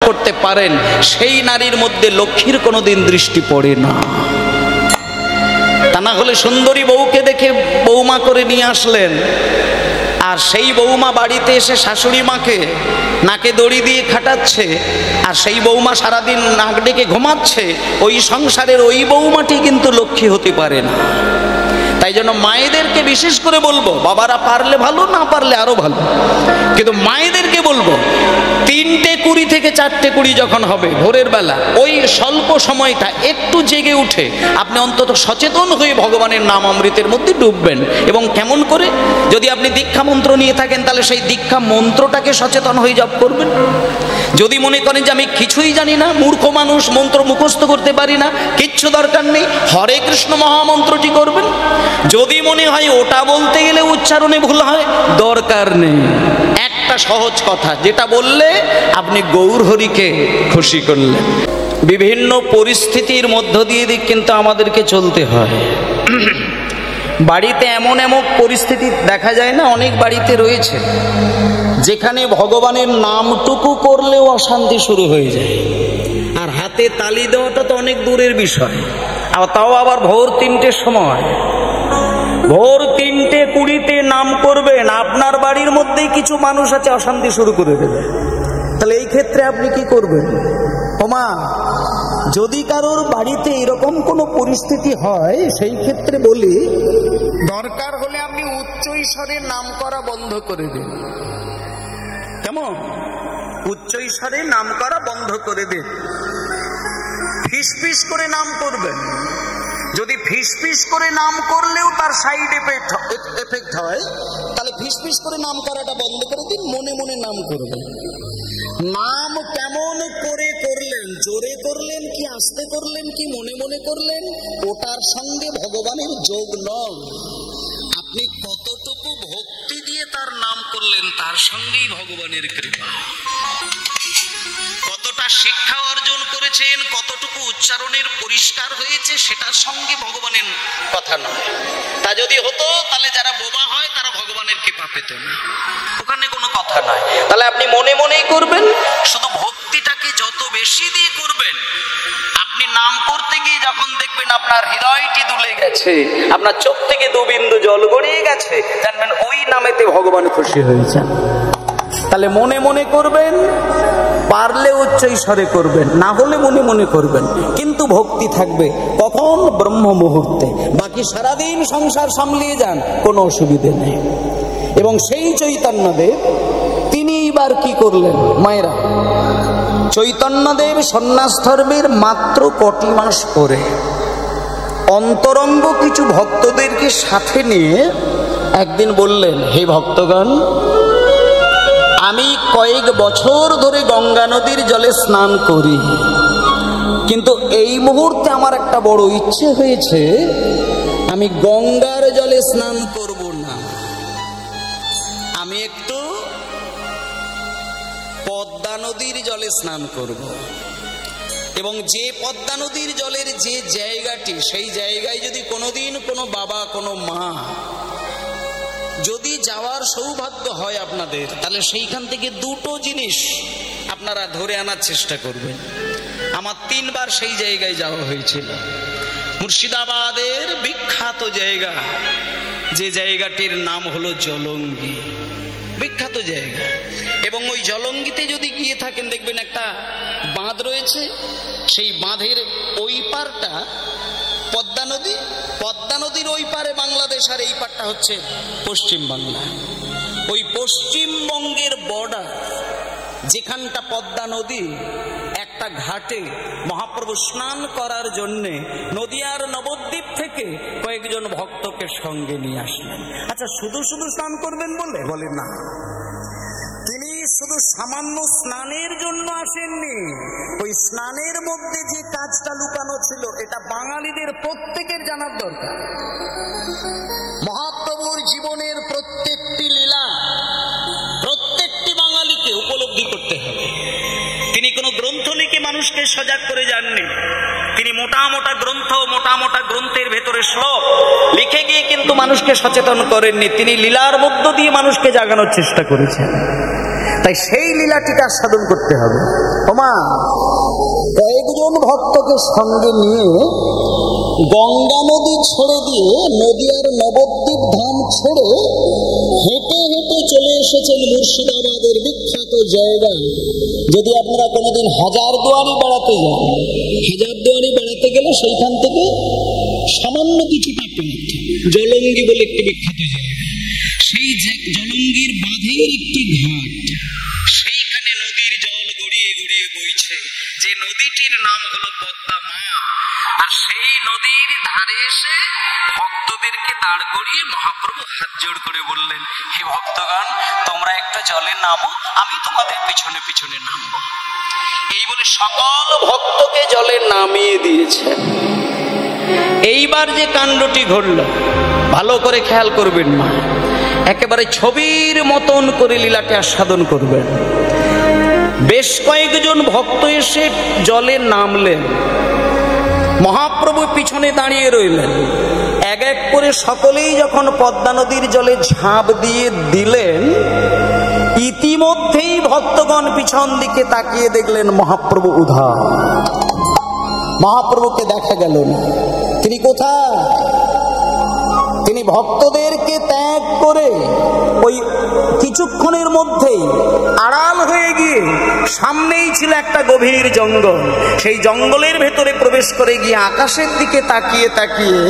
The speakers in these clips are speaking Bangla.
করতে পারেন, সেই নারীর মধ্যে লক্ষ্মীর কোনোদিন দৃষ্টি পড়ে না। তা না হলে সুন্দরী বউকে দেখে বৌমা করে নিয়ে আসলেন, আর সেই বৌমা বাড়িতে এসে শাশুড়ি মাকে নাকে দড়ি দিয়ে খাটাচ্ছে, আর সেই বৌমা সারাদিন নাক ডেকে ঘুমাচ্ছে, ওই সংসারের ওই বৌমাটি কিন্তু লক্ষ্মী হতে পারে না। তাই জন্য মায়েদেরকে বিশেষ করে বলবো, বাবারা পারলে ভালো, না পারলে আরো ভালো, কিন্তু মায়েদেরকে বলবো 3:20 থেকে 4:20 যখন হবে ভোরের বেলা, ওই স্বল্প সময়টা একটু জেগে উঠে আপনি অন্তত সচেতন হয়ে ভগবানের নাম অমৃতের মধ্যে ডুববেন। এবং কেমন করে? যদি আপনি দীক্ষা মন্ত্র নিয়ে থাকেন তাহলে সেই দীক্ষা মন্ত্রটাকে সচেতন হয়ে জপ করবেন। যদি মনে করেন যে আমি কিছুই জানি না, মূর্খ মানুষ, মন্ত্র মুখস্থ করতে পারি না, কিচ্ছু দরকার নেই, হরে কৃষ্ণ মহামন্ত্রটি করবেন। যদি মনে হয় ওটা বলতে গেলে উচ্চারণে ভুল হয়, দরকার নেই, একটা সহজ কথা যেটা বললে আপনি গৌর হরিকে খুশি করলেন। বিভিন্ন পরিস্থিতির মধ্য দিয়ে কিন্তু আমাদেরকে চলতে হয়। বাড়িতে এমন এমন পরিস্থিতি দেখা যায় না, অনেক বাড়িতে রয়েছে যেখানে ভগবানের নামটুকু করলেও অশান্তি শুরু হয়ে যায়। আর হাতে তালি দেওয়াটা তো অনেক দূরের বিষয়, আর তাও আবার ভোর 3টের সময়, ভোর 3:20 নাম করবেন, আপনার বাড়ির মধ্যেই কিছু মানুষ আছে অশান্তি শুরু করে দেবে। তাহলে এই ক্ষেত্রে আপনি কি করবেন? ওমা, যদি কারোর বাড়িতে এরকম কোনো পরিস্থিতি হয়, সেই ক্ষেত্রে বলি, দরকার হলে আপনি উচ্চ ঈশ্বরে নাম করা বন্ধ করে দিন। কেমন? উচ্চ ঈশ্বরে নাম করা বন্ধ করে দিন। ফিস করে নাম করবেন। যদি ফিস করে নাম করলেও তার সাইড এফেক্ট হয়, তাহলে ফিস করে নাম করাটা বন্ধ করে দিন, মনে মনে নাম করবেন। নাম কেমন করে করলেন, জোরে করলেন কি আস্তে করলেন কি মনে মনে করলেন, ওটার সঙ্গে ভগবানের যোগ নয়। আপনি কতটুকু ভক্তি দিয়ে তার নাম করলেন, তার সঙ্গেই ভগবানের কৃপা। কতটা শিক্ষা অর্জন করেছেন, কতটুকু উচ্চারণের পরিষ্কার হয়েছে, সেটার সঙ্গে ভগবানের কথা নয়। তা যদি হতো তাহলে যারা বোবা হয় তারা ভগবানের কৃপা পেত না, ওখানে কোনো কথা নয়। তাহলে আপনি মনে মনেই করবেন, শুধু ভক্তিটাকে যত বেশি দিয়ে করবেন, আপনি নাম করতে গিয়ে যখন দেখবেন আপনার হৃদয়টি দুলে গেছে, আপনার চোখ থেকে 2 বিন্দু জল গড়িয়ে গেছে, জানবেন ওই নামেতে ভগবান খুশি হয়েছে। তাহলে মনে মনে করবেন, পারলে উচ্চ ঈশ্বরে করবেন, না হলে মনে মনে করবেন, কিন্তু ভক্তি থাকবে। কখন? ব্রহ্ম মুহূর্তে। বাকি সারাদিন সংসার সামলিয়ে যান, কোনো অসুবিধে নেই। এবং সেই চৈতন্যদেব তিনি এইবার কি করলেন? মায়েরা, চৈতন্যদেব সন্ন্যাস ধর্মের মাত্র কটি মাস পরে অন্তরঙ্গ কিছু ভক্তদেরকে সাথে নিয়ে একদিন বললেন, হে ভক্তগণ, আমি কয়েক বছর ধরে গঙ্গা নদীর জলে স্নান করি, কিন্তু এই মুহূর্তে আমার একটা বড় ইচ্ছে হয়েছে, আমি গঙ্গার জলে স্নান করব না, আমি একটু পদ্মা নদীর জলে স্নান করব। এবং যে পদ্মা নদীর জলের যে জায়গাটি, সেই জায়গায় যদি কোনোদিন কোনো বাবা, কোনো মা যদি যাওয়ার সৌভাগ্য হয় আপনাদের, তাহলে সেইখান থেকে 2টো জিনিস আপনারা ধরে আনার চেষ্টা করবেন। আমার 3 বার সেই জায়গায় যাওয়া হয়েছিল। মুর্শিদাবাদের বিখ্যাত জায়গা, যে জায়গাটির নাম হলো জলঙ্গি, বিখ্যাত জায়গা। এবং ওই জলঙ্গিতে যদি গিয়ে থাকেন, দেখবেন একটা বাঁধ রয়েছে, সেই বাঁধের ওই পারটা পদ্মা নদী, পদ্মা নদীর ওই পারে বাংলাদেশ, আর এই পারটা হচ্ছে পশ্চিম বাংলা। ওই পশ্চিমবঙ্গের বর্ডার, যেখানটা পদ্মা নদী, একটা ঘাটে মহাপ্রভু স্নান করার জন্যে নদিয়ার নবদ্বীপ থেকে কয়েকজন ভক্তকে সঙ্গে নিয়ে আসলেন। আচ্ছা, শুধু শুধু স্নান করবেন বলে না, তিনি শুধু সামান্য স্নানের জন্য আসেননি। ওই স্নানের মধ্যে যে কাজটা লুকানো ছিল, এটা বাঙালিদের প্রত্যেকের জানার দরকার। মহাপ্রভুর জীবনের প্রত্যেকটি লীলা প্রত্যেকটি বাঙালিকে উপলব্ধি করতে হবে। তিনি কোনো গ্রন্থ লিখে মানুষকে সজাগ করে যাননি, তিনি মোটা মোটা গ্রন্থের ভেতরে শ্লোক লিখে গিয়ে কিন্তু মানুষকে সচেতন করেননি, তিনি লীলার মধ্য দিয়ে মানুষকে জাগানোর চেষ্টা করেছেন। তাই সেই লীলাটিকে আস্বাদন করতে হবে। ওমা, কয়েকজন ভক্তকে সঙ্গে নিয়ে গঙ্গা নদী ছেড়ে দিয়ে নদীয়ার নবদ্বীপ ধাম ছেড়ে হেঁটে হেঁটে চলে এসেছেন মুর্শিদাবাদের বিখ্যাত জায়গায়। যদি আপনারা কোনোদিন হাজারদুয়ারি বেড়াতে যান, হাজারদুয়ারি বেড়াতে গেলে সেইখান থেকে সামান্য কিছুটা পথ জলঙ্গি বলে একটি বিখ্যাত জায়গা, সেই জলঙ্গির বাঁধের একটি ঘাট, সেইখানে নদীর জল গড়িয়ে গড়িয়ে বইছে, যে নদীটির নাম হলো পদ্মা মা। আর সেই নদীর ধারে এসে ভক্তদেরকে দাঁড় করিয়ে মহাপ্রভু হাত জোড় করে বললেন, হে ভক্তগণ, তোমরা একটা জলে নামো, আমি তোমাদের পিছনে পিছনে নামবো। এই বলে সকল ভক্তকে জলে নামিয়ে দিয়েছেন। এইবার যে কাণ্ডটি ঘটল ভালো করে খেয়াল করবেন মা, একেবারে ছবির মতন করে লীলাটি আস্বাদন করবেন। বেশ কয়েকজন ভক্ত এসে জলে নামলেন, মহাপ্রভু পিছনে দাঁড়িয়ে রইলেন। এক এক করে সকলেই যখন পদ্মা নদীর জলে ঝাঁপ দিয়ে দিলেন, ইতিমধ্যেই ভক্তগণ পিছন দিকে তাকিয়ে দেখলেন মহাপ্রভু উধাও। মহাপ্রভুকে দেখা গেল না। তিনি কোথায়? তিনি ভক্তদেরকে ত্যাগ করে ওই কিছুক্ষণের মধ্যেই আড়াল হয়ে গিয়ে সামনেই ছিল একটা গভীর জঙ্গল, সেই জঙ্গলের ভেতরে প্রবেশ করে গিয়ে আকাশের দিকে তাকিয়ে তাকিয়ে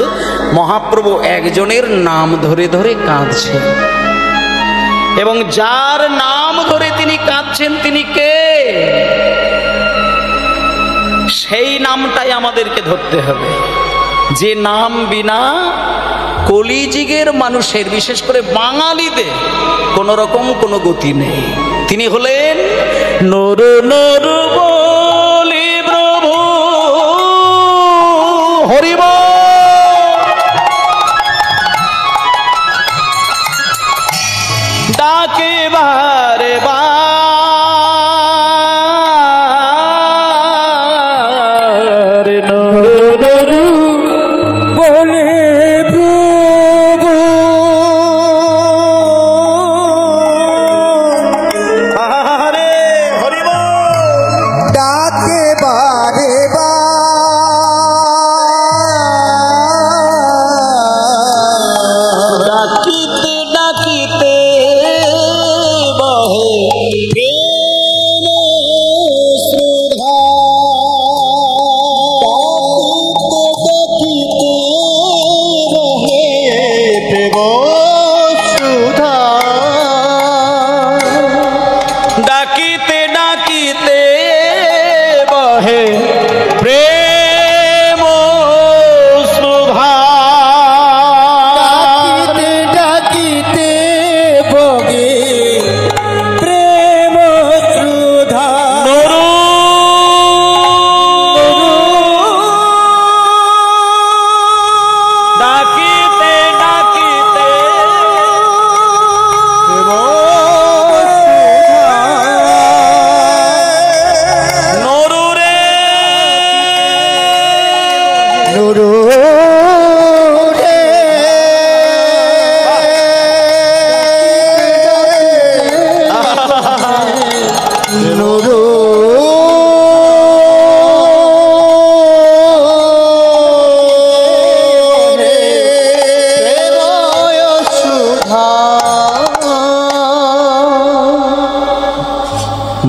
মহাপ্রভু একজনের নাম ধরে ধরে কাঁদছেন। এবং যার নাম ধরে তিনি কাঁদছেন তিনি কে, সেই নামটাই আমাদেরকে ধরতে হবে, যে নাম বিনা কলিযুগের মানুষের, বিশেষ করে বাঙালিদের কোন রকম কোনো গতি নেই। তিনি হলেন নর নর বলি প্রভু হরিব, ডাকে বারে বারে নর নর বলে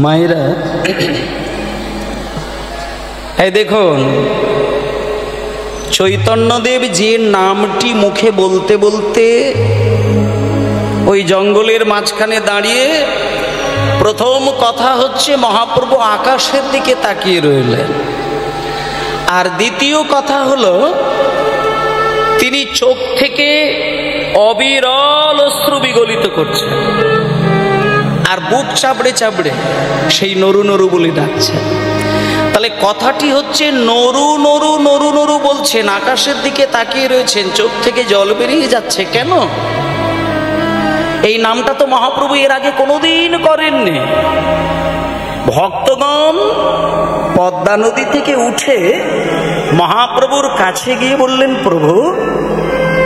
মায়েরা। এই দেখুন, চৈতন্যদেব যে নামটি মুখে বলতে বলতে ওই জঙ্গলের মাঝখানে দাঁড়িয়ে প্রথম কথা হচ্ছে মহাপ্রভু আকাশের দিকে তাকিয়ে রইলেন, আর দ্বিতীয় কথা হলো তিনি চোখ থেকে অবিরল অশ্রু বিগলিত করছেন, আর বুক চাপড়ে চাপড়ে সেই নরু নরু বলে ডাকছে। তাহলে কথাটি হচ্ছে নরু নরু নরু নরু বলছেন, আকাশের দিকে তাকিয়ে রয়েছেন, চোখ থেকে জল বেরিয়ে যাচ্ছে কেন? এই নামটা তো মহাপ্রভু এর আগে কোনোদিন করেননি। ভক্তগণ পদ্মা নদী থেকে উঠে মহাপ্রভুর কাছে গিয়ে বললেন, প্রভু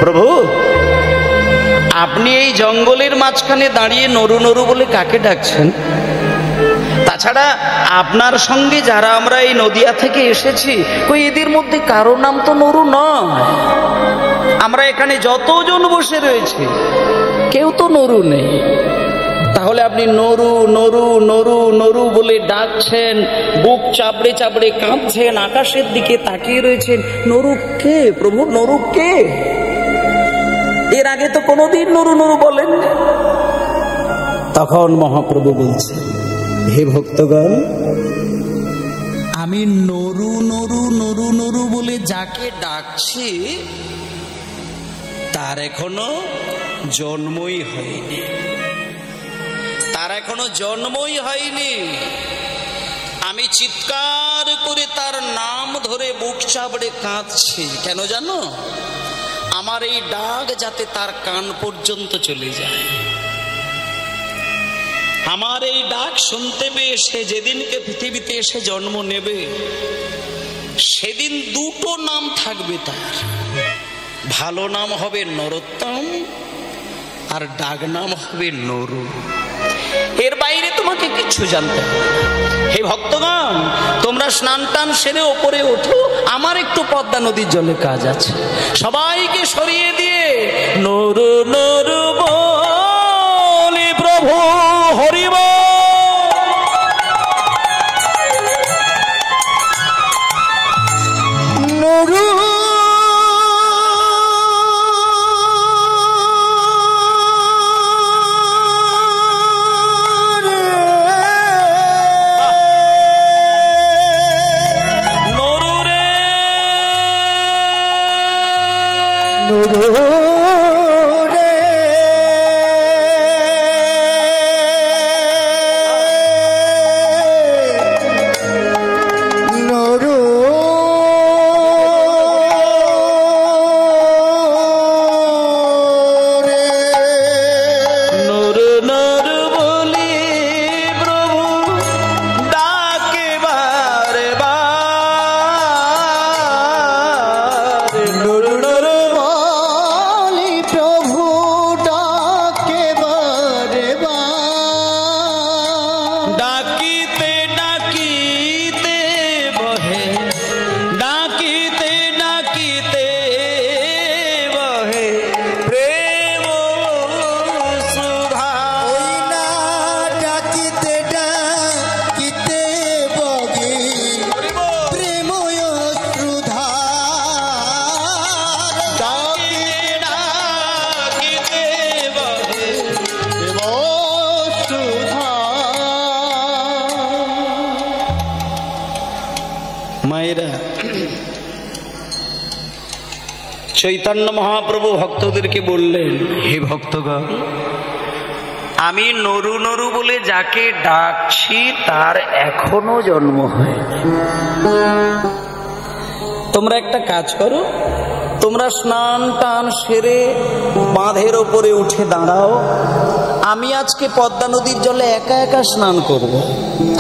প্রভু, আপনি এই জঙ্গলের মাঝখানে দাঁড়িয়ে নরু নরু বলে কাকে ডাকছেন? তাছাড়া আপনার সঙ্গে যারা আমরা এই নদিয়া থেকে এসেছি, কই এদের মধ্যে কারো নাম তো নরু নয়। আমরা এখানে যতজন বসে রয়েছে কেউ তো নরু নেই। তাহলে আপনি নরু নরু নরু নরু বলে ডাকছেন, বুক চাপড়ে চাপড়ে কাঁদছেন, আকাশের দিকে তাকিয়ে রয়েছেন। নরু কে প্রভু? নরু কে? এর আগে তো কোনোদিন নরু নরু বলেন। তখন মহাপ্রভু বলছেন, হে ভক্তগণ, আমি নরু নরু নরু নরু বলে যাকে ডাকছি তার এখনো জন্মই হয়নি, তার এখনো জন্মই হয়নি। আমি চিৎকার করে তার নাম ধরে বুক চাপড়ে কাঁদছি। কেন জানো? আমার এই ডাক যাতে তার কান পর্যন্ত চলে যায়। আমার এই ডাক শুনতে পেয়ে সে যেদিনকে পৃথিবীতে এসে জন্ম নেবে, সেদিন দুটো নাম থাকবে তার। ভালো নাম হবে নরোত্তম, আর ডাক নাম হবে নরু। এর বাইরে তোমাকে কিছু জানতে হবে। হে ভক্তগণ, তোমরা স্নান টান সেরে ওপরে ওঠো, আমার একটু পদ্মা নদীর জলে কাজ আছে। সবাইকে সরিয়ে দিয়ে নরু নরু বলি প্রভু হরিব। নরু মায়েরা, চৈতন্য মহাপ্রভু ভক্তদেরকে বললেন, হে ভক্তগণ, আমি নরু নরু বলে যাকে ডাকছি তার এখনো জন্ম হয়নি। তোমরা একটা কাজ করো, তোমরা স্নান টান সেরে বাঁধের ওপরে উঠে দাঁড়াও। আমি আজকে পদ্মা নদীর জলে একা একা স্নান করব।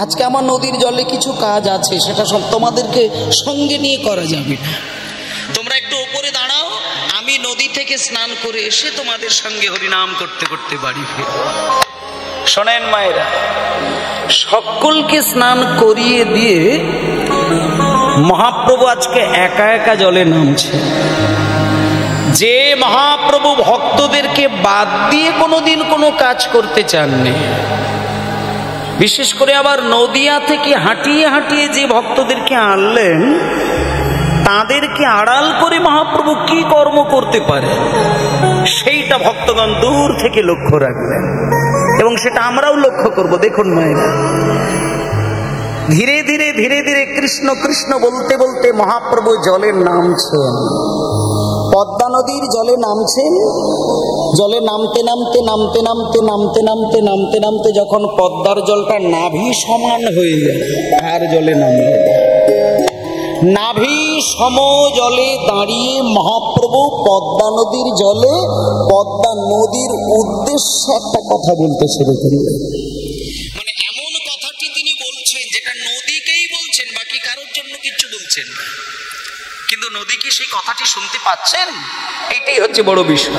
আজকে আমার নদীর জলে কিছু কাজ আছে, সেটা সব তোমাদেরকে সঙ্গে নিয়ে করা যাবে না। তোমরা একটু ওপরে দাঁড়াও, আমি নদী থেকে স্নান করে এসে তোমাদের সঙ্গে হরিনাম করতে করতে বাড়ি ফিরব। শোনেন মায়েরা, সকলকে স্নান করিয়ে দিয়ে মহাপ্রভু আজকে একা একা জলে নামছে। যে মহাপ্রভু ভক্তদেরকে বাদ দিয়ে কোনোদিন কোনো কাজ করতে চাননি, বিশেষ করে আবার নদিয়া থেকে হাঁটিয়ে হাঁটিয়ে যে ভক্তদেরকে আনলেন, তাদেরকে আড়াল করে মহাপ্রভু কি কর্ম করতে পারে সেইটা ভক্তগণ দূর থেকে লক্ষ্য রাখবেন, এবং সেটা আমরাও লক্ষ্য করব। দেখুন মায়েরা, ধীরে ধীরে ধীরে ধীরে কৃষ্ণ কৃষ্ণ বলতে বলতে মহাপ্রভু জলে নামছেন, পদ্মা নদীর জলে নামছেন। জলে নামতে নামতে নামতে নামতে নামতে নামতে নামতে নামতে যখন পদ্মার জলটা নাভি সমান হয়ে যায়, আর জলে নামলেন। নাভি সম জলে দাঁড়িয়ে মহাপ্রভু পদ্মা নদীর জলে পদ্মা নদীর উদ্দেশ্যে একটা কথা বলতে শুরু করলেন। মানে এমন কথাটি তিনি বলছেন যেটা নদীকেই বলছেন, বাকি কারোর জন্য কিছু বলছেন না। কিন্তু নদী কি সেই কথাটি শুনতে পাচ্ছেন? এইটাই হচ্ছে বড় বিষয়।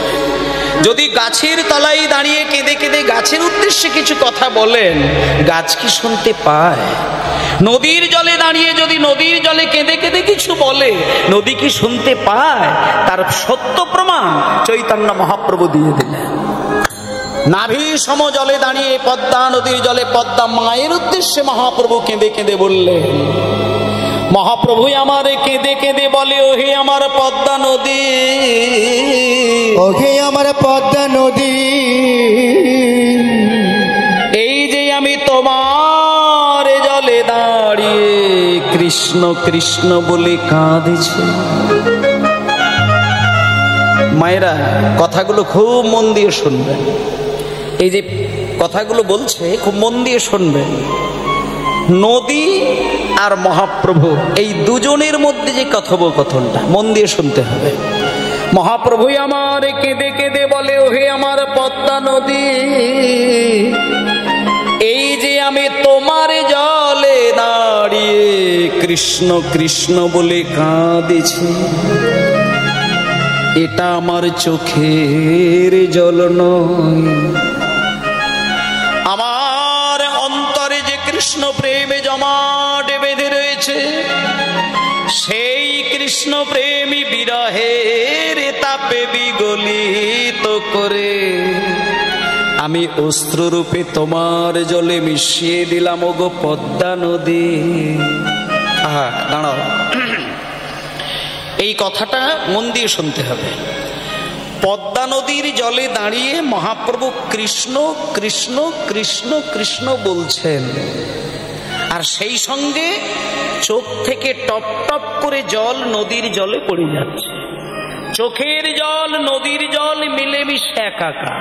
যদি গাছের তলায় দাঁড়িয়ে কেঁদে কেঁদে গাছের উদ্দেশ্যে কিছু কথা বলেন, গাছ কি শুনতে পায়? নদীর জলে দাঁড়িয়ে যদি নদীর জলে কেঁদে কেঁদে কিছু বলে, নদী কি শুনতে পায়? তার সত্য প্রমাণ চৈতন্য মহাপ্রভু দিয়ে দিলেন। নাভি সম জলে দাঁড়িয়ে পদ্মা নদীর জলে পদ্মা মায়ের উদ্দেশ্যে মহাপ্রভু কেঁদে কেঁদে বললেন। মহাপ্রভু আমারে কেঁদে কেঁদে বলে, ওহে আমার পদ্মা নদী, ওহে আমার পদ্মা নদী, এই যে আমি তোমার জলে দাঁড়িয়ে কৃষ্ণ কৃষ্ণ বলে কাঁদেছি। মায়েরা কথাগুলো খুব মন দিয়ে শুনবেন। এই যে কথাগুলো বলছে খুব মন দিয়ে শুনবেন। নদী আর মহাপ্রভু এই দুজনের মধ্যে যে কথোপকথনটা মন দিয়ে শুনতে হবে। মহাপ্রভু আমার কেঁদে কেঁদে বলে, ওহে আমার পদ্মা নদী, এই যে আমি তোমার জলে দাঁড়িয়ে কৃষ্ণ কৃষ্ণ বলে কাঁদেছি, এটা আমার চোখের জল নয়। আমার অন্তরে যে কৃষ্ণ প্রেমে জমাট বেঁধে রয়েছে, সেই কৃষ্ণ প্রেমী বিরহের তাপে বিগলিত করে আমি অস্ত্ররূপে তোমার জলে মিশিয়ে দিলাম ওগো পদ্মা নদী। আহা, দাঁড়াও, এই কথাটা মন দিয়ে শুনতে হবে। পদ্মা নদীর জলে দাঁড়িয়ে মহাপ্রভু কৃষ্ণ কৃষ্ণ কৃষ্ণ কৃষ্ণ বলছেন, আর সেই সঙ্গে চোখ থেকে টপ টপ করে জল নদীর জলে পড়ে যাচ্ছে। চোখের জল নদীর জল মিলেমিশে একাকার।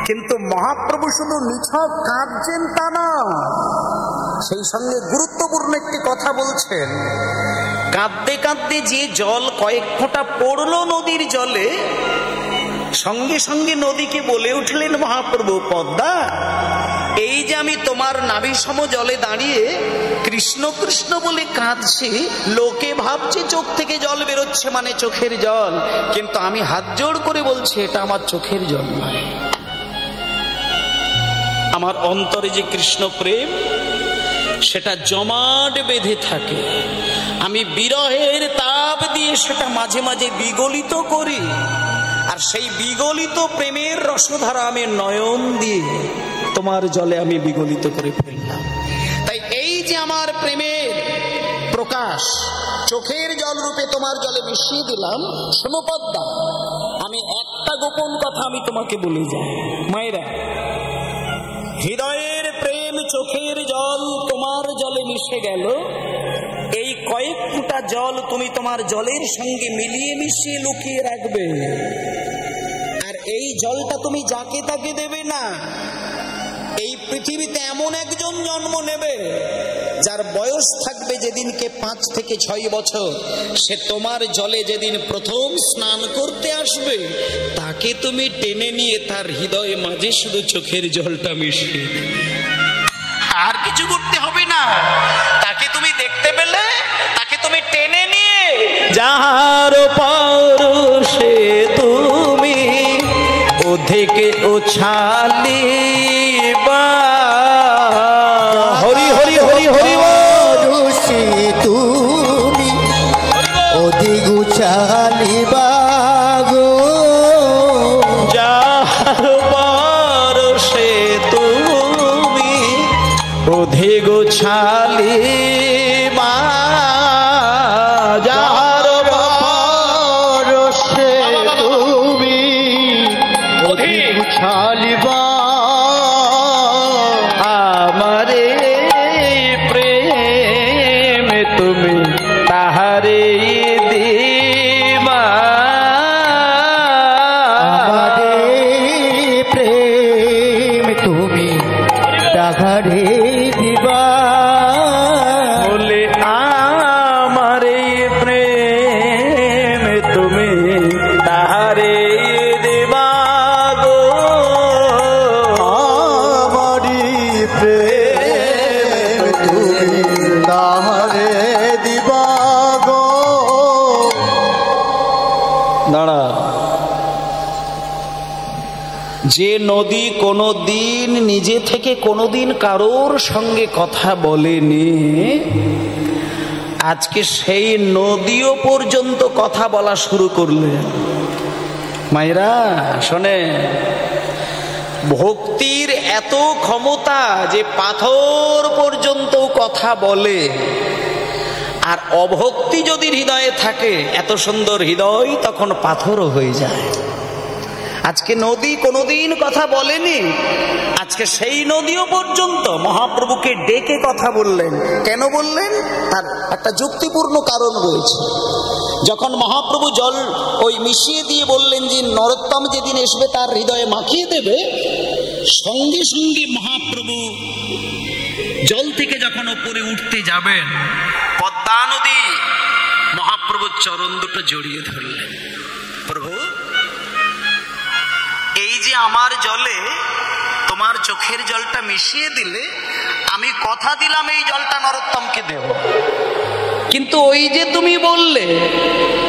কিন্তু মহাপ্রভু শুধু নিছক কাঁদছেন তা না, সেই সঙ্গে গুরুত্বপূর্ণ একটি কথা বলছেন। কাঁদতে কাঁদতে যে জল কয়েক ফোঁটা পড়লো নদীর জলে, সঙ্গে সঙ্গে নদীকে বলে উঠলেন মহাপ্রভু, পদ্মা, এই যে আমি তোমার নাভি সম জলে দাঁড়িয়ে কৃষ্ণ কৃষ্ণ বলে কাঁদছি, লোকে ভাবছে চোখ থেকে জল বেরোচ্ছে মানে চোখের জল, কিন্তু আমি হাত জোড় করে বলছি এটা আমার চোখের জল নয়। আমার অন্তরে যে কৃষ্ণ প্রেম সেটা জমাট বেঁধে থাকে, আমি বিরহের তাপ দিয়ে সেটা মাঝে মাঝে বিগলিত করি, আর সেই বিগলিত প্রেমের রসধারা আমি নয়ন দিয়ে তোমার জলে আমি বিগলিত করে ফেললাম। তাই এই যে আমার প্রেমের প্রকাশ চোখের জল রূপে তোমার জলে মিশিয়ে দিলাম। শোনো পদ্মা, আমি একটা গোপন কথা আমি তোমাকে বলে যাই। মায়েরা, হৃদয়ের প্রেম চোখের জল তোমার জলে মিশে গেল, এই কয়েক ফোঁটা জল তুমি তোমার জলের সঙ্গে মিলিয়ে মিশিয়ে লুকিয়ে রাখবে, আর এই জলটা তুমি যাকে তাকে দেবে না। এই পৃথিবীতে এমন একজন জন্ম নেবে যার বয়স থাকবে যেদিনকে 5 থেকে 6 বছর, সে তোমার জলে যেদিন প্রথম স্নান করতে আসবে, তাকে তুমি টেনে নিয়ে তার হৃদয়ে মাঝে শুধু চোখের জলটা মিশিয়ে, আর কিছু করতে হবে না। তাকে তুমি দেখতে পেলে তাকে তুমি টেনে নিয়ে যাহার পরশে তুমি ওদিকে উছালিবা, হরি হরি হরি হরি পরশে তুমি ওদিকে উছালিবা গো, যাহার পরশে তুমি ওদিকে উছালিবা, যাহার পরশে তুমি ওদিকে উছালিবা যে নদী কোনো দিন নিজে থেকে কোনোদিন কারোর সঙ্গে কথা বলেনি, আজকে সেই নদীও পর্যন্ত কথা বলা শুরু করলে। মায়েরা শোনে, ভক্তির এত ক্ষমতা যে পাথর পর্যন্ত কথা বলে। আর অভক্তি যদি হৃদয়ে থাকে, এত সুন্দর হৃদয় তখন পাথরও হয়ে যায়। আজকে নদী কোনোদিন কথা বলেনি, আজকে সেই নদীও পর্যন্ত মহাপ্রভুকে ডেকে কথা বললেন। কেন বললেন? তার একটা যুক্তিপূর্ণ কারণ রয়েছে। যখন মহাপ্রভু জল ওই মিশিয়ে দিয়ে বললেন যে নরোত্তম যেদিন আসবে তার হৃদয়ে মাখিয়ে দেবে, সঙ্গে সঙ্গে মহাপ্রভু জল থেকে যখন ওপরে উঠতে যাবেন, পদ্মা নদী মহাপ্রভুর চরণ দুটো জড়িয়ে ধরলেন। প্রভু, এই যে আমার জলে তোমার চোখের জলটা মিশিয়ে দিলে, আমি কথা দিলাম এই জলটা নরোত্তমকে দেব। কিন্তু ওই যে তুমি বললে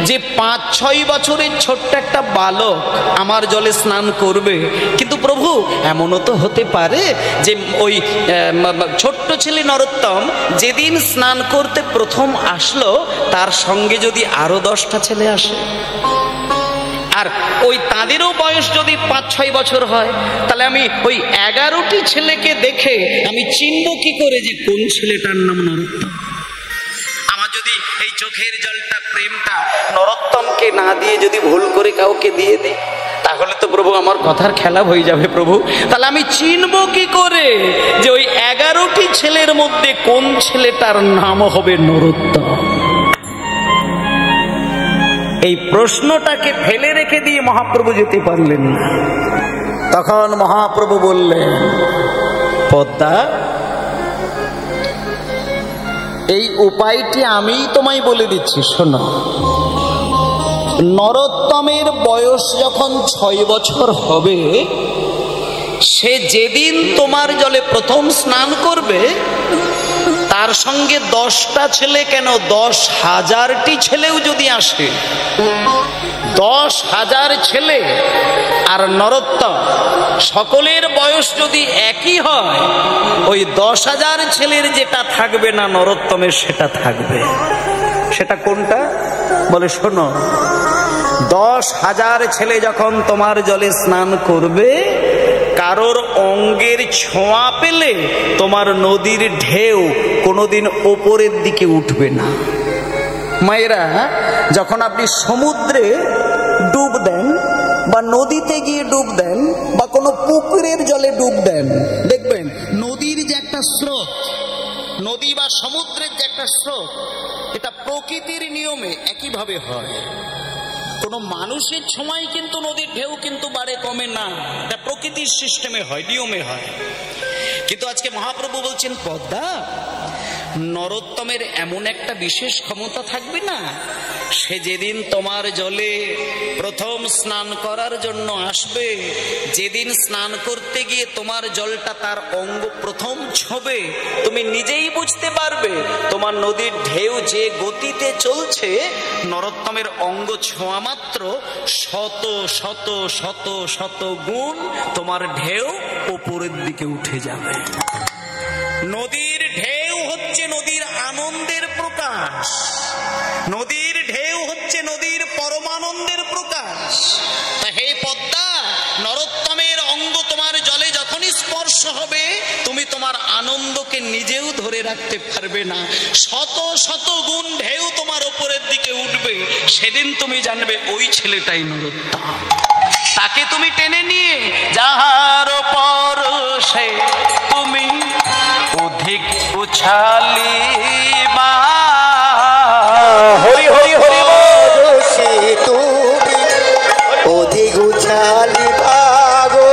যে 5-6 বছরের ছোট্ট একটা বালক আমার জলে স্নান করবে, কিন্তু প্রভু এমনও তো হতে পারে যে ওই ছোট্ট ছেলে নরোত্তম যেদিন স্নান করতে প্রথম আসলো, তার সঙ্গে যদি আরো 10টা ছেলে আসে, আর ওই তাদেরও বয়স যদি 5-6 বছর হয়, তাহলে আমি ওই 11টি ছেলেকে দেখে আমি চিনব কি করে যে কোন ছেলেটার নাম নরোত্তম? আমার যদি এই চোখের জলটা, প্রেমটা নরোত্তমকে না দিয়ে যদি ভুল করে কাউকে দিয়ে দিই, তাহলে তো প্রভু আমার কথার খেলা হয়ে যাবে। প্রভু, তাহলে আমি চিনব কি করে যে ওই 11টি ছেলের মধ্যে কোন ছেলেটার নাম হবে নরোত্তম? এই প্রশ্নটাকে ফেলে রেখে দিয়ে মহাপ্রভু যেতে পারলেন না। তখন মহাপ্রভু বললেন, পদ্মা, এই উপায়টি আমি তোমায় বলে দিচ্ছি, শোনো। নরোত্তমের বয়স যখন 6 বছর হবে, সে যেদিন তোমার জলে প্রথম স্নান করবে, তার সঙ্গে 10টা ছেলে কেন 10,000টি ছেলেও যদি আসে, 10,000 ছেলে আর নরোত্তম সকলের বয়স যদি একই হয়, ওই 10,000 ছেলের যেটা থাকবে না নরোত্তমের সেটা থাকবে। সেটা কোনটা? বলে শোনো, 10,000 ছেলে যখন তোমার জলে স্নান করবে, কারোর অঙ্গের ছোঁয়া পেলে তোমার নদীর ঢেউ কোনোদিন ওপরের দিকে উঠবে না। মায়েরা, যখন আপনি সমুদ্রে ডুব দেন বা নদীতে গিয়ে ডুব দেন বা কোনো পুকুরের জলে ডুব দেন, দেখবেন নদীর যে একটা স্রোত, নদী বা সমুদ্রের যে একটা স্রোত, এটা প্রকৃতির নিয়মে একইভাবে হয়। কোনো মানুষের সময় কিন্তু নদীর ঢেউ কিন্তু বাড়ে কমে না, এটা প্রকৃতির সিস্টেমে হয়, নিয়মে হয়। কিন্তু আজকে মহাপ্রভু বলছেন, পদ্মা, নরোত্তমের এমন একটা বিশেষ ক্ষমতা থাকবে না, সে যেদিন তোমার জলে প্রথম স্নান করার জন্য আসবে, যেদিন স্নান করতে গিয়ে তোমার জলটা তার অঙ্গ প্রথম ছোঁবে, তুমি নিজেই বুঝতে পারবে তোমার নদীর ঢেউ যে গতিতে চলছে, নরোত্তমের অঙ্গ ছোঁয়া মাত্র শত শত শত শত গুণ তোমার ঢেউ উপরের দিকে উঠে যাবে। নদীর ঢেউ হচ্ছে নদীর আনন্দের প্রকাশ, নদীর ঢেউ হচ্ছে নদীর পরমানন্দের প্রকাশ। তা হে পদ্মা, নরোত্তমের অঙ্গ তোমার জলে যখনই স্পর্শ হবে, তুমি তোমার আনন্দকে নিজেও ধরে রাখতে পারবে না, শত শত গুণ ঢেউ তোমার উপরের দিকে উঠবে। সেদিন তুমি জানবে ওই ছেলেটাই নরোত্তম। তাকে তুমি টেনে নিয়ে যাহার পরশে তুমি অধিক উছালিবা, হরি হরি হরি সে তুমি অধিক উছালিবা গো,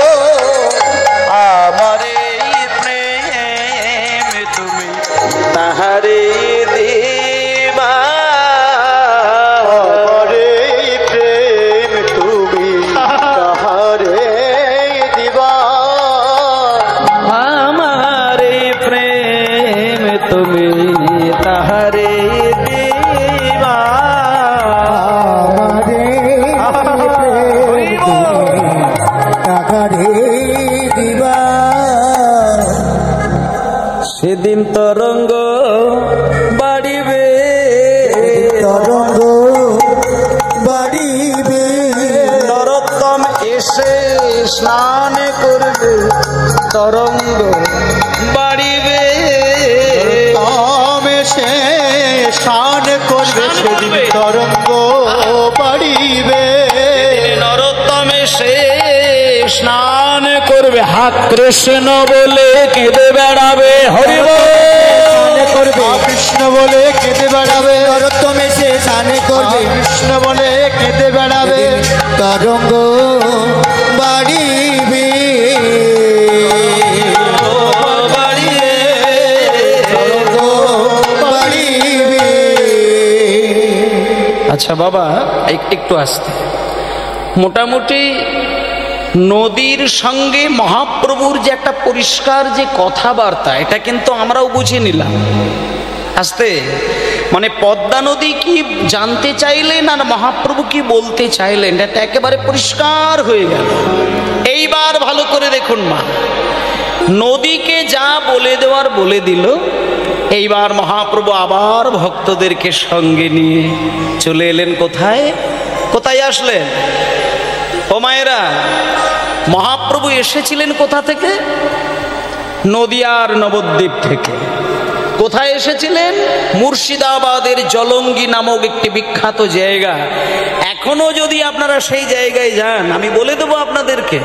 আমারে প্রেম তুমি তাহারে দিবা, আমারে প্রেম তুমি তাহারে দিবা, আমারে প্রেম তুমি তাহারে দিবা, আমারে প্রেম তুমি তাহারে কৃষ্ণ বলে কেঁদে বেড়াবে, হরি বল। করবে কৃষ্ণ বলে কেঁদে বেড়াবে, নরোত্তম এসে স্নানে করবে কৃষ্ণ বলে কেঁদে বেড়াবে, তরঙ্গ বাড়িবে বাড়িবে। আচ্ছা বাবা একটু আসতে, মোটামুটি নদীর সঙ্গে মহাপ্রভুর যে একটা পরিষ্কার যে কথাবার্তা, এটা কিন্তু আমরাও বুঝে নিলাম আস্তে। মানে পদ্মা নদী কি জানতে চাইলেন আর মহাপ্রভু কি বলতে চাইলেন, এটা একেবারে পরিষ্কার হয়ে গেল। এইবার ভালো করে দেখুন মা, নদীকে যা বলে দেওয়ার বলে দিল। এইবার মহাপ্রভু আবার ভক্তদেরকে সঙ্গে নিয়ে চলে এলেন কোথায়? কোথায় আসলেন ও মায়েরা? মহাপ্রভু এসেছিলেন কোথা থেকে? নদিয়ার নবদ্বীপ থেকে। কোথায় এসেছিলেন? মুর্শিদাবাদের জলঙ্গি নামক একটি বিখ্যাত জায়গা। এখনো যদি আপনারা সেই জায়গায় যান, আমি বলে দেবো আপনাদেরকে,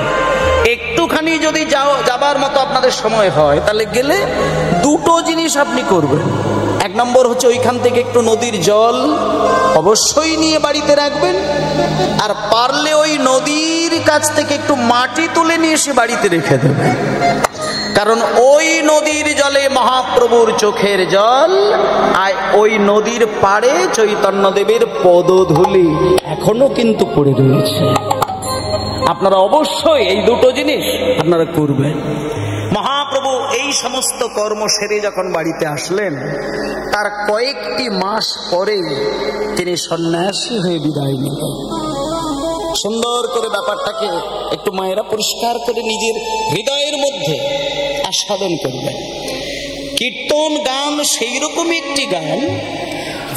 একটুখানি যদি যাবার মতো আপনাদের সময় হয়, তাহলে গেলে দুটো জিনিস আপনি করবেন। এক নম্বর হচ্ছে ওইখান থেকে একটু নদীর জল অবশ্যই নিয়ে বাড়িতে রাখবেন, আর পারলে ওই নদীর কাছ থেকে একটু মাটি তুলে নিয়ে এসে বাড়িতে রেখে দেবেন। কারণ ওই নদীর জলে মহাপ্রভুর চোখের জল, আর ওই নদীর পাড়ে চৈতন্যদেবের পদধূলি এখনো কিন্তু পড়ে রয়েছে। আপনারা অবশ্যই এই দুটো জিনিস আপনারা করবেন। মহাপ্রভু এই সমস্ত কর্ম সেরে যখন বাড়িতে আসলেন, তার কয়েকটি মাস পরে তিনি সন্ন্যাসী হয়ে বিদায় নিলেন। সুন্দর করে ব্যাপারটাকে একটু মায়েরা পরিষ্কার করে নিজের হৃদয়ের মধ্যে আস্বাদন করবেন। কীর্তন গান সেই রকম একটি গান,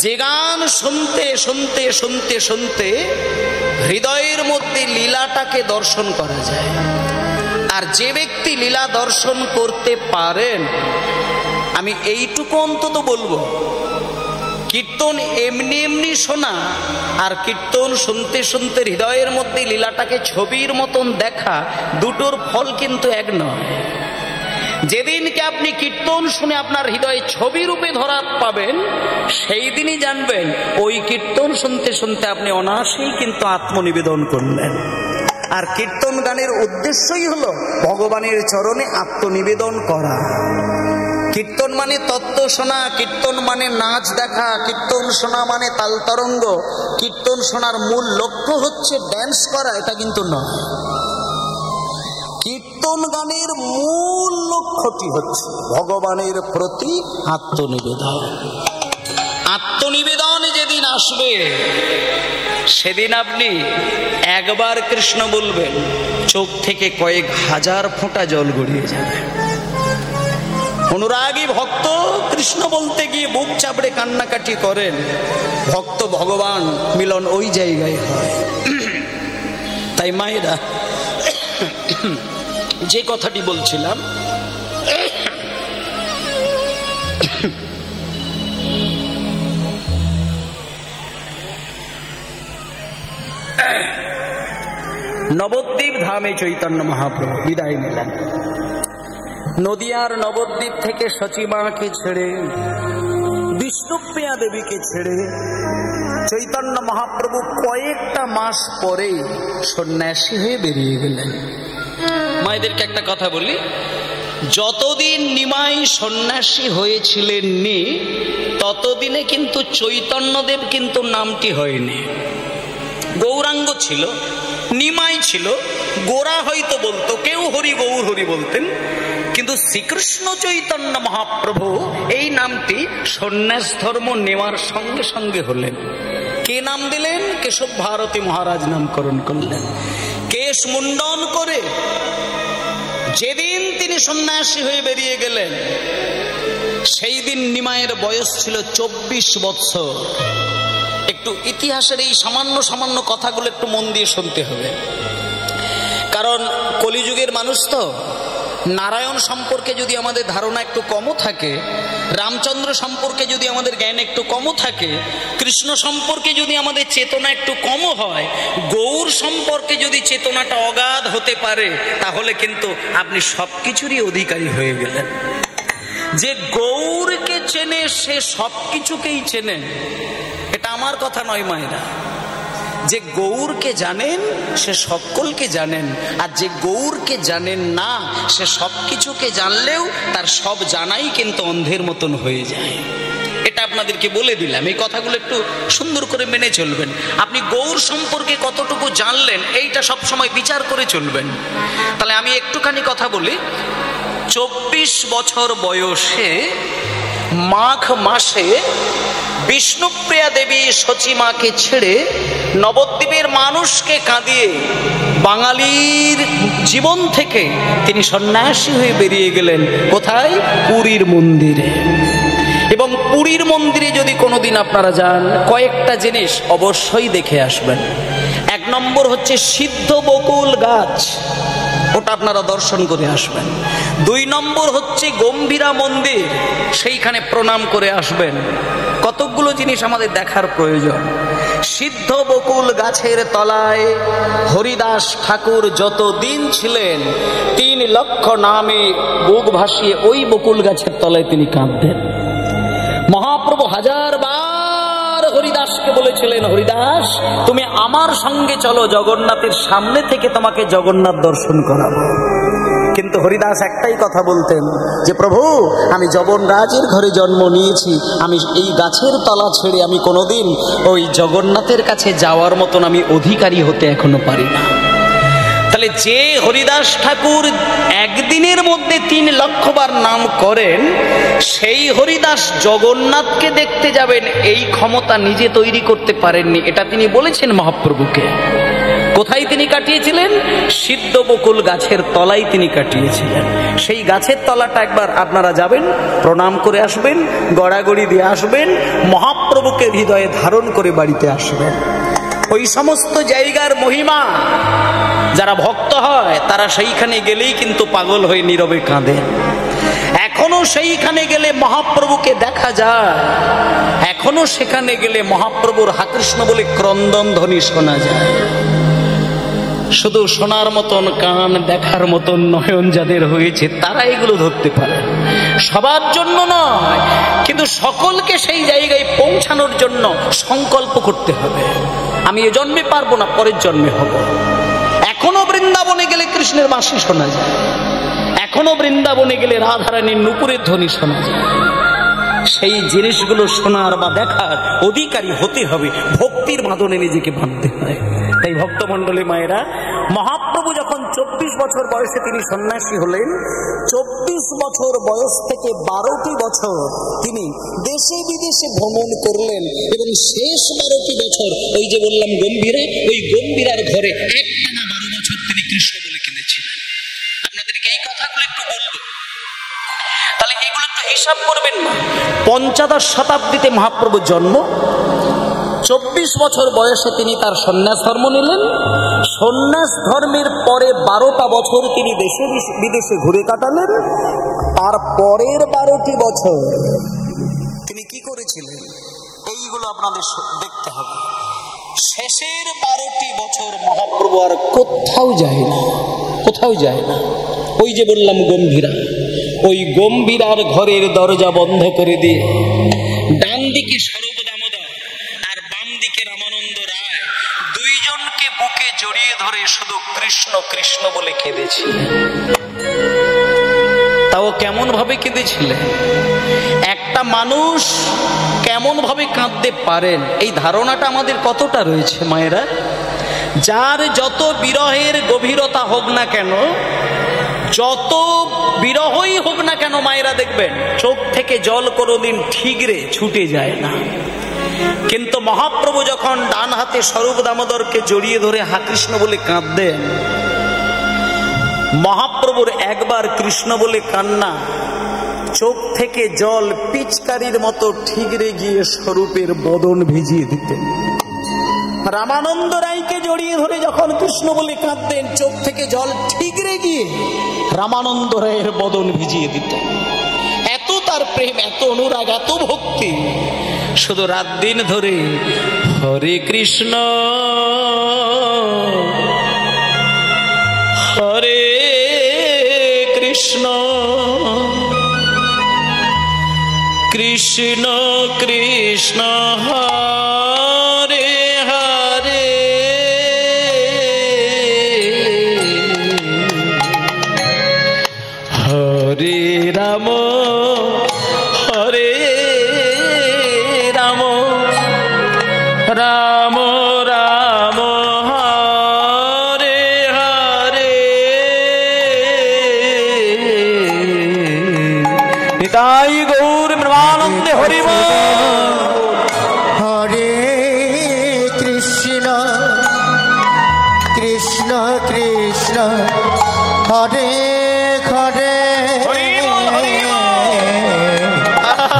যে গান শুনতে শুনতে শুনতে শুনতে হৃদয়ের মধ্যে লীলাটাকে দর্শন করা যায়। আর যে ব্যক্তি লীলা দর্শন করতে পারেন, আমি এইটুকু অন্তত বলবো, কীর্তন এমনি এমনি শোনা আর কীর্তন শুনতে শুনতে হৃদয়ের মধ্যে লীলাটাকে ছবির মতন দেখা, দুটোর ফল কিন্তু এক নয়। যেদিনকে আপনি কীর্তন শুনে আপনার হৃদয়ে ছবি রূপে ধরা পাবেন, সেই দিনই জানবেন ওই কীর্তন শুনতে শুনতে আপনি অনায়াসেই কিন্তু আত্মনিবেদন করলেন। আর কীর্তন গানের উদ্দেশ্যই হলো ভগবানের চরণে আত্মনিবেদন করা। কীর্তন মানে তত্ত্ব শোনা, কীর্তন মানে নাচ দেখা, কীর্তন শোনা মানে তাল তরঙ্গ, কীর্তন শোনার মূল লক্ষ্য হচ্ছে ড্যান্স করা, এটা কিন্তু নয়। কীর্তন গানের মূল লক্ষ্যটি হচ্ছে ভগবানের প্রতি আত্মনিবেদন। আত্মনিবেদন যেদিন আসবে, সেদিন আপনি একবার কৃষ্ণ বলবেন, চোখ থেকে কয়েক হাজার ফোঁটা জল গড়িয়ে যাবে। অনুরাগী ভক্ত কৃষ্ণ বলতে গিয়ে বুক চাপড়ে কান্নাকাটি করেন, ভক্ত ভগবান মিলন ওই জায়গায় হয়। তাই মায়েরা, যে কথাটি বলছিলাম, নবদ্বীপ ধামে চৈতন্য মহাপ্রভু বিদায় নিলেন। নদিয়ার নবদ্বীপ থেকে সচিমাকে ছেড়ে, বিষ্ণুপ্রিয়া দেবীকে ছেড়ে চৈতন্য মহাপ্রভু কয়েকটা মাস পরেই সন্ন্যাসী হয়ে বেরিয়ে গেলেন। মায়েদেরকে একটা কথা বলি, যতদিন নিমাই সন্ন্যাসী হয়েছিলেন নি, ততদিনে কিন্তু চৈতন্যদেব কিন্তু নামটি হয়নি। গৌরাঙ্গ ছিল, নিমাই ছিল, গোরা হয়তো বলতো, কেউ হরি গৌর হরি বলতেন, কিন্তু শ্রীকৃষ্ণ চৈতন্য মহাপ্রভু এই নামটি সন্ন্যাস ধর্ম নেওয়ার সঙ্গে সঙ্গে হলেন। কে নাম দিলেন? কেশব ভারতী মহারাজ নামকরণ করলেন। কেশ মুন্ডন করে যেদিন তিনি সন্ন্যাসী হয়ে বেরিয়ে গেলেন, সেই দিন নিমাইয়ের বয়স ছিল 24 বৎসর। একটু ইতিহাসের এই সামান্য সামান্য কথাগুলো একটু মন দিয়ে শুনতে হবে, কারণ কলিযুগের মানুষ তো নারায়ণ সম্পর্কে যদি আমাদের ধারণা একটু কমও থাকে, রামচন্দ্র সম্পর্কে যদি আমাদের জ্ঞান একটু কমও থাকে, কৃষ্ণ সম্পর্কে যদি আমাদের চেতনা একটু কমও হয়, গৌর সম্পর্কে যদি চেতনাটা অগাধ হতে পারে, তাহলে কিন্তু আপনি সবকিছুরই অধিকারী হয়ে গেলেন। যে গৌরকে চেনে সে সবকিছুকেই চেনেন, এটা আমার কথা নয় মায়েরা। যে গৌরকে জানেন সে সকলকে জানেন, আর যে গৌরকে জানেন না সে সবকিছুকে জানলেও তার সব জানাই কিন্তু অন্ধের মতন হয়ে যায়। এটা আপনাদেরকে বলে দিলাম, এই কথাগুলো একটু সুন্দর করে মেনে চলবেন। আপনি গৌর সম্পর্কে কতটুকু জানলেন এইটা সব সময় বিচার করে চলবেন। তাহলে আমি একটুখানি কথা বলি। 24 বছর বয়সে মাঘ মাসে বিষ্ণুপ্রিয়া দেবী সচিমাকে ছেড়ে নবদ্বীপের মানুষকে কাঁদিয়ে বাঙালির জীবন থেকে তিনি সন্ন্যাসী হয়ে বেরিয়ে গেলেন। কোথায়? পুরীর মন্দিরে। এবং পুরীর মন্দিরে যদি কোনোদিন আপনারা যান, কয়েকটা জিনিস অবশ্যই দেখে আসবেন। 1 নম্বর হচ্ছে সিদ্ধ বকুল গাছ, ওটা আপনারা দর্শন করে আসবেন। 2 নম্বর হচ্ছে গম্ভীরা মন্দির, সেইখানে প্রণাম করে আসবেন। কতকগুলো জিনিস আমাদের দেখার প্রয়োজন। সিদ্ধ বকুল গাছের তলায় হরিদাস ঠাকুর যতদিন ছিলেন 3 লক্ষ নামে বুক ভাসিয়ে ওই বকুল গাছের তলায় তিনি কাঁদতেন। মহাপ্রভু 1000 বার হরিদাসকে বলেছিলেন, হরিদাস তুমি আমার সঙ্গে চলো, জগন্নাথের সামনে থেকে তোমাকে জগন্নাথ দর্শন করাবো। কিন্তু হরিদাস একটাই কথা বলতেন যে প্রভু, আমি যবনরাজের ঘরে জন্ম নিয়েছি, আমি এই গাছের তলা ছেড়ে আমি কোনোদিন ওই জগন্নাথের কাছে যাওয়ার মতন আমি অধিকারী হতে এখনো পারি না। তাহলে যে হরিদাস ঠাকুর একদিনের মধ্যে 3 লক্ষ বার নাম করেন, সেই হরিদাস জগন্নাথকে দেখতে যাবেন এই ক্ষমতা নিজে তৈরি করতে পারেননি। এটা তিনি বলেছেন মহাপ্রভুকে। কোথায় তিনি কাটিয়েছিলেন? সিদ্ধ বকুল গাছের তলায় তিনি কাটিয়েছিলেন। সেই গাছের তলাটা একবার আপনারা যাবেন, প্রণাম করে আসবেন, গড়াগড়ি দিয়ে আসবেন, মহাপ্রভুকে হৃদয়ে ধারণ করে বাড়িতে আসবেন। ওই সমস্ত জায়গার মহিমা যারা ভক্ত হয় তারা সেইখানে গেলেই কিন্তু পাগল হয়ে নীরবে কাঁদে। এখনো সেইখানে গেলে মহাপ্রভুকে দেখা যায়, এখনো সেখানে গেলে মহাপ্রভুর হা কৃষ্ণ বলে ক্রন্দন ধ্বনি শোনা যায়। শুধু শোনার মতন কান, দেখার মতন নয়ন যাদের হয়েছে তারা এগুলো ধরতে পারে। সবার জন্য নয়, কিন্তু সকলকে সেই জায়গায় পৌঁছানোর জন্য সংকল্প করতে হবে। আমি এ জন্মে পারবো না, পরের জন্মে হব। এখনো বৃন্দাবনে গেলে কৃষ্ণের বাঁশি শোনা যায়, এখনো বৃন্দাবনে গেলে রাধারানীর নুপুরের ধ্বনি শোনা যায়। সেই জিনিসগুলো শোনার বা দেখার অধিকারী হতে হবে, ভক্তির বাঁধনে নিজেকে বাঁধতে হয়। তাই ভক্তমণ্ডলী মায়েরা, মহাপ্রভু যখন 24 বছর বয়সে তিনি সন্ন্যাসী হলেন, 24 বছর বয়স থেকে 12টি বছর তিনি দেশে বিদেশে ভ্রমণ করলেন। এবং শেষ 12টি বছর ওই যে বললাম গম্ভীরা, ওই গম্ভীরার ঘরে একটানা 12 বছর তিনি কৃষ্ণ বলে কেঁদেছিলেন। আপনাদেরকে এই কথাগুলো একটু বলবো, তাহলে এগুলো একটু হিসাব করবেন না। 15 শতাব্দীতে মহাপ্রভুর জন্ম, 24 বছর বয়সে তিনি তার সন্ন্যাস ধর্ম নিলেন। সন্ন্যাস ধর্মের পরে 12টা বছর তিনি দেশে বিদেশে ঘুরে কাটালেন। তার পরের 12টি বছর তিনি কি করেছিলেন এইগুলো আপনাদের দেখতে হবে। শেষের 12টি বছর মহাপ্রভু আর কোথাও যায় না, কোথাও যায় না। ওই যে বললাম গম্ভীরা, ওই গম্ভীরার ঘরের দরজা বন্ধ করে দিয়ে ডান দিকে স্বরূপ দামোদর আর বাম দিকে রামানন্দ রায় দুইজনকে বুকে জড়িয়ে ধরে শুধু কৃষ্ণ কৃষ্ণ বলে কেঁদেছিলেন। তাও কেমন ভাবে কেঁদেছিলেন? একটা মানুষ কেমন ভাবে কাঁদতে পারেন এই ধারণাটা আমাদের কতটা রয়েছে মায়েরা? যার যত বিরহের গভীরতা হোক না কেন, যত বিরহই হোক না কেন মায়েরা, দেখবেন চোখ থেকে জল কোনোদিন ঠিকরে ছুটে যায় না। কিন্তু মহাপ্রভু যখন ডান হাতে স্বরূপ দামোদরকে জড়িয়ে ধরে হা কৃষ্ণ বলে কাঁদতেন, মহাপ্রভুর একবার কৃষ্ণ বলে কান্না, চোখ থেকে জল পিচকারির মতো ঠিকরে গিয়ে স্বরূপের বদন ভিজিয়ে দিতেন। রামানন্দ রায়কে জড়িয়ে ধরে যখন কৃষ্ণ বলে কাঁদতেন, চোখ থেকে জল ঠিকরে গিয়ে রামানন্দ রায়ের বদন ভিজিয়ে দিত। এত তার প্রেম, এত অনুরাগ, এত ভক্তি। শুধু রাত দিন ধরে হরে কৃষ্ণ হরে কৃষ্ণ কৃষ্ণ কৃষ্ণ হরে হরে হরে রাম হরে রাম রাম রাম হরে হরে। নিতাই গৌর প্রেমানন্দে হরি বল। হরে কৃষ্ণ কৃষ্ণ কৃষ্ণ হরে হরে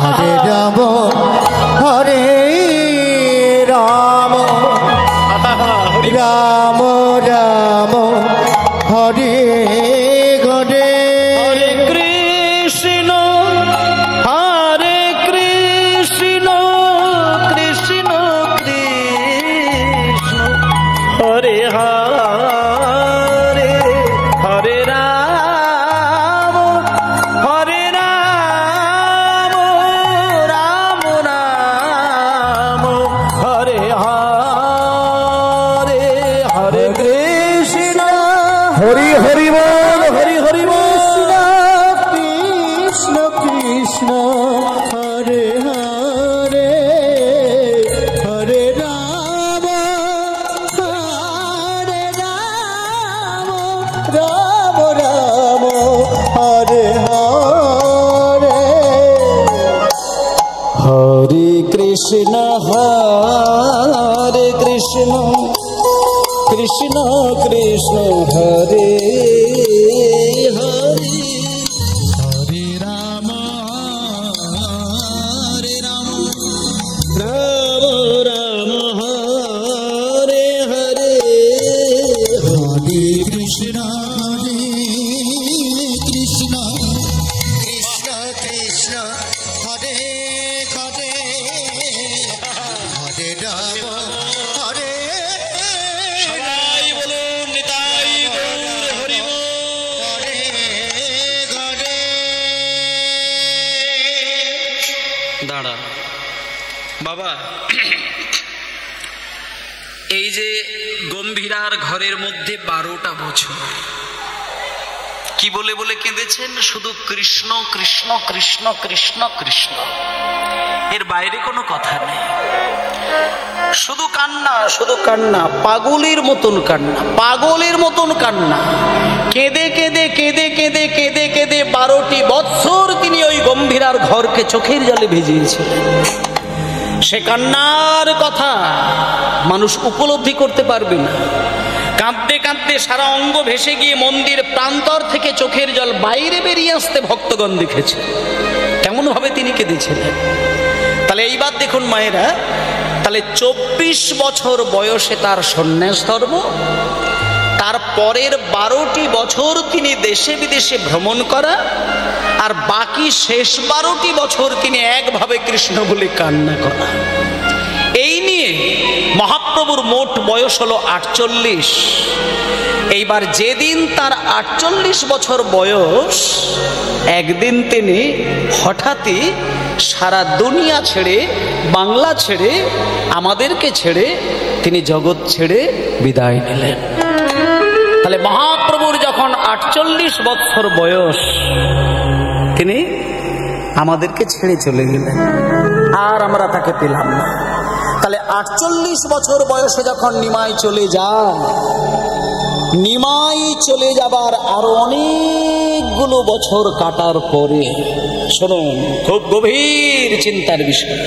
হরে রাম হরে রাম রাম রাম হরে হরে হরে কৃষ্ণ হরে কৃষ্ণ কৃষ্ণ কৃষ্ণ হরে হরে হরে রাম হরে রাম রাম রাম হরে হরে হরে কৃষ্ণ হরি হরি বল হরি হরি বল। কৃষ্ণ কৃষ্ণ হরে হরে হরে রাম রাম রাম হরে হরে হরে কৃষ্ণ হরে কৃষ্ণ কৃষ্ণ কৃষ্ণ হরে হরে হরে রাম রাম রাম হরে হরে হরে কৃষ্ণ কৃষ্ণ কৃষ্ণ কৃষ্ণ হরে হরে হরে রাম হরে সবাই বলুন নিতাই গৌর হরি বল। হরে হরে দাঁড়া বাবা, এই যে গম্ভীরার ঘরের মধ্যে 12টা বছর কি বলে বলে কেঁদেছেন? শুধু কৃষ্ণ কৃষ্ণ কৃষ্ণ কৃষ্ণ কৃষ্ণ, এর বাইরে কোনো কথা নেই। শুধু কান্না, শুধু কান্না, পাগলের মতন কান্না, পাগলের মতন কান্না। কেঁদে কেঁদে কেঁদে কেঁদে কেঁদে কেঁদে 12টি বৎসর তিনি ওই গম্ভীরার ঘরকে চোখের জলে ভিজিয়েছিলেন। সে কান্নার কথা মানুষ উপলব্ধি করতে পারবে না। কাঁদতে কাঁদতে সারা অঙ্গ ভেসে গিয়ে মন্দির প্রান্তর থেকে চোখের জল বাইরে বেরিয়ে আসতে ভক্তগণ দেখেছে। কেমন ভাবে তিনি কেঁদেছিলেন। তাহলে এইবার দেখুন মায়েরা, তাহলে 24 বছর বয়সে তার সন্ন্যাস ধর্ম, তার পরের 12টি বছর তিনি দেশে বিদেশে ভ্রমণ করা, আর বাকি শেষ 12টি বছর তিনি একভাবে কৃষ্ণ বলে কান্না করা। এই নিয়ে মহাপ্রভুর মোট বয়স হলো 48। এইবার যেদিন তার 48 বছর বয়স, একদিন তিনি হঠাৎই সারা দুনিয়া ছেড়ে, বাংলা ছেড়ে, আমাদেরকে ছেড়ে তিনি জগৎ ছেড়ে বিদায় নিলেন। তাহলে মহাপ্রভুর যখন 48 বছর বয়স, তিনি আমাদেরকে ছেড়ে চলে গেলেন, আর আমরা তাকে পেলাম না। তাহলে 48 বছর বয়সে যখন নিমাই চলে যায়, নিমাই চলে যাবার আরো অনেকগুলো বছর কাটার পরে, শুনুন খুব গভীর চিন্তার বিষয়,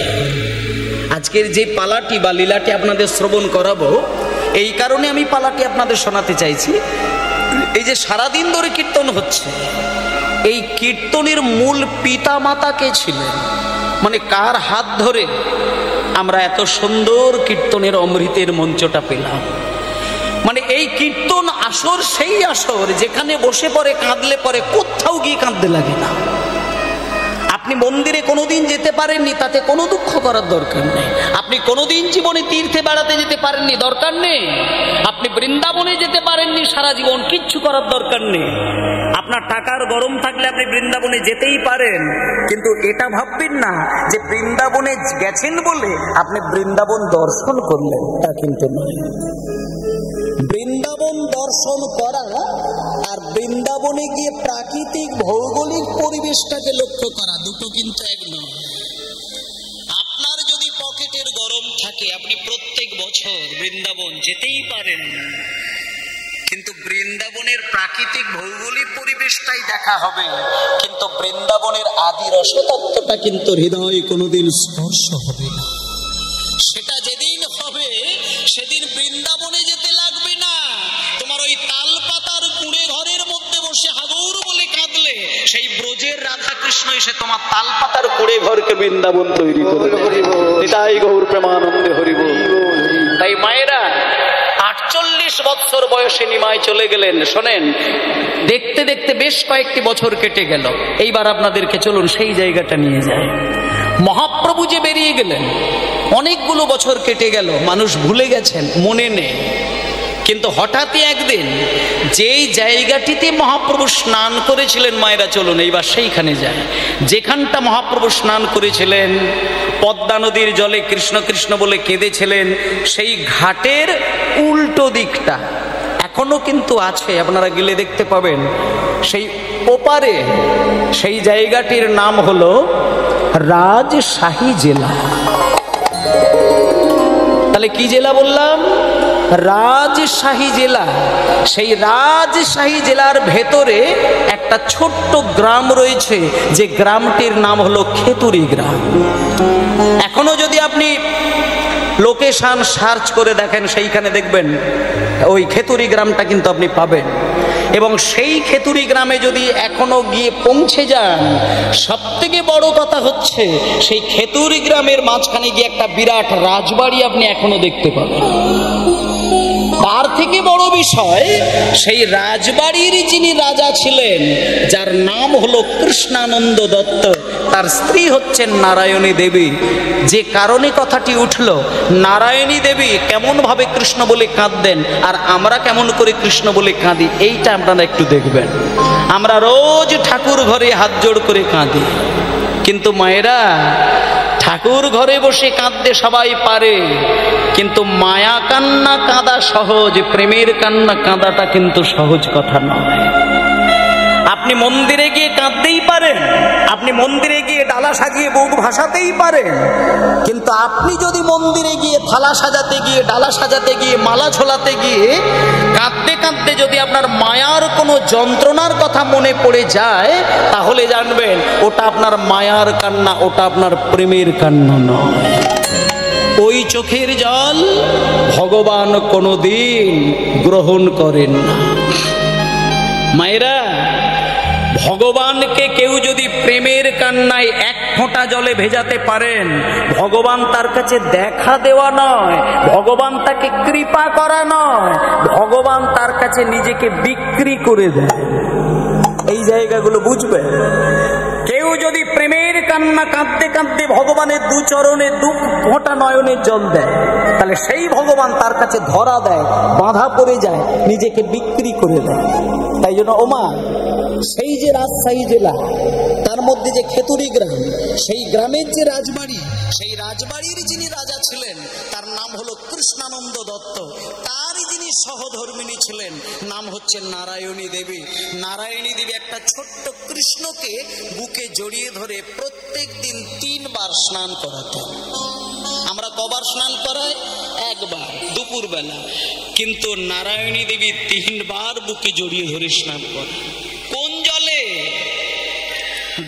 আজকের যে পালাটি বা লীলাটি আপনাদের শ্রবণ করাবো, এই কারণে আমি পালাটি আপনাদের শোনাতে চাইছি। এই যে সারাদিন ধরে কীর্তন হচ্ছে, এই কীর্তনের মূল পিতা মাতা কে ছিলেন, মানে কার হাত ধরে আমরা এত সুন্দর কীর্তনের অমৃতের মঞ্চটা পেলাম। মানে এই কীর্তন আসর সেই আসর যেখানে বসে পরে কাঁদলে পরে কোথাও গিয়ে কাঁদতে লাগে না। আপনি মন্দিরে কোনোদিন যেতে পারেননি, তাতে কোনো দুঃখ করার দরকার নেই। আপনি কোনোদিন জীবনে তীর্থে বেড়াতে যেতে পারেননি, দরকার নেই। আপনি বৃন্দাবনে যেতে পারেননি সারা জীবন, কিচ্ছু করার দরকার নেই। আপনার টাকার গরম থাকলে আপনি বৃন্দাবনে যেতেই পারেন, কিন্তু এটা ভাববেন না যে বৃন্দাবনে গেছেন বলে আপনি বৃন্দাবন দর্শন করলেন, তা কিন্তু নয়। বৃন্দাবন দর্শন করা আর বৃন্দাবনে গিয়ে প্রাকৃতিক ভৌগোলিক পরিবেশটাকে লক্ষ্য করা দুটো কিন্তু এক নয়। আপনার যদি পকেটের গরম থাকে আপনি প্রত্যেক বছর বৃন্দাবন যেতেই পারেন, কিন্তু বৃন্দাবনের প্রাকৃতিক ভৌগোলিক পরিবেশটাই দেখা হবে, কিন্তু বৃন্দাবনের আদি রসতত্ত্বটা কিন্তু হৃদয়ে কোনোদিন স্পর্শ হবে না। সেটা যেদিন হবে সেদিন বৃন্দাবনে যেতে লাগবে না। তোমার ওই তাল পাতার কুঁড়ে ঘরের মধ্যে বসে হাগুর বলে কাঁদলে সেই ব্রজের রাধা কৃষ্ণ এসে তোমার তাল পাতার কুঁড়ে ঘরকে বৃন্দাবন তৈরি করে দেবে। এটাই গৌর প্রেমানন্দে হরি বল। তাই মায়েরা 48 বছর বয়সে নিমায় চলে গেলেন। শোনেন, দেখতে দেখতে বেশ কয়েকটি বছর কেটে গেল। এইবার আপনাদেরকে চলুন সেই জায়গাটা নিয়ে যায়। মহাপ্রভু যে বেরিয়ে গেলেন, অনেকগুলো বছর কেটে গেল, মানুষ ভুলে গেছেন, মনে নেই। কিন্তু হঠাৎই একদিন যেই জায়গাটিতে মহাপ্রভু স্নান করেছিলেন, মায়েরা চলুন এইবার সেইখানে যায়। যেখানটা মহাপ্রভু স্নান করেছিলেন, পদ্মা নদীর জলে কৃষ্ণ কৃষ্ণ বলে কেঁদেছিলেন, সেই ঘাটের উল্টো দিকটা এখনো কিন্তু আছে, আপনারা গেলে দেখতে পাবেন। সেই ওপারে সেই জায়গাটির নাম হলো রাজশাহী জেলা। তাহলে কি জেলা বললাম? রাজশাহী জেলা। সেই রাজশাহী জেলার ভেতরে একটা ছোট্ট গ্রাম রয়েছে, যে গ্রামটির নাম হলো খেতুরি গ্রাম। এখনো যদি আপনি লোকেশন সার্চ করে দেখেন, সেইখানে দেখবেন ওই খেতুরি গ্রামটা কিন্তু আপনি পাবেন। এবং সেই খেতুরি গ্রামে যদি এখনো গিয়ে পৌঁছে যান, সব থেকে বড় কথা হচ্ছে সেই খেতুরি গ্রামের মাঝখানে গিয়ে একটা বিরাট রাজবাড়ি আপনি এখনো দেখতে পাবেন। তার থেকে বড় বিষয়, সেই রাজবাড়ির যিনি রাজা ছিলেন, যার নাম হলো কৃষ্ণানন্দ দত্ত, তার স্ত্রী হচ্ছেন নারায়ণী দেবী। যে কারণে কথাটি উঠল, নারায়ণী দেবী কেমন ভাবে কৃষ্ণ বলে কাঁদতেন আর আমরা কেমন করে কৃষ্ণ বলে কাঁদি, এইটা আপনারা একটু দেখবেন। আমরা রোজ ঠাকুর ঘরে হাত জোড় করে কাঁদি, কিন্তু মায়েরা ঠাকুর ঘরে বসে কাঁদতে সবাই পারে, কিন্তু মায়া কান্না কাঁদা সহজ, প্রেমের কান্না কাঁদাটা কিন্তু সহজ কথা নয়। আপনি মন্দিরে গিয়ে কাঁদতেই পারেন, আপনি মন্দিরে গিয়ে ডালা সাজিয়ে বুক ভাসাতেই পারেন, কিন্তু আপনি যদি মন্দিরে গিয়ে থালা সাজাতে গিয়ে, ডালা সাজাতে গিয়ে, মালা ঝোলাতে গিয়ে কাঁদতে কাঁদতে যদি আপনার মায়ার কোনো যন্ত্রণার কথা মনে পড়ে যায়, তাহলে জানবেন ওটা আপনার মায়ার কান্না, ওটা আপনার প্রেমের কান্না নয়। ওই চোখের জল ভগবান কোনোদিন গ্রহণ করেন না। মায়েরা, ভগবানকে কেউ যদি প্রেমের কান্নায় এক ফোঁটা জলে ভেজাতে পারেন, ভগবান তার কাছে দেখা দেওয়া নয়, ভগবান তাকে কৃপা করা নয়, ভগবান তার কাছে নিজেকে বিক্রি করে দেয়। এই জায়গাগুলো বুঝবেন। কেউ যদি প্রেমের কান্না কাঁদতে কাঁদতে ভগবানের দু চরণে দু ফোঁটা নয়নের জল দেয়, তাহলে সেই ভগবান তার কাছে ধরা দেয়, বাঁধা পড়ে যায়, নিজেকে বিক্রি করে দেয়। তাই জন্য ওমা, সেই যে রাজশাহী জেলা, তার মধ্যে যে খেতুরি গ্রাম, সেই গ্রামের যে রাজবাড়ি, সেই রাজবাড়ির যিনি রাজা ছিলেন তার নাম হলো কৃষ্ণানন্দ দত্ত। তারই যিনি সহধর্মিণী ছিলেন নাম হচ্ছে নারায়ণী দেবী। নারায়ণী দেবী একটা ছোট্ট কৃষ্ণকে বুকে জড়িয়ে ধরে প্রত্যেক দিন 3 বার স্নান করাতেন। আমরা কবার স্নান করাই? একবার, দুপুর বেলা। কিন্তু নারায়ণী দেবী 3 বার বুকে জড়িয়ে ধরে স্নান করেন। কোন জলে?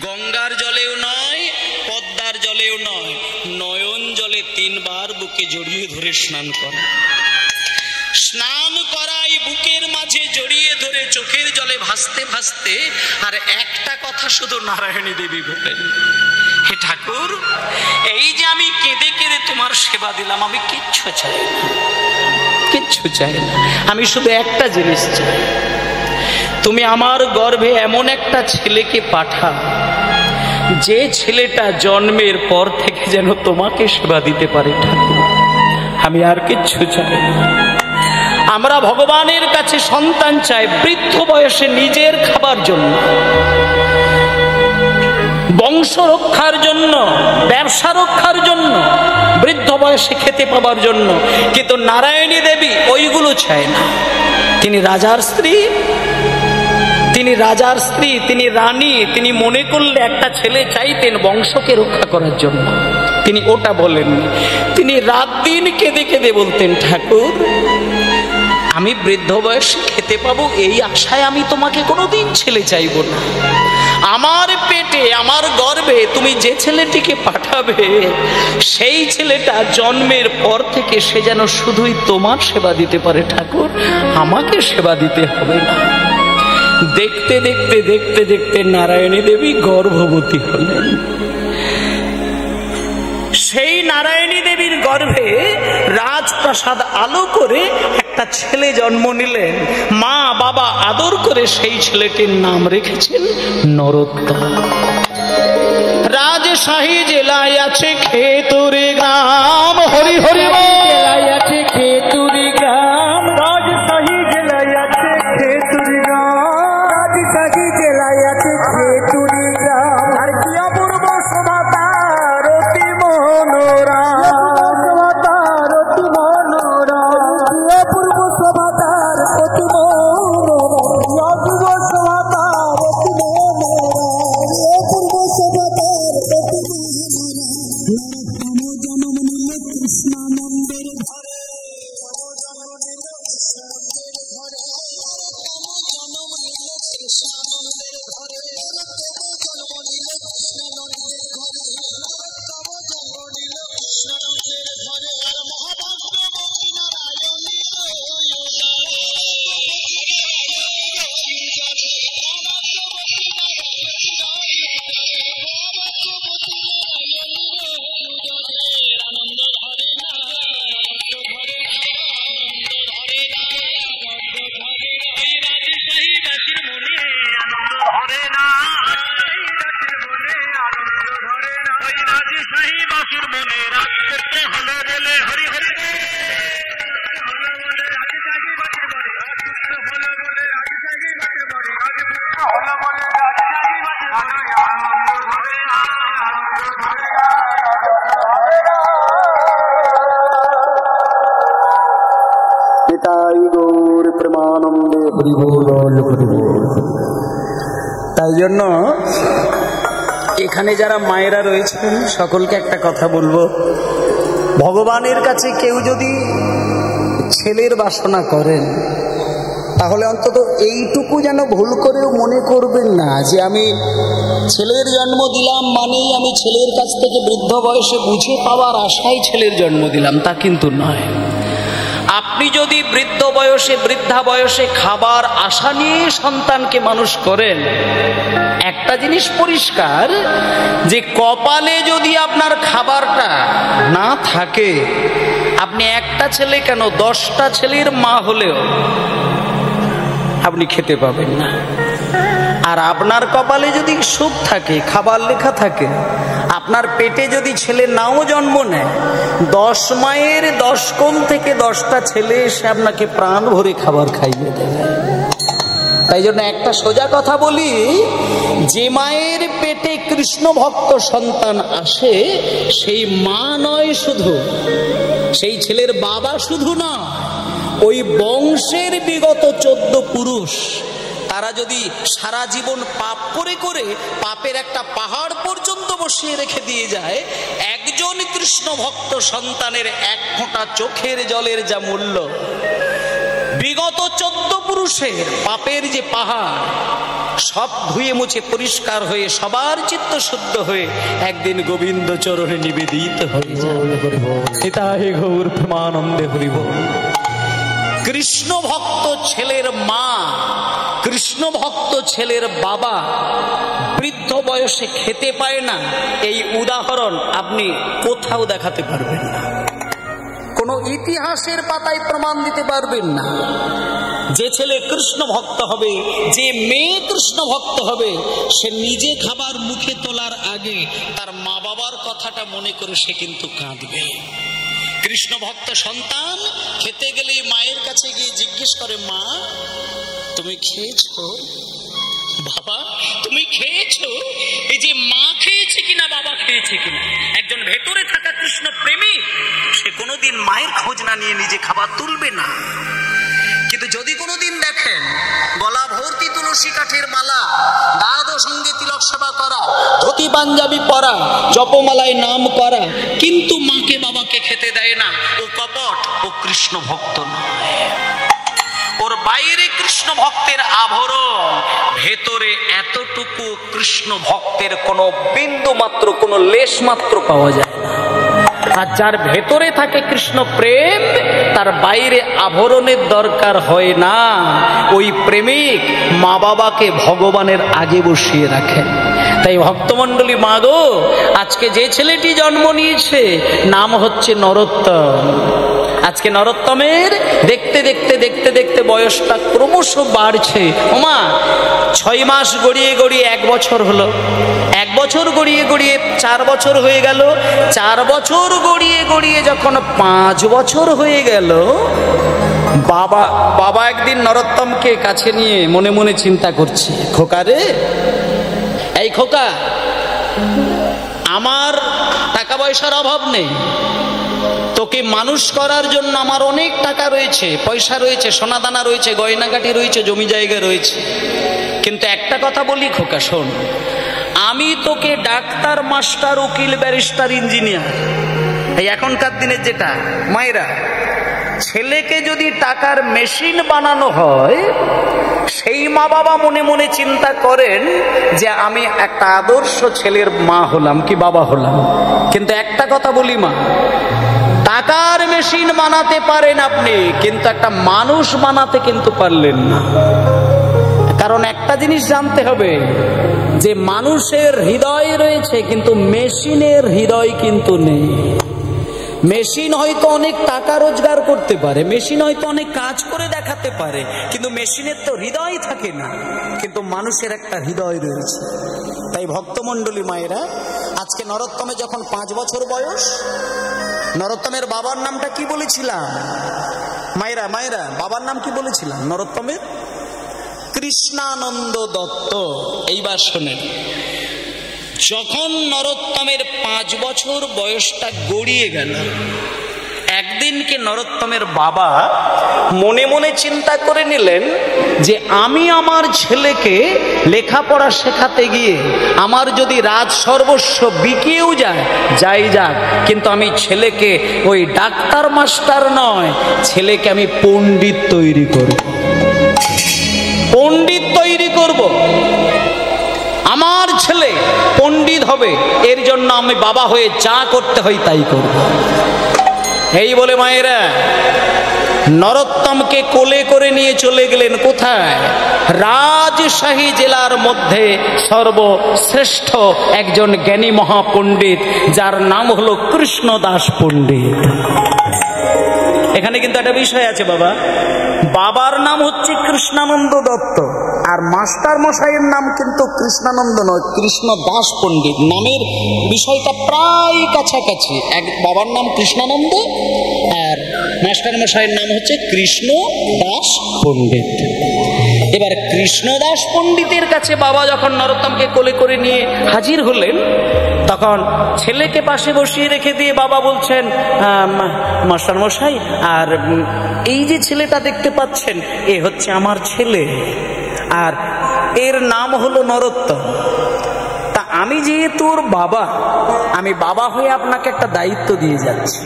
গঙ্গার জলেও নয়, পদ্মার জলেও নয়, নয়ন জলে 3 বার বুকে জড়িয়ে ধরে স্নান করে। স্নান করাই বুকের মাঝে জড়িয়ে ধরে চোখের জলে ভাসতে ভাসতে। আর একটা কথা শুধু নারায়ণী দেবী বলেন, হে ঠাকুর, এই যে আমি কেঁদে কেঁদে তোমার সেবা দিলাম, আমি কিচ্ছু চাই না, কিচ্ছু চাই না। আমি শুধু একটা জিনিস চাই, তুমি আমার গর্ভে এমন একটা ছেলেকে পাঠাও, যে ছেলেটা জন্মের পর থেকে যেন তোমাকে সেবা দিতে পারে ঠাকুর। আমি আর কিচ্ছু চাই না। আমরা ভগবানের কাছে সন্তান চাই বৃদ্ধ বয়সে নিজের খাবার জন্য, বংশ রক্ষার জন্য, ব্যবসা রক্ষার জন্য, বৃদ্ধ বয়সে খেতে পাবার জন্য। কিন্তু নারায়ণী দেবী ওইগুলো চায় না। তিনি রাজার স্ত্রী, তিনি রাজার স্ত্রী, তিনি রানী। তিনি মনে করলে একটা ছেলে চাইতেন বংশকে রক্ষা করার জন্য, তিনি ওটা বলেননি। তিনি রাত দিন কেঁদে কেঁদে বলতেন, ঠাকুর আমি বৃদ্ধ বয়সে খেতে পাবো এই আশায় আমি তোমাকে কোনোদিন ছেলে চাইব না। আমার পেটে, আমার গর্ভে তুমি যে ছেলেটিকে পাঠাবে, সেই ছেলেটা জন্মের পর থেকে সে যেন শুধুই তোমার সেবা দিতে পারে ঠাকুর, আমাকে সেবা দিতে হবে না। দেখতে দেখতে দেখতে দেখতে নারায়ণী দেবী গর্ভবতী হলেন। সেই নারায়ণী দেবীর গর্ভে রাজপ্রাসাদ আলো করে একটা ছেলে জন্ম নিলেন। মা বাবা আদর করে সেই ছেলেটির নাম রেখেছেন নরোত্তম। রাজশাহী জেলায় আছে খেতুরি গ্রাম, হরি হরি জেলায় আছে খেতুরি গ্রাম, রাজশাহী জেলায় আছে খেতুরি গ্রাম, রাজশাহী জেলায় আছে খেতুরি গ্রাম। আর কি অপূর্ব শোভা তার অতি মনোরম, তার অতি মনোরম, অপূর্ব শোভা তার অতি মনোরম, অপূর্ব শোভা তার অতি মনোরম, অপূর্ব শোভা তার অতি তাই জন্য এখানে যারা মায়েরা রয়েছেন সকলকে একটা কথা বলবো, ভগবানের কাছে কেউ যদি ছেলের বাসনা করেন তাহলে অন্তত এইটুকু যেন ভুল করেও মনে করবেন না যে আমি ছেলের জন্ম দিলাম মানেই আমি ছেলের কাছ থেকে বৃদ্ধ বয়সে বুঝে পাওয়ার আশায় ছেলের জন্ম দিলাম, তা কিন্তু নয়। আপনি যদি বৃদ্ধ বয়সে, বৃদ্ধা বয়সে খাবার আশা নিয়ে সন্তানকে মানুষ করেন, একটা জিনিস পরিষ্কার যে কপালে যদি আপনার খাবারটা না থাকে, আপনি একটা ছেলে কেন 10টা ছেলের মা হলেও আপনি খেতে পাবেন না। আর আপনার কপালে যদি সুখ থাকে, খাবার লেখা থাকে, আপনার পেটে যদি ছেলে নাও জন্ম নেয়, 10 মায়ের 10 কোণ থেকে 10টা ছেলে এসে আপনাকে প্রাণ ভরে খাবার খাইয়ে দেবে। তাই জন্য একটা সোজা কথা বলি, যে মায়ের পেটে কৃষ্ণ ভক্ত সন্তান আসে সেই মা নয় শুধু, সেই ছেলের বাবা শুধু না, ওই বংশের বিগত 14 পুরুষ তারা যদি সারা জীবন পাপ করে করে পাপের একটা পাহাড় পর্যন্ত বসিয়ে রেখে দিয়ে যায়, একজন কৃষ্ণ ভক্ত সন্তানের এক ফোঁটা চোখের জলের যা মূল্য, বিগত 14 পুরুষের পাপের যে পাহাড় সব ধুয়ে মুছে পরিষ্কার হয়ে সবার চিত্ত শুদ্ধ হয়ে একদিন গোবিন্দ চরণে নিবেদিত হয়ে যায়। গৌর প্রেমানন্দে হরিব। কৃষ্ণ ভক্ত ছেলের মা, কৃষ্ণ ভক্ত ছেলের বাবা বৃদ্ধ বৃদ্ধ বয়সে খেতে পায় না, এই উদাহরণ আপনি কোথাও দেখাতে পারবেন না, কোনো ইতিহাসের পাতায় প্রমাণ দিতে পারবেন না। যে ছেলে কৃষ্ণ ভক্ত হবে, যে মেয়ে কৃষ্ণ ভক্ত হবে, সে নিজে খাবার মুখে তোলার আগে তার মা বাবার কথাটা মনে করে সে কিন্তু কাঁদবে। কৃষ্ণ ভক্ত সন্তান খেতে গেলে মায়ের কাছে গিয়ে জিজ্ঞেস করে, মা তুমি খেয়েছো? বাবা তুমি খেয়েছো? এই যে মা খেয়েছে কিনা, বাবা খেয়েছে কিনা। একজন ভেতরে থাকা কৃষ্ণ প্রেমী সে কোনোদিন মায়ের খোঁজ না নিয়ে নিজে খাবার তুলবে না। কিন্তু যদি কোনোদিন দেখেন গলা ভর্তি তুলসী কাঠের মালা, দ্বাদশ সঙ্গে তিলক সেবা করা, ধুতি পাঞ্জাবি পরা, জপমালায় নাম করা, কিন্তু মাকে বাবাকে খেতে দেয় না, ও কপট, ও কৃষ্ণ ভক্ত নয়। ওর বাইরে কৃষ্ণ ভক্তের আভরণ, ভেতরে এতটুকু কৃষ্ণ ভক্তের কোনো বিন্দু মাত্র, কোনো লেশ মাত্র পাওয়া যায় না। আর যার ভেতরে থাকে কৃষ্ণ প্রেম, তার বাইরে আভরণের দরকার হয় না। ওই প্রেমিক মা বাবাকে ভগবানের আগে বসিয়ে রাখেন। তাই ভক্তমণ্ডলী, মা গো, আজকে যে ছেলেটি জন্ম নিয়েছে নাম হচ্ছে নরোত্তম। আজকে নরোত্তমের দেখতে দেখতে দেখতে দেখতে বয়সটা ক্রমশ বাড়ছে। ওমা 6 মাস গড়িয়ে গড়িয়ে 1 বছর হলো, 1 বছর গড়িয়ে গড়িয়ে 4 বছর হয়ে গেল, 4 বছর গড়িয়ে গড়িয়ে যখন 5 বছর হয়ে গেল, বাবা একদিন নরোত্তমকে কাছে নিয়ে মনে মনে চিন্তা করছে, খোকা রে, এই খোকা, আমার টাকা পয়সার অভাব নেই, তোকে মানুষ করার জন্য আমার অনেক টাকা রয়েছে, পয়সা রয়েছে, সোনাদানা রয়েছে, গয়নাগাটি রয়েছে, জমি জায়গা রয়েছে, কিন্তু একটা কথা বলি খোকা, শোন, আমি তোকে ডাক্তার, মাস্টার, উকিল, ব্যারিস্টার, ইঞ্জিনিয়ার, এই এখনকার দিনের যেটা মায়েরা, ছেলেকে যদি টাকার মেশিন বানানো হয়, সেই মা বাবা মনে মনে চিন্তা করেন যে আমি একটা আদর্শ ছেলের মা হলাম কি বাবা হলাম। কিন্তু একটা কথা বলি মা, টাকার মেশিন বানাতে পারেন আপনি, কিন্তু একটা মানুষ বানাতে কিন্তু পারলেন না। কারণ একটা জিনিস জানতে হবে যে মানুষের হৃদয় রয়েছে, কিন্তু মেশিনের হৃদয় কিন্তু নেই। মেশিন হয়তো অনেক টাকা রোজগার করতে পারে, মেশিন হয়তো অনেক কাজ করে দেখাতে পারে, কিন্তু মেশিনের তো হৃদয় থাকে না। কিন্তু মানুষের একটা হৃদয় রয়েছে। তাই ভক্তমণ্ডলী মায়েরা, আজকে নরোত্তমের যখন 5 বছর বয়স, নরোত্তমের বাবার নামটা কি বলেছিলাম মায়েরা? বাবার নাম কি বলেছিলাম নরোত্তমের? কৃষ্ণানন্দ দত্ত। এইবার শোনেন, যখন নরোত্তমের 5 বছর বয়সটা গড়িয়ে গেল, একদিনকে নরোত্তমের বাবা মনে মনে চিন্তা করে নিলেন যে আমি আমার ছেলেকে লেখাপড়া শেখাতে গিয়ে আমার যদি রাজ সর্বস্ব বিকিয়েও যাই যাক, কিন্তু আমি ছেলেকে ওই ডাক্তার মাস্টার নয়, ছেলেকে আমি পণ্ডিত তৈরি করব, পণ্ডিত তৈরি করব। আমার ছেলে পণ্ডিত হবে, এর জন্য আমি বাবা হয়ে যা করতে হয় তাই করব। এই বলে মায়েরা নরোত্তমকে কোলে করে নিয়ে চলে গেলেন কোথায়? রাজশাহী জেলার মধ্যে সর্বশ্রেষ্ঠ একজন জ্ঞানী মহাপণ্ডিত, যার নাম হলো কৃষ্ণদাস পণ্ডিত। এখানে কিন্তু একটা বিষয় আছে বাবা, বাবার নাম হচ্ছে কৃষ্ণানন্দ দত্ত, আর মাস্টার মশাইয়ের নাম কিন্তু কৃষ্ণানন্দ নয়, কৃষ্ণদাস পণ্ডিত। নামের বিষয়টা প্রায় কাছাকাছি। এক বাবার নাম কৃষ্ণানন্দ, আর মাস্টার মশাইয়ের নাম হচ্ছে কৃষ্ণদাস পণ্ডিত। এবার কৃষ্ণদাস পণ্ডিতের কাছে বাবা যখন নরোত্তমকে কোলে করে নিয়ে হাজির হলেন, তখন ছেলেকে পাশে বসিয়ে রেখে দিয়ে বাবা বলছেন, মাস্টার মশাই, আর এই যে ছেলেটা দেখতে পাচ্ছেন, এ হচ্ছে আমার ছেলে, আর এর নাম হলো নরোত্তম। তা আমি যেহেতু ওর বাবা, আমি বাবা হয়ে আপনাকে একটা দায়িত্ব দিয়ে যাচ্ছি।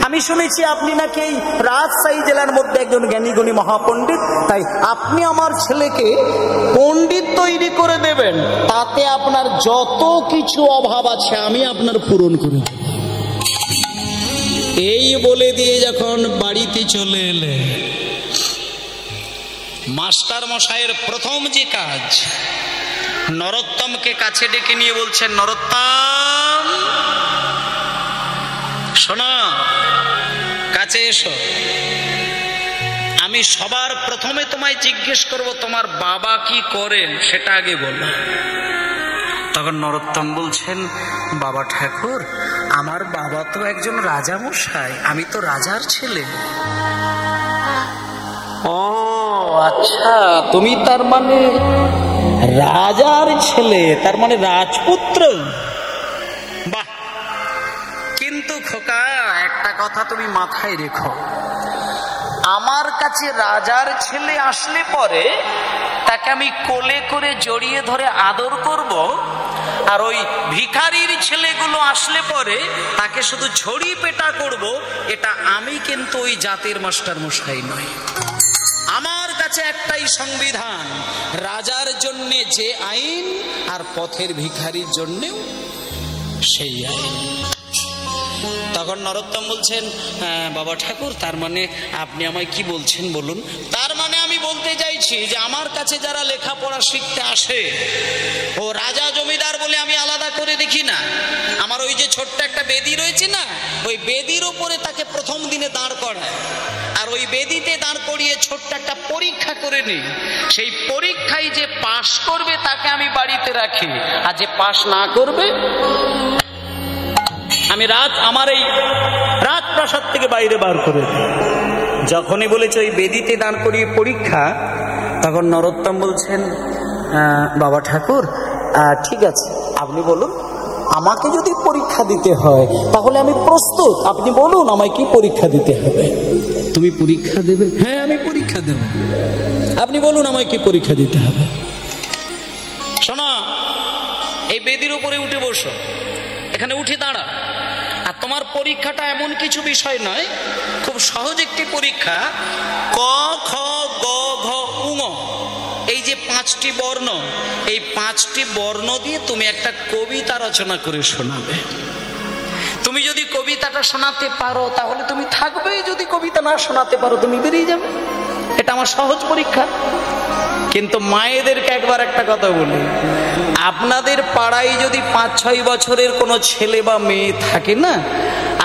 আমি শুনেছি আপনি নাকি এই রাজশাহী জেলার মধ্যে একজন জ্ঞানী গুণী মহাপণ্ডিত, তাই আপনি আমার ছেলেকে পণ্ডিত তৈরি করে দেবেন, তাতে আপনার যত কিছু অভাব আছে আমি আপনার পূরণ করে দেব। এই বলে দিয়ে যখন বাড়িতে চলে এলে, মাস্টার মশাইয়ের প্রথম যে কাজ, নরোত্তমকে নরোত্তমকে কাছে ডেকে নিয়ে বলছেন, নরোত্তম শোনো, কাছে এসো। আমি সবার প্রথমে তোমায় জিজ্ঞেস করব, তোমার বাবা কি করেন সেটা আগে বলো। তখন নরোত্তম বলছেন, বাবা ঠাকুর, আমার বাবা তো একজন রাজা মশাই, আমি তো রাজার ছেলে। ও আচ্ছা, তুমি তার মানে রাজার ছেলে, তার মানে রাজপুত্র। বাহ, কিন্তু খোকা একটা কথা তুমি মাথায় রেখো, আমার কাছে রাজার ছেলে আসলে পরে তাকে আমি কোলে করে জড়িয়ে ধরে আদর করব, আর ওই ভিখারির ছেলেগুলো আসলে পরে তাকে শুধু ঝড়ি পেটা করব, এটা আমি কিন্তু ওই জাতির মাস্টার মশাই নই। আমার কাছে একটাই সংবিধান, রাজার জন্য যে আইন আর পথের ভিখারির জন্যেও সেই আইন। তখন নরোত্তম বলছেন, হ্যাঁ বাবা ঠাকুর, তার মানে আপনি আমায় কি বলছেন বলুন। তার মানে আমি বলতে চাইছি যে আমার কাছে যারা লেখাপড়া শিখতে আসে, ও রাজা জমিদার বলে আমি আলাদা করে দেখি না। আমার ওই যে ছোট্ট একটা বেদি রয়েছে না, ওই বেদির উপরে তাকে প্রথম দিনে দাঁড় করায়, আর ওই বেদিতে দাঁড় করিয়ে ছোট্ট একটা পরীক্ষা করে নিই। সেই পরীক্ষায় যে পাশ করবে তাকে আমি বাড়িতে রাখি, আর যে পাশ না করবে আমি আমার এই রাজপ্রাসাদ থেকে বাইরে বার করে দিই। যখনই বলেছে ওই বেদিতে দাঁড় করিয়ে পরীক্ষা, তখন নরোত্তম বলছেন, বাবা ঠাকুর ঠিক আছে, আপনি বলুন, আমাকে যদি পরীক্ষা দিতে হয় তাহলে আমি প্রস্তুত, আপনি বলুন আমায় কি পরীক্ষা দিতে হবে। তুমি পরীক্ষা দেবে? হ্যাঁ আমি পরীক্ষা দেব। আপনি বলুন আমায় কি পরীক্ষা দিতে হবে। শোনো, এই বেদির উপরে উঠে বসো, এখানে উঠে দাঁড়া, আর তোমার পরীক্ষাটা এমন কিছু বিষয় নয়, খুব সহজ একটি পরীক্ষা। ক খ গ ঘ উঙ, এই যে 5টি বর্ণ, এই 5টি বর্ণ দিয়ে তুমি একটা কবিতা রচনা করে শোনাবে। তুমি যদি কবিতাটা শোনাতে পারো তাহলে তুমি থাকবে, যদি কবিতা না শোনাতে পারো তুমি বেরিয়ে যাবে। এটা আমার সহজ পরীক্ষা। কিন্তু মায়েদেরকে একবার একটা কথা বলি, আপনাদের পাড়ায় যদি 5-6 বছরের কোনো ছেলে বা মেয়ে থাকে না,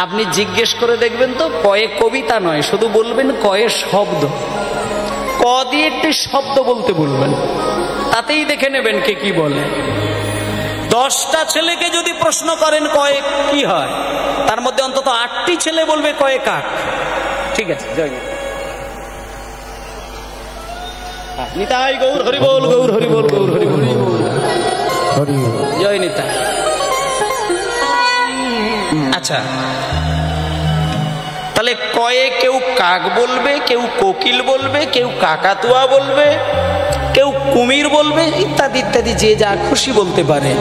আপনি জিজ্ঞেস করে দেখবেন তো, কয়ে কবিতা নয়, শুধু বলবেন কয়ে শব্দ। ক দিয়ে একটি শব্দ বলতে বলবেন, তাতেই দেখে নেবেন কে কি বলে। 10টা ছেলেকে যদি প্রশ্ন করেন কয়ে কি হয়, তার মধ্যে অন্তত 8টি ছেলে বলবে কয়ে কাক। ঠিক আছে, জয় নিতাই গৌর হরি বল, গৌর হরি বল, গৌর হরি বল, জয় নিতাই। আচ্ছা, তাহলে কয়ে কেউ কাক বলবে, কেউ কোকিল বলবে, কেউ কাকাতুয়া বলবে, কেউ কুমির বলবে, ইত্যাদি ইত্যাদি, যে যা খুশি বলতে পারে।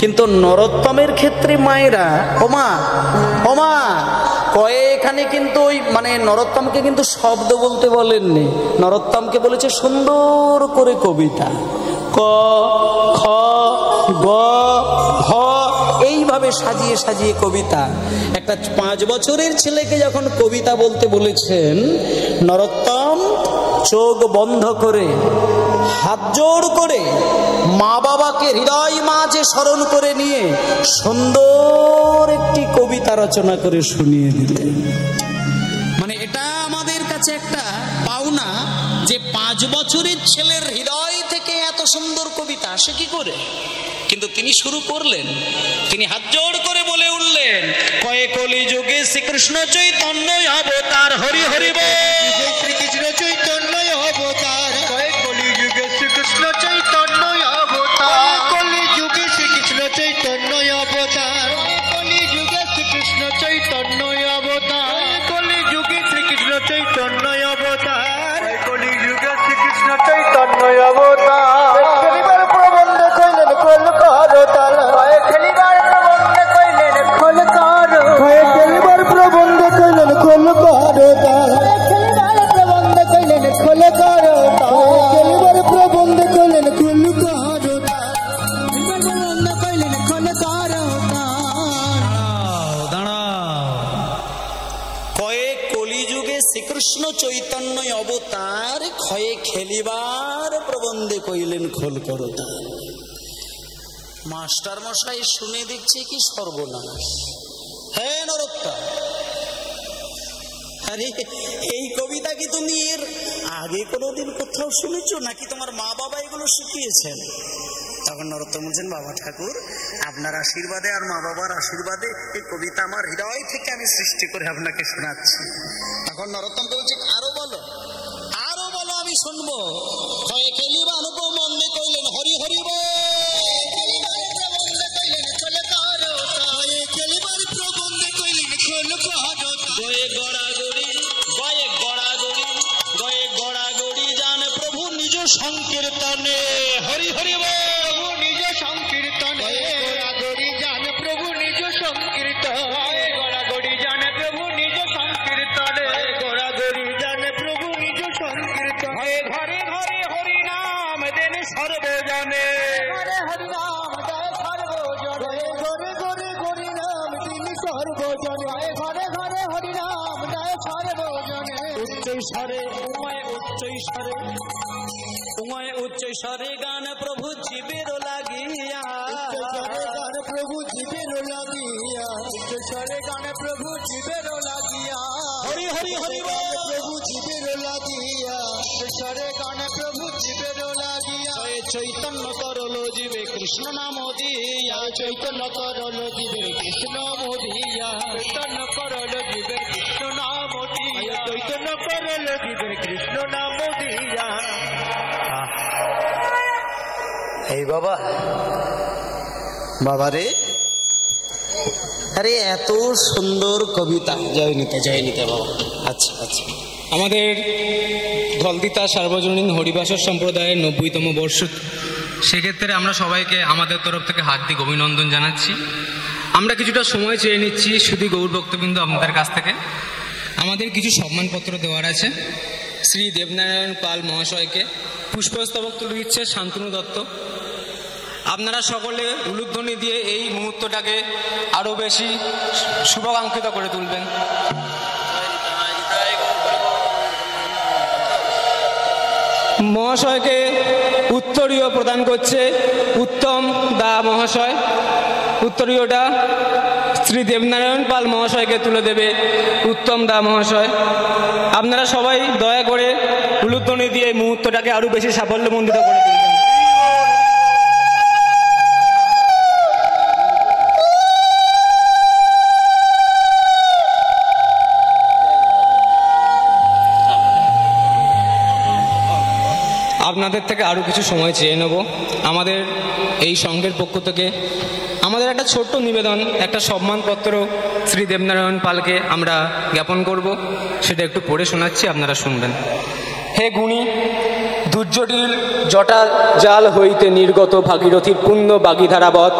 কিন্তু নরোত্তমের ক্ষেত্রে মায়েরা, ওমা ওমা কয়ে এখানে কিন্তু ওই মানে নরোত্তমকে কিন্তু শব্দ বলতে বলেননি, নরোত্তমকে বলেছে সুন্দর করে কবিতা। ক খ গ ঘ এইভাবে সাজিয়ে সাজিয়ে কবিতা। একটা 5 বছরের ছেলেকে যখন কবিতা বলতে বলেছেন, নরোত্তম চোখ বন্ধ করে হাত জোড় করে মা বাবাকে হৃদয় মাঝে স্মরণ করে নিয়ে সুন্দর একটি কবিতা রচনা করে শুনিয়ে দিলেন। মানে এটা আমাদের কাছে একটা পাওনা যে 5 বছরের ছেলের হৃদয় থেকে এত সুন্দর কবিতা আসে কি করে। কিন্তু তিনি শুরু করলেন, তিনি হাত জোড় করে বলে উঠলেন, কয়ে কলি যুগে শ্রীকৃষ্ণ চৈতন্য অবতার, হরি হরি বল, শ্রীকৃষ্ণ চৈতন্য অবতার, কয়ে কলি যুগে শ্রীকৃষ্ণ চৈতন্য অবতার, কলি যুগে শ্রীকৃষ্ণ চৈতন্য অবতার, কলি যুগে শ্রীকৃষ্ণ চৈতন্য অবতার, কলি যুগে শ্রীকৃষ্ণ চৈতন্য অবতার, কলি যুগে শ্রীকৃষ্ণ চৈতন্য অবতার। খেলিবার প্রবন্ধ কইলেন খোল করো তালা, খেলিবার প্রবন্ধ কইলেন খোল করো, খেলিবার প্রবন্ধ কইলেন খোল করো তালা, খেলিবার প্রবন্ধ কইলেন খোল করো তালা, খেলিবার প্রবন্ধ কইলেন খোল করো তালা, খেলিবার প্রবন্ধ কইলেন খোল করো তালা। দাঁড়াও, কয়ে কলিযুগে শ্রীকৃষ্ণ চৈতন্য অবতার, ক্ষয়ে খেলিবার প্রবন্ধে কইলেন খোল করো তালা। মাস্টার মশাই শুনে দেখছে কি সর্বনাশ। হ্যাঁ নরোত্তম, আরে এই কবিতা কি তুমি এর আগে কোনোদিন কোথাও শুনেছো নাকি তোমার মা বাবা এগুলো শিখিয়েছেন? তখন নরোত্তম বলছেন, বাবা ঠাকুর আপনার আশীর্বাদে আর মা বাবার আশীর্বাদে এই কবিতা আমার হৃদয় থেকে আমি সৃষ্টি করে আপনাকে শোনাচ্ছি। তখন নরোত্তম বলছে, আরো বলো আরো বলো, আমি শুনবো। খেলিবা অনুপ মন্দে কইলেন হরি হরি বল, সংকীর্তনে হরি হরি প্রভু নিজ সংকীর্তনে গড়াগড়ি জান প্রভু নিজ সংকীর্তনে গড়াগড়ি জান প্রভু নিজ সংকীর্তনে গড়াগড়ি জান প্রভু নিজ সংকীর্তনে ঘরে ঘরে হরি নাম দেন সর্বজনে ঘরে হরি নাম দেয় সর্বজনে ঘরে ঘরে হরি নাম তিনি সর্বজনে ঘরে ঘরে হরি নাম দেয় সর্বজনে উচ্চৈস্বরে উচ্চৈস্বরে উচ্চৈস্বরে গান প্রভু জীবের লাগিয়া, গান প্রভু জীবের লাগিয়া, উচ্চৈস্বরে গান প্রভু জীবের লাগিয়া, হরি হরি হরি প্রভু জীবের লাগিয়া, উচ্চৈস্বরে গান প্রভু জীবের লাগিয়া, চৈতন্য করল জীবে কৃষ্ণ নাম দিয়া, চৈতন্য করল জীবে কৃষ্ণ দিয়া, চৈতন্য করল জীবে কৃষ্ণ নাম দিয়া, চৈতন্য করল জীবে কৃষ্ণ নাম দিয়া। এই বাবা, বাবা রে, আরে এত সুন্দর কবিতা। জয় নিতে জয় নিতে বাবা। আচ্ছা আচ্ছা, আমাদের ধলদিতা সার্বজনীন হরিবাসর সম্প্রদায়ের 90তম বর্ষ, সেক্ষেত্রে আমরা সবাইকে আমাদের তরফ থেকে হার্দিক অভিনন্দন জানাচ্ছি। আমরা কিছুটা সময় চেয়ে নিচ্ছি শুধু গৌর ভক্তবৃন্দ আপনাদের কাছ থেকে। আমাদের কিছু সম্মানপত্র দেওয়ার আছে। শ্রী দেবনারায়ণ পাল মহাশয়কে পুষ্পস্তবক তুলে দিচ্ছে শান্তনু দত্ত। আপনারা সকলে উলুধ্বনি দিয়ে এই মুহূর্তটাকে আরও বেশি শুভাকাঙ্ক্ষিত করে তুলবেন। মহাশয়কে উত্তরীয় প্রদান করছে উত্তম দা মহাশয়। উত্তরীয়টা শ্রী দেবনারায়ণ পাল মহাশয়কে তুলে দেবে উত্তম দা মহাশয়। আপনারা সবাই দয়া করে উলুধ্বনি দিয়ে এই মুহূর্তটাকে আরও বেশি সাফল্যমণ্ডিত করে তুলবেন। আপনাদের থেকে আরও কিছু সময় চেয়ে নেব। আমাদের এই সংঘের পক্ষ থেকে আমাদের একটা ছোট্ট নিবেদন, একটা সম্মানপত্র শ্রী দেবনারায়ণ পালকে আমরা জ্ঞাপন করব, সেটা একটু পড়ে শোনাচ্ছি, আপনারা শুনবেন। হে গুণী, দুর্জটিল জটা জাল হইতে নির্গত ভাগীরথীর পুণ্য বাগীধারাবৎ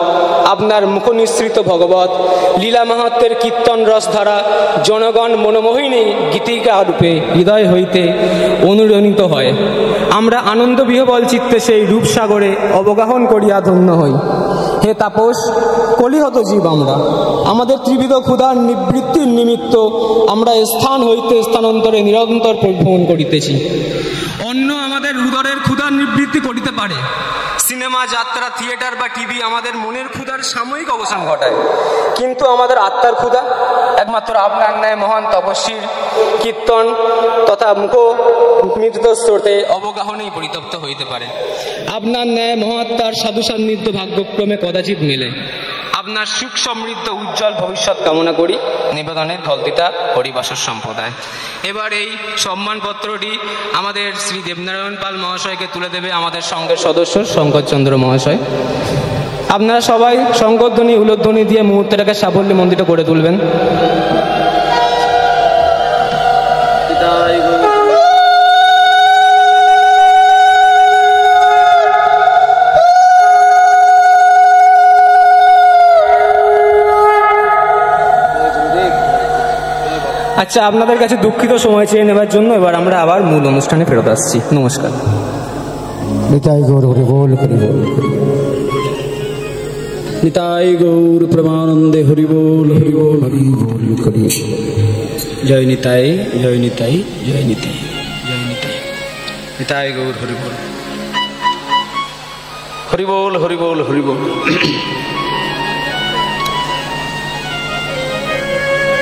আপনার মুখনিসৃত ভগবত লীলা মাহাত্মের কীর্তন রসধারা জনগণ মনোমোহিনী গীতিকা রূপে হৃদয় হইতে অনুরণিত হয়। আমরা আনন্দ বিহবল চিত্তে সেই রূপসাগরে অবগাহন করিয়া ধন্য হই। হে তাপস, কলিহত জীব আমরা, আমাদের ত্রিবিধ ক্ষুধার নিবৃত্তির নিমিত্ত আমরা স্থান হইতে স্থানান্তরে নিরন্তর পরিভ্রমণ করিতেছি। অন্য আমাদের উদরের ক্ষুধার নিবৃত্তি করিতে পারে, সিনেমা, যাত্রা, থিয়েটার বা টিভি আমাদের মনের ক্ষুধার সাময়িক অবসান ঘটায়, কিন্তু আমাদের আত্মার ক্ষুধা একমাত্র আপনার ন্যায় মহান তপস্বীর কীর্তন তথা মুখমৃত স্রোতে অবগাহনেই পরিতপ্ত হইতে পারে। আপনার ন্যায় মহাত্মার সাধু সান্নিধ্য ভাগ্যক্রমে কদাচিৎ মিলে। আপনার সুখ সমৃদ্ধ উজ্জ্বল ভবিষ্যৎ কামনা করি। নিবেদনের ধলদিতা হরিবাসর সম্প্রদায়। এবার এই সম্মানপত্রটি আমাদের শ্রী দেবনারায়ণ পাল মহাশয়কে তুলে দেবে আমাদের সংঘের সদস্য শঙ্করচন্দ্র মহাশয়। আপনারা সবাই শঙ্করধ্বনি উলুধ্বনি দিয়ে মুহূর্তটাকে সাফল্যমণ্ডিত করে তুলবেন। আচ্ছা, আপনাদের কাছে দুঃখিত সময় চেয়ে নেবার জন্য এবার আমরা আবার মূল অনুষ্ঠানে ফেরত আসছি। নমস্কার। নিতাই গৌর হরি বল, হরি বল, নিতাই গৌর প্রেমানন্দে হরি বল, হরি বল, হরি বল, হরি। জয় নিতাই, জয় নিতাই, জয় নিতাই, জয় নিতাই। নিতাই গৌর হরি বল। হরিবোল হরিবোল হরিবোল।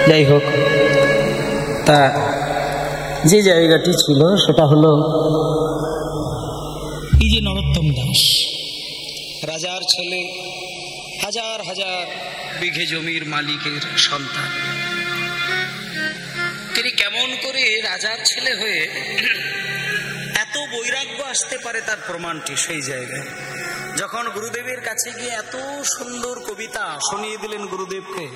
যাই হোক, তা যে জায়গাটি ছিল সেটা হলো এই যে নরোত্তম দাস, রাজার ছেলে, হাজার হাজার বিঘে জমির মালিকের সন্তান। তিনি কেমন করে রাজার ছেলে হয়ে এত বৈরাগ্য আসতে পারে তার প্রমাণটি সেই জায়গায় যখন গুরুদেবের কাছে গিয়ে এত সুন্দর কবিতা শুনিয়ে দিলেন গুরুদেবকে।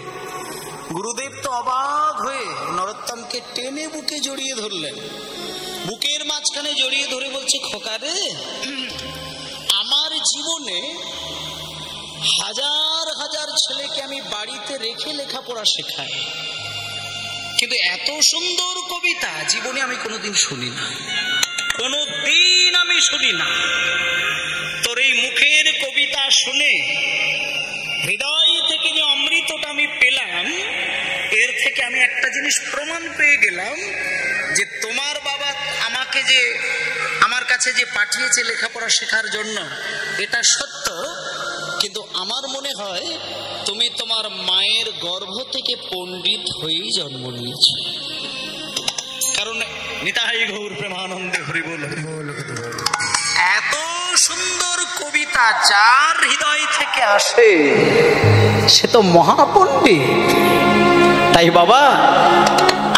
গুরুদেব তো অবাক হয়ে নরোত্তমকে টেনে বুকে জড়িয়ে ধরলেন, বুকের মাঝখানে জড়িয়ে ধরে বলছে, খোকা রে, আমার জীবনে হাজার হাজার ছেলেকে আমি বাড়িতে রেখে লেখাপড়া শেখাই, কিন্তু এত সুন্দর কবিতা জীবনে আমি কোনোদিন শুনি না, কোনোদিন আমি শুনি না। তোর এই মুখের কবিতা শুনে হৃদয় থেকে যে অমৃতটা আমি পেলাম, এর থেকে আমি একটা জিনিস প্রমাণ পেয়ে গেলাম যে তোমার বাবা আমাকে যে আমার কাছে যে পাঠিয়েছে লেখাপড়া শেখার জন্য এটা সত্য, কিন্তু আমার মনে হয় তুমি তোমার মায়ের গর্ভ থেকে পণ্ডিত হয়েই জন্ম নিয়েছ। কারণ নিতাই গৌর প্রেমানন্দে হরিবোল হরিবোল। এত সুন্দর কবিতা যার হৃদয় থেকে আসে সে তো মহাপণ্ডিত। তাই বাবা,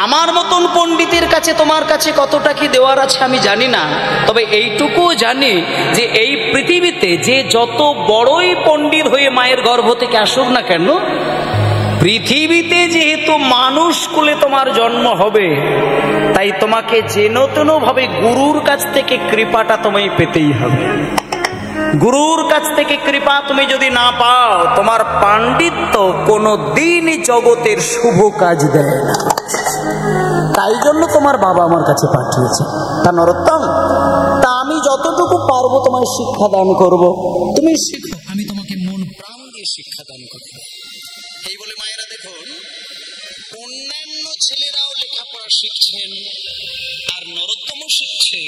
আমার মতন পণ্ডিতের কাছে তোমার কাছে কতটা কি দেওয়ার আছে আমি জানি না, তবে এইটুকু জানি যে এই পৃথিবীতে যে যত বড়ই পণ্ডিত হয়ে মায়ের গর্ভ থেকে আসুক না কেন, পৃথিবীতে যেহেতু মানুষ কুলে তোমার জন্ম হবে, তাই তোমাকে যেন তেন ভাবে গুরুর কাছ থেকে কৃপাটা তোমায় পেতেই হবে। গুরুর কাছ থেকে কৃপা তুমি যদি না পাও, তোমার পাণ্ডিত্য কোনো দিনই জগতের শুভ কাজ দেয় না। তাই জন্য তোমার বাবা আমার কাছে পাঠিয়েছে। তা নরোত্তম, তা আমি যতটুকু পারবো তোমায় শিক্ষা দান করব, তুমি শিখো, আমি তোমাকে মন প্রাণ দিয়ে শিক্ষা দান করব। এই বলে মায়েরা দেখুন, অন্যান্য ছেলেরাও লেখাপড়া শিখছেন আর নরোত্তমও শিখছে।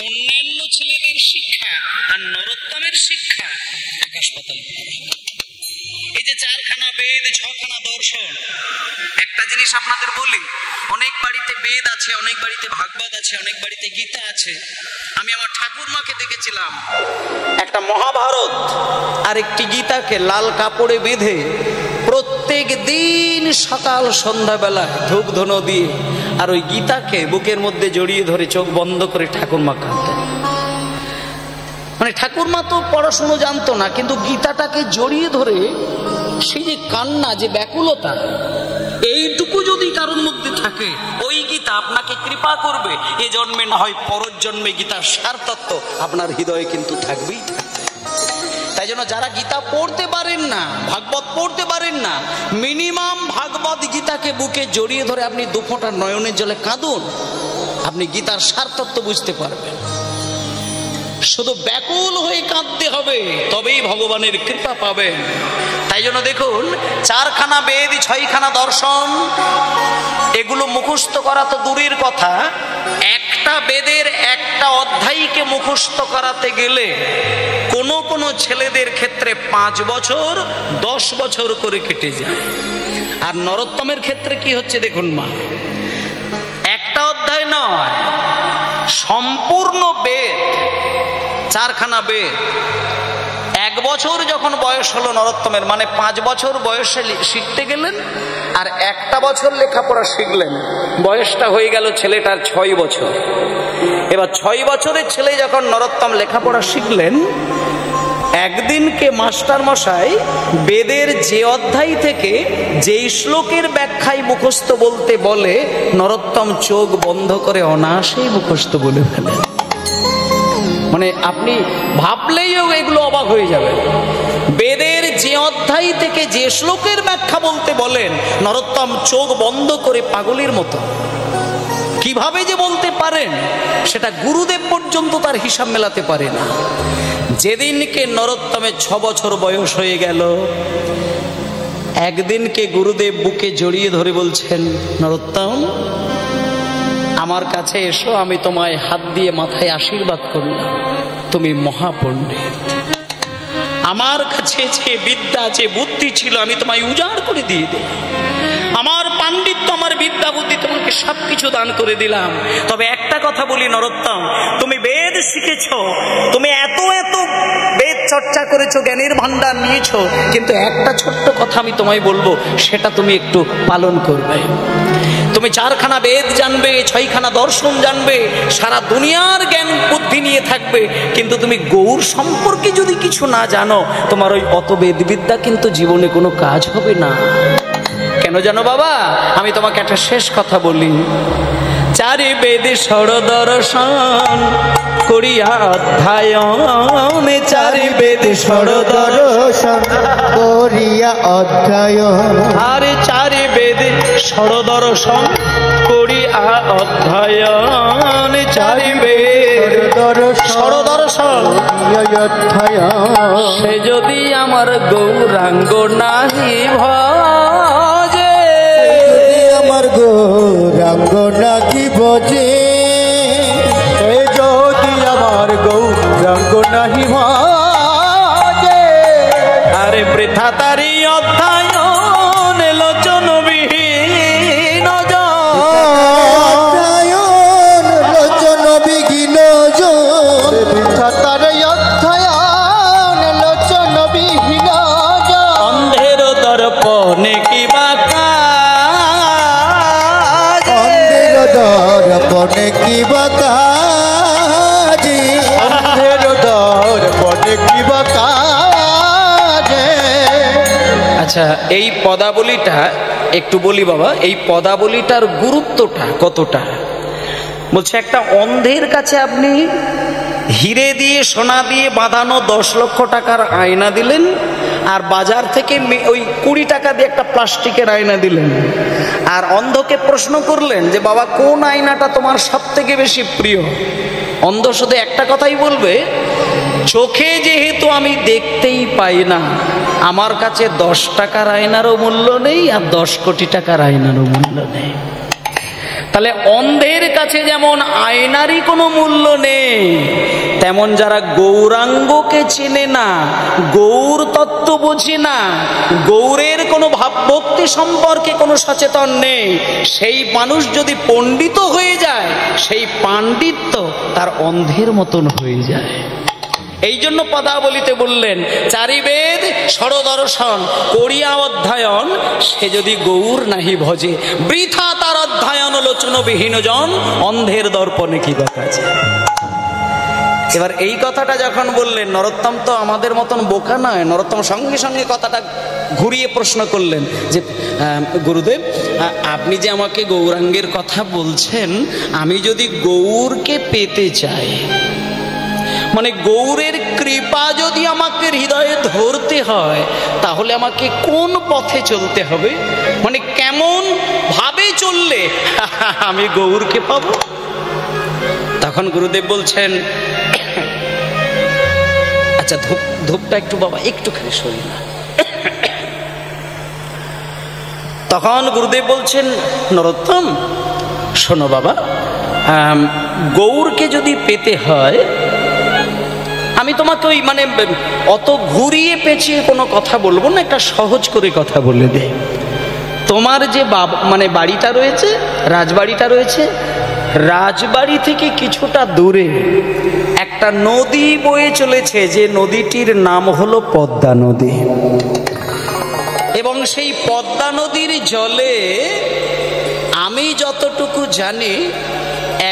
অন্যান্য ছেলেদের শিক্ষা আর নরোত্তমের শিক্ষা আকাশ পাতাল। এই যে 4খানা বেদ, 6খানা দর্শন, একটা জিনিস আপনাদের বলি, অনেক বাড়িতে বেদ আছে, অনেক বাড়িতে ভাগবত আছে, অনেক বাড়িতে গীতা আছে। আমি আমার ঠাকুরমাকে দেখেছিলাম একটা মহাভারত আর একটি গীতাকে লাল কাপড়ে বেঁধে প্রত্যেক দিন সকাল সন্ধ্যাবেলায় ধূপ ধুনো দিয়ে আর ওই গীতাকে বুকের মধ্যে জড়িয়ে ধরে চোখ বন্ধ করে ঠাকুরমা কাঁদতেন। মানে ঠাকুরমা তো পড়াশুনো জানতো না, কিন্তু গীতাটাকে জড়িয়ে ধরে সেই যে কান্না, যে ব্যাকুলতা, এইটুকু যদি কারোর মধ্যে থাকে, ওই গীতা আপনাকে কৃপা করবে। এ জন্মে না হয় পরের জন্মে গীতার সার তত্ত্ব আপনার হৃদয়ে কিন্তু থাকবেই থাকবে। তাই জন্য যারা গীতা পড়তে পারেন না, ভাগবত পড়তে পারেন না, মিনিমাম ভাগবত গীতাকে বুকে জড়িয়ে ধরে আপনি 2 ফোঁটা নয়নের জলে কাঁদুন, আপনি গীতার সার তত্ত্ব বুঝতে পারবেন। শুধু ব্যাকুল হয়ে কাঁদতে হবে, তবেই ভগবানের কৃপা পাবেন। তাই জন্য দেখুন, 4খানা বেদ, 6খানা দর্শন, এগুলো মুখস্থ করা তো দূরের কথা, একটা বেদের একটা অধ্যায়কে মুখস্থ করাতে গেলে কোনো কোনো ছেলেদের ক্ষেত্রে 5 বছর 10 বছর করে কেটে যায়। আর নরোত্তমের ক্ষেত্রে কি হচ্ছে দেখুন মা, একটা অধ্যায় নয়, সম্পূর্ণ বেদ, 4খানা বেদ। 1 বছর যখন বয়স হলো নরোত্তমের, মানে 5 বছর বয়সে শিখতে গেলেন আর 1টা বছর লেখাপড়া শিখলেন, বয়সটা হয়ে গেল ছেলেটার 6 বছর। এবার 6 বছরের ছেলে যখন নরোত্তম লেখাপড়া শিখলেন, একদিনকে মাস্টার মশাই বেদের যে অধ্যায় থেকে যেই শ্লোকের ব্যাখ্যায় মুখস্থ বলতে বলে, নরোত্তম চোখ বন্ধ করে অনায়াসেই মুখস্থ বলে ফেলেন। মানে আপনি ভাবলেইও এগুলো অবাক হয়ে যাবে। বেদের যে অধ্যায় থেকে যে শ্লোকের ব্যাখ্যা বলতে বলেন, নরোত্তম চোখ বন্ধ করে পাগলের মতো কিভাবে যে বলতে পারেন, সেটা গুরুদেব পর্যন্ত তার হিসাব মেলাতে পারে না। যেদিনকে নরোত্তমের 6 বছর বয়স হয়ে গেল, একদিনকে গুরুদেব বুকে জড়িয়ে ধরে বলছেন, নরোত্তম আমার কাছে এসো, আমি তোমায় হাত দিয়ে মাথায় আশীর্বাদ করলাম, তুমি মহাপণ্ডিত। আমার কাছে যে বিদ্যা যে বুদ্ধি ছিল আমি তোমায় উজাড় করে দিয়ে দিই। আমার পাণ্ডিত্য আমার বিদ্যা বুদ্ধি তোমাকে সবকিছু দান করে দিলাম। তবে একটা কথা বলি নরোত্তম, তুমি বেদ শিখেছো, তুমি এত এত বেদ চর্চা করেছো, জ্ঞানের ভান্ডার নিয়েছো, কিন্তু একটা ছোট্ট কথা আমি তোমায় বলবো, সেটা তুমি একটু পালন করবে। তুমি 4খানা বেদ জানবে, 6খানা দর্শন জানবে, সারা দুনিয়ার জ্ঞান বুদ্ধি নিয়ে থাকবে, কিন্তু তুমি গৌর সম্পর্কে যদি কিছু না জানো, তোমার ওই অত বেদ বিদ্যা কিন্তু জীবনে কোনো কাজ হবে না। কেন জানো বাবা? আমি তোমাকে একটা শেষ কথা বলি। 4 বেদ ষড় দর্শন করিয়া অধ্যয়ন, 4 বেদ ষড় দর্শন করিয়া অধ্যয়ন, আরে 4 বেদ ষড় দর্শন করিয়া অধ্যয়ন, 4 বেদ ষড় দর্শন অধ্যয়ন, সে যদি আমার গৌরাঙ্গ নাহি ভজে, আমার গৌরাঙ্গ নাকি বজে, যদি আমার গৌরাঙ্গ নাহি ভজে, আরে বৃথা তারি অধ্যয়ন লোচনবিহীন অধ্যয়ন লোচন বিঘ্ন জন, বৃথা তার অধ্যয়ন লোচন বিহীন জন, অন্ধের দর্পণে কিবা কাজ, অন্ধের দর্পণে কিবা কাজে, অন্ধের দর্পণে কিবা কাজে। আচ্ছা, এই পদাবলীটা একটু বলি বাবা, এই পদাবলীটার গুরুত্বটা কতটা। বলছে একটা অন্ধের কাছে আপনি হিরে দিয়ে সোনা দিয়ে বাঁধানো 10 লক্ষ টাকার আয়না দিলেন, আর বাজার থেকে ওই 20 টাকা দিয়ে একটা প্লাস্টিকের আয়না দিলেন, আর অন্ধকে প্রশ্ন করলেন যে বাবা কোন আয়নাটা তোমার সব থেকে বেশি প্রিয়। অন্ধ শুধু একটা কথাই বলবে, চোখে যেহেতু আমি দেখতেই পাই না, আমার কাছে 10 টাকার আয়নারও মূল্য নেই, আর 10 কোটি টাকার আয়নারও মূল্য নেই। তাহলে অন্ধের কাছে যেমন আয়নারই কোনো মূল্য নেই, তেমন যারা গৌরাঙ্গকে চেনে না, গৌর তত্ত্ব বোঝে না, গৌরের কোনো ভাবভক্তি সম্পর্কে কোনো সচেতন নেই, সেই মানুষ যদি পণ্ডিত হয়ে যায়, সেই পাণ্ডিত্য তার অন্ধের মতন হয়ে যায়। এই জন্য পদাবলিতে বললেন 4 বেদ ষড় দর্শন করিয়া অধ্যয়ন, সে যদি গৌর নাহি ভজে, বৃথা তার অধ্যয়ন লোচনবিহীন জন, অন্ধের দর্পণে কি কাজ। এবার এই কথাটা যখন বললেন, নরোত্তম তো আমাদের মতন বোকা নয়, নরোত্তম সঙ্গে সঙ্গে কথাটা ঘুরিয়ে প্রশ্ন করলেন যে গুরুদেব, আপনি যে আমাকে গৌরাঙ্গের কথা বলছেন, আমি যদি গৌরকে পেতে চাই, মানে গৌরের কৃপা যদি আমাকে হৃদয়ে ধরতে হয়, তাহলে আমাকে কোন পথে চলতে হবে, মানে কেমন ভাবে চললে আমি গৌরকে পাবো? তখন গুরুদেব বলছেন, আচ্ছা ধূপটা একটু বাবা একটুখানি সরি না। তখন গুরুদেব বলছেন, নরোত্তম শোনো বাবা, গৌরকে যদি পেতে হয়, আমি তোমাকে ওই মানে অত ঘুরিয়ে পেঁচিয়ে কোনো কথা বলবো না, একটা সহজ করে কথা বলে দে। তোমার যে মানে বাড়িটা রয়েছে, রাজবাড়িটা রয়েছে, রাজবাড়ি থেকে কিছুটা দূরে একটা নদী বয়ে চলেছে, যে নদীটির নাম হলো পদ্মা নদী। এবং সেই পদ্মা নদীর জলে আমি যতটুকু জানি,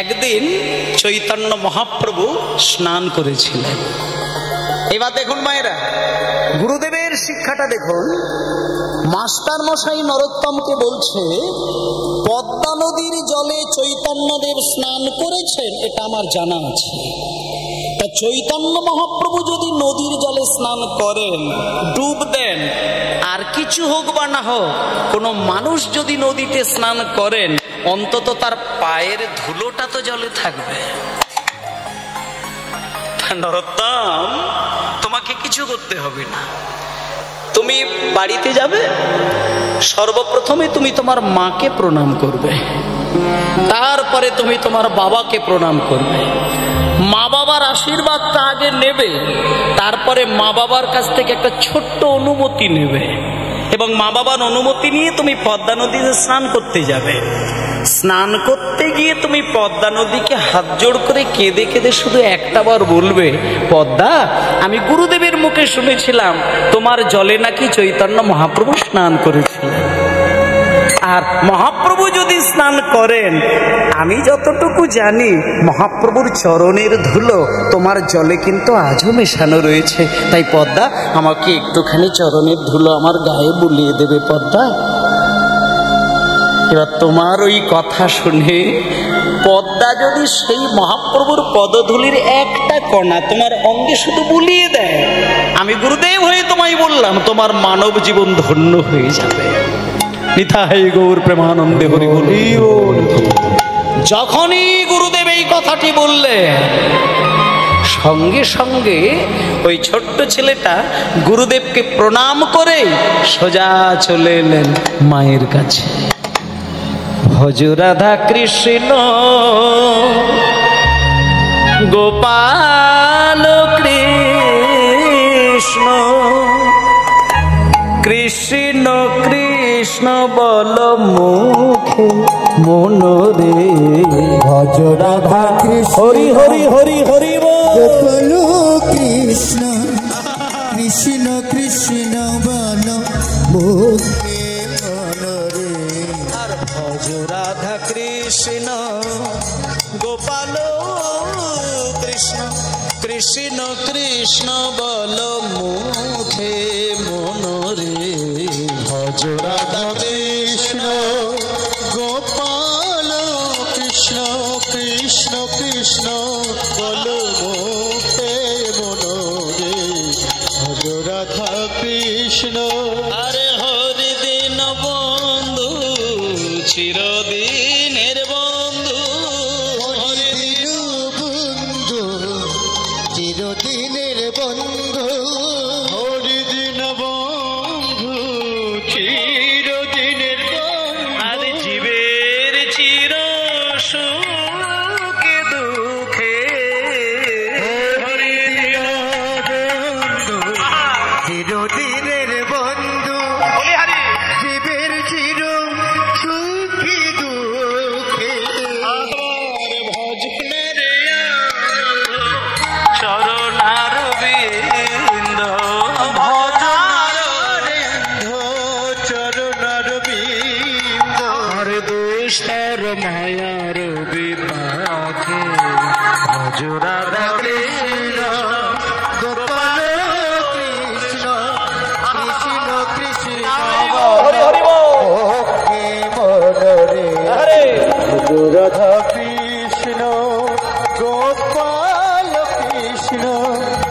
একদিন চৈতন্য মহাপ্রভু স্নান করেছিলেন। এবার দেখুন মায়েরা, গুরুদেবের শিক্ষাটা দেখুন। মাস্টার মশাই নরোত্তমকে বলছে, পদ্মা নদীর জলে চৈতন্যদেব স্নান করেছেন, এটা আমার জানা আছে। তা চৈতন্য মহাপ্রভু যদি নদীর জলে স্নান করেন, ডুব দেন, আর কিছু হোক বা না হোক, কোনো মানুষ যদি নদীতে স্নান করেন, অন্তত তার পায়ের ধুলোটা তো জলে থাকবে। নরোত্তম, তোমাকে কিছু করতে হবে না, তুমি বাড়িতে যাবে, সর্বপ্রথমে তুমি তোমার মাকে প্রণাম করবে, তারপরে তুমি তোমার বাবাকে প্রণাম করবে, মা বাবার আশীর্বাদটা আগে নেবে, তারপরে মা বাবার কাছ থেকে একটা ছোট্ট অনুমতি নেবে, এবং মা বাবার অনুমতি নিয়ে তুমি পদ্মা নদীতে স্নান করতে যাবে। স্নান করতে গিয়ে তুমি পদ্মা নদীকে হাত জোড় করে কেঁদে কেঁদে শুধু একটা বার বলবে, পদ্মা, আমি গুরুদেবের মুখে শুনেছিলাম তোমার জলে নাকি চৈতন্য মহাপ্রভু স্নান করেছিলেন, আর মহাপ্রভু যদি স্নান করেন, আমি যতটুকু জানি মহাপ্রভুর চরণের ধুলো তোমার জলে কিন্তু আজও মেশানো রয়েছে, তাই পদ্মা আমাকে একটুখানি চরণের ধুলো আমার গায়ে বুলিয়ে দেবে পদ্মা। এবার তোমার ওই কথা শুনে পদ্মা যদি সেই মহাপ্রভুর পদধূলির একটা কণা তোমার অঙ্গে শুধু বুলিয়ে দেয়, আমি গুরুদেব হয়ে তোমায় বললাম, তোমার মানব জীবন ধন্য হয়ে যাবে। নিতাই গৌর প্রেমানন্দে হরি বল। যখনই গুরুদেব এই কথাটি বললে, সঙ্গে সঙ্গে ওই ছোট্ট ছেলেটা গুরুদেবকে প্রণাম করে সোজা চলে এলেন মায়ের কাছে। ভজ রাধা কৃষ্ণ গোপাল কৃষ্ণ, কৃষ্ণ কৃষ্ণ বল মুখে মনরে। ভজ রাধা কৃষ্ণ হরি হরি হরি হরি গোপাল কৃষ্ণ, কৃষ্ণ কৃষ্ণ বল মুখে মনরে। আর ভজ রাধা কৃষ্ণ গোপাল কৃষ্ণ, কৃষ্ণ কৃষ্ণ বল মুখে মনরে। ভজ রাধা কৃষ্ণ গোপাল কৃষ্ণ, কৃষ্ণ কৃষ্ণ বল মুখে মনরে। ভজ রাধা কৃষ্ণ। আরে হরি দিন বন্ধু, চিরদিনের বন্ধু, হরি দিন বন্ধু, চিরদিনের বন্ধু। হরি দিন বন্ধু, চিরদিনের বন্ধু। আরে জীবের চির সুখে দুঃখে। হরি দিন বন্ধু, চিরদিনের বন্ধু। বলি হারি জীবের চির সুখী দুঃখে। আমার ভজনের চরণার বিন্দ, ভজনার চরণার বিন্দ। আর দুষ্টর মায়ার বিপাকে। ভজ রাধা কৃষ্ণ গোপাল কৃষ্ণ, কৃষ্ণ কৃষ্ণ হরি হরি বল। মুখে মনরে। আরে রাধা কৃষ্ণ গোপাল কৃষ্ণ,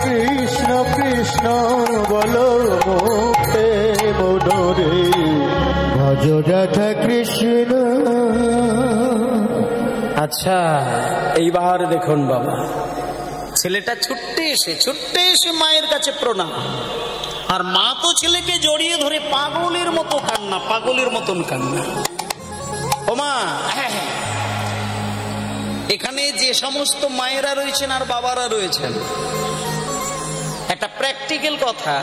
কৃষ্ণ কৃষ্ণ বল মুখে মনরে। ভজ রাধা কৃষ্ণ। আচ্ছা, এইবার দেখুন বাবা, ছেলেটা ছুটতে এসে মায়ের কাছে প্রণাম, আর মা তো ছেলেকে জড়িয়ে ধরে পাগলের মতো কান্না, পাগলের মতন কান্না। ও মা, এখানে যে সমস্ত মায়েরা রয়েছেন আর বাবারা রয়েছেন, একটা প্র্যাকটিক্যাল কথা,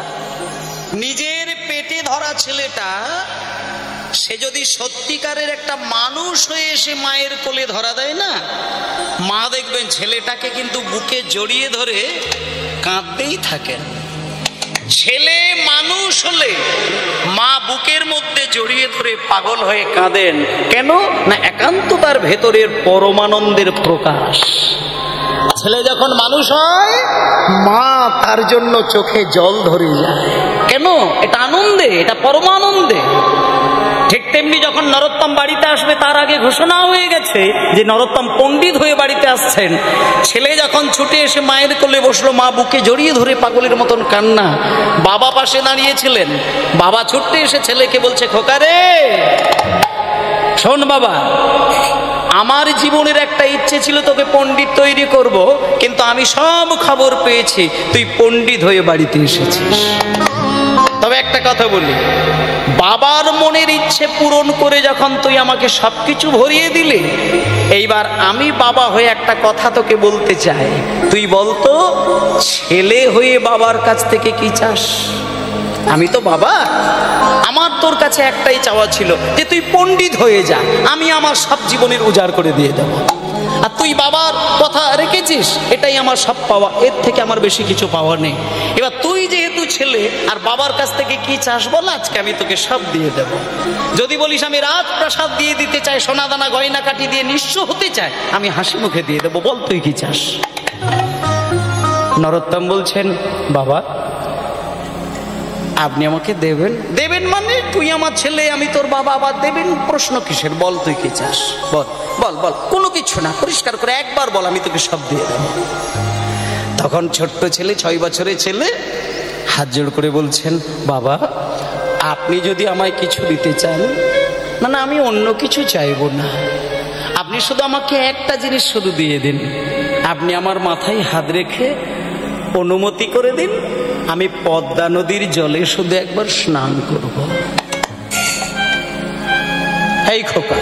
নিজের পেটে ধরা ছেলেটা সে যদি সত্যিকারের একটা মানুষ হয়ে এসে মায়ের কোলে ধরা দেয় না, মা দেখবেন ছেলেটাকে কিন্তু বুকে জড়িয়ে ধরে কাঁদতেই থাকেন। ছেলে মানুষ হলে মা বুকের মধ্যে জড়িয়ে ধরে পাগল হয়ে কাঁদেন কেন না? একান্ত তার ভেতরের পরমানন্দের প্রকাশ। ছেলে যখন মানুষ হয়, মা তার জন্য চোখে জল ধরে যায়। কেন? এটা আনন্দে, এটা পরমানন্দে। ঠিক তেমনি যখন নরোত্তম বাড়িতে আসবে, তার আগে ঘোষণা হয়ে গেছে যে নরোত্তম পণ্ডিত হয়ে বাড়িতে আসছেন। ছেলে যখন ছুটে এসে মায়ের কোলে বসলো, মা বুকে জড়িয়ে ধরে পাগলের মতন কান্না। বাবা পাশে দাঁড়িয়েছিলেন, বাবা ছুটতে এসে ছেলেকে বলছে, খোকা রে, শোন বাবা, আমার জীবনের একটা ইচ্ছে ছিল তোকে পণ্ডিত তৈরি করব, কিন্তু আমি সব খবর পেয়েছি তুই পণ্ডিত হয়ে বাড়িতে এসেছিস। তবে তবে একটা কথা বলি, বাবার মনের ইচ্ছে পূরণ করে যখন তুই আমাকে সবকিছু ভরিয়ে দিলে, এইবার আমি বাবা হয়ে একটা কথা তোকে বলতে চাই। তুই বলতো, ছেলে হয়ে বাবার কাছ থেকে কি চাস? আমি তো বাবা, আমার তোর কাছে একটাই চাওয়া ছিল যে তুই পণ্ডিত হয়ে যা, আমি আমার সব জীবনের উজাড় করে দিয়ে দেব। আর তুই বাবার কথা রেখেছিস, এটাই আমার সব পাওয়া, এর থেকে আমার বেশি কিছু পাওয়া নেই। এবার তুই যেহেতু ছেলে আর বাবার কাছ থেকে কি চাস বল, আজকে আমি তোকে সব দিয়ে দেব। যদি বলিস আমি রাজপ্রাসাদ দিয়ে দিতে চাই, সোনা দানা গয়না কাটি দিয়ে নিঃস্ব হতে চাই, আমি হাসি মুখে দিয়ে দেবো। বল তুই কি চাস? নরোত্তম বলছেন, বাবা আপনি আমাকে দেবেন। দেবেন মানে তুই আমার ছেলে, আমি তোর বাবা, আবার দেবেন প্রশ্ন কিসের? বল তুই কি চাস, বল বল বল। কোনো কিছু না, পরিষ্কার করে একবার বল, আমি তোকে সব দিয়ে দেব। তখন ছোট্ট ছেলে, 6 বছরের ছেলে, হাত জোড় করে বলছেন, বাবা আপনি যদি আমায় কিছু দিতে চান, না না আমি অন্য কিছু চাইবো না, আপনি শুধু আমাকে একটা জিনিস শুধু দিয়ে দিন। আপনি আমার মাথায় হাত রেখে অনুমতি করে দিন, আমি পদ্মা নদীর জলে শুধু একবার স্নান করব। এই খোকা,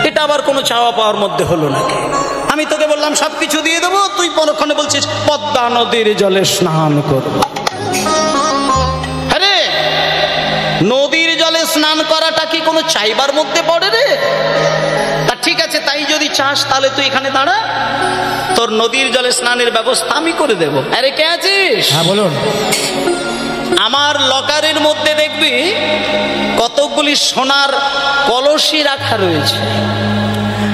এটা আবার কোনো চাওয়া পাওয়ার মধ্যে হলো নাকি? আমি তোকে বললাম সবকিছু দিয়ে দেবো, তুই পরক্ষণে বলছিস পদ্মা নদীর জলে স্নান করব। আরে নদীর জলে স্নান করাটা কি কোনো চাইবার মধ্যে পড়ে রে? তা ঠিক আছে, তাই যদি চাস তাহলে তুই এখানে দাঁড়া, তোর নদীর জলে স্নানের ব্যবস্থা আমি করে দেব। আরে কে আছিস? হ্যাঁ বলুন। আমার লকারের মধ্যে দেখবি কতগুলি সোনার কলসি রাখা রয়েছে,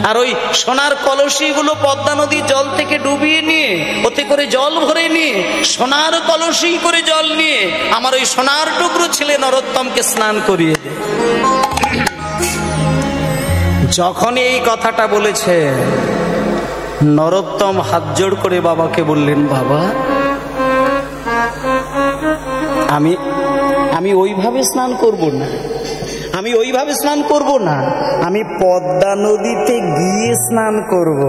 আর ওই সোনার কলসিগুলো পদ্মা নদীর জল থেকে ডুবিয়ে নিয়ে, ওতে করে জল ভরে নিয়ে, সোনার কলসি করে জল নিয়ে আমার ওই সোনার টুকরো ছেলে নরোত্তমকে স্নান করিয়ে দে। যখন এই কথাটা বলেছে, নরোত্তম হাত জোড় করে বাবাকে বললেন, বাবা আমি ওইভাবে স্নান করব না, আমি ওইভাবে স্নান করব না, আমি পদ্মা নদীতে গিয়ে স্নান করব।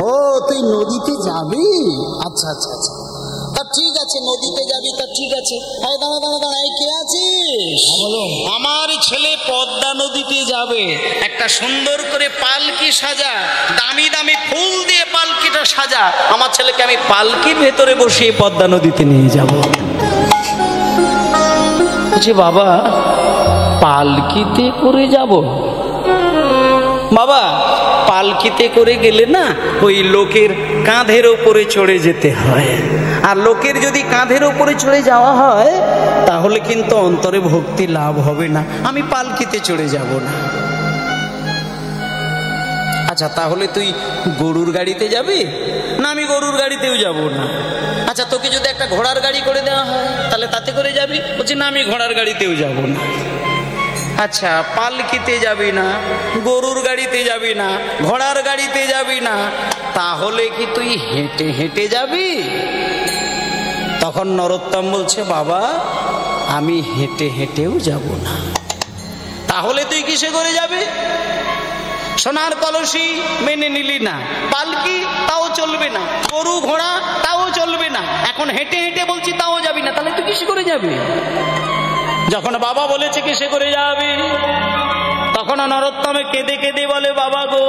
ও তুই নদীতে যাবি? আচ্ছা আচ্ছা আচ্ছা, তা ঠিক আছে, নদীতে যাবি, তা ঠিক আছে। আরে দাঁড়া দাঁড়া দাঁড়া, এই কে আছিস? আমার ছেলে পদ্মা নদীতে যাবে, একটা সুন্দর করে পালকি সাজা, দামি দামি ফুল দিয়ে পালকিটা সাজা, আমার ছেলেকে আমি পালকির ভেতরে বসিয়ে পদ্মা নদীতে নিয়ে যাব। বলছি, বাবা পালকিতে করে যাব? বাবা পালকিতে করে গেলে না ওই লোকের কাঁধের ওপরে চড়ে যেতে হয়, আর লোকের যদি কাঁধের ওপরে চড়ে যাওয়া হয় তাহলে কিন্তু অন্তরে ভক্তি লাভ হবে না, আমি পালকিতে চড়ে যাব না। আচ্ছা তাহলে তুই গরুর গাড়িতে যাবি? না আমি গরুর গাড়িতেও যাব না। আচ্ছা তোকে যদি একটা ঘোড়ার গাড়ি করে দেওয়া হয় তাহলে তাতে করে যাবি? বলছি না আমি ঘোড়ার গাড়িতেও যাব না। আচ্ছা পালকিতে যাবি না, গরুর গাড়িতে যাবি না, ঘোড়ার গাড়িতে যাবি না, তাহলে কি তুই হেঁটে হেঁটে যাবি? তখন নরোত্তম বলছে, বাবা আমি হেঁটে হেঁটেও যাব না। তাহলে তুই কিসে করে যাবি? সোনার কলসি মেনে নিলি না, পালকি তাও চলবে না, গরু ঘোড়া তাও চলবে না, এখন হেঁটে হেঁটে বলছি তাও যাবি না, তাহলে তুই কিসে করে যাবি? যখন বাবা বলেছে কিসে করে যাবি, তখন নরোত্তমে কেঁদে কেঁদে বলে, বাবা গো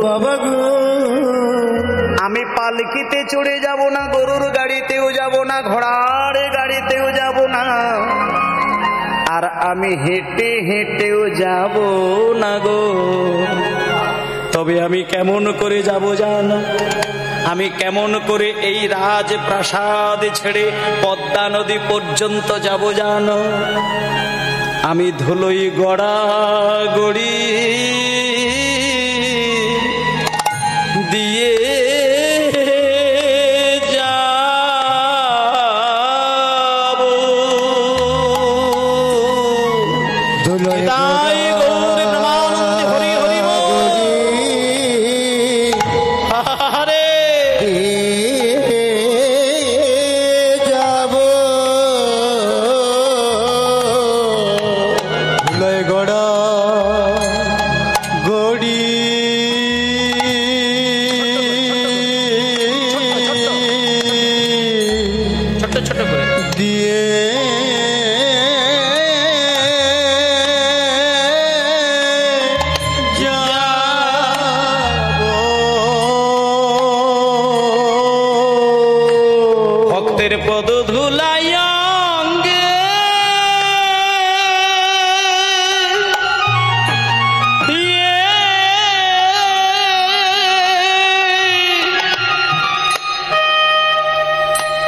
বাবা গো, আমি পালকিতে চড়ে যাব না, গরুর গাড়িতেও যাব না, ঘোড়ার গাড়িতেও যাব না, আর আমি হেঁটে হেঁটেও যাব না গো। তবে আমি কেমন করে যাব জানো? আমি কেমন করে এই রাজপ্রাসাদ ছেড়ে পদ্মা নদী পর্যন্ত যাব জানো? আমি ধুলোই গড়া গড়ি দিয়ে যাব। তাই গৌর প্রেমানন্দে হরি হরি বল। আরে যাব গড়া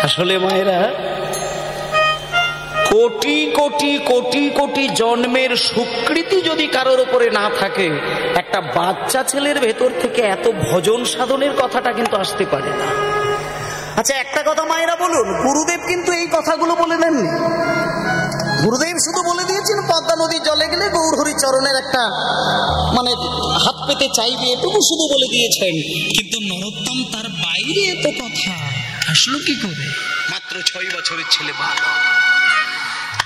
আসলে মায়েরা, কোটি কোটি কোটি কোটি জন্মের স্বীকৃতি যদি কারোর উপরে না থাকে, একটা বাচ্চা ছেলের ভেতর থেকে এত ভজন সাধনের কথাটা কিন্তু আসতে পারে না। আচ্ছা, একটা কথা মায়েরা বলুন, গুরুদেব কিন্তু এই কথাগুলো বলে দেননি। গুরুদেব শুধু বলে দিয়েছেন পদ্মা নদীর জলে গেলে গৌরহরি চরণের একটা মানে হাত পেতে চাইবে, এটুকু শুধু বলে দিয়েছেন। কিন্তু নরোত্তম তার বাইরে এত কথা আসলো কি করে? মাত্র 6 বছরের ছেলে বাবা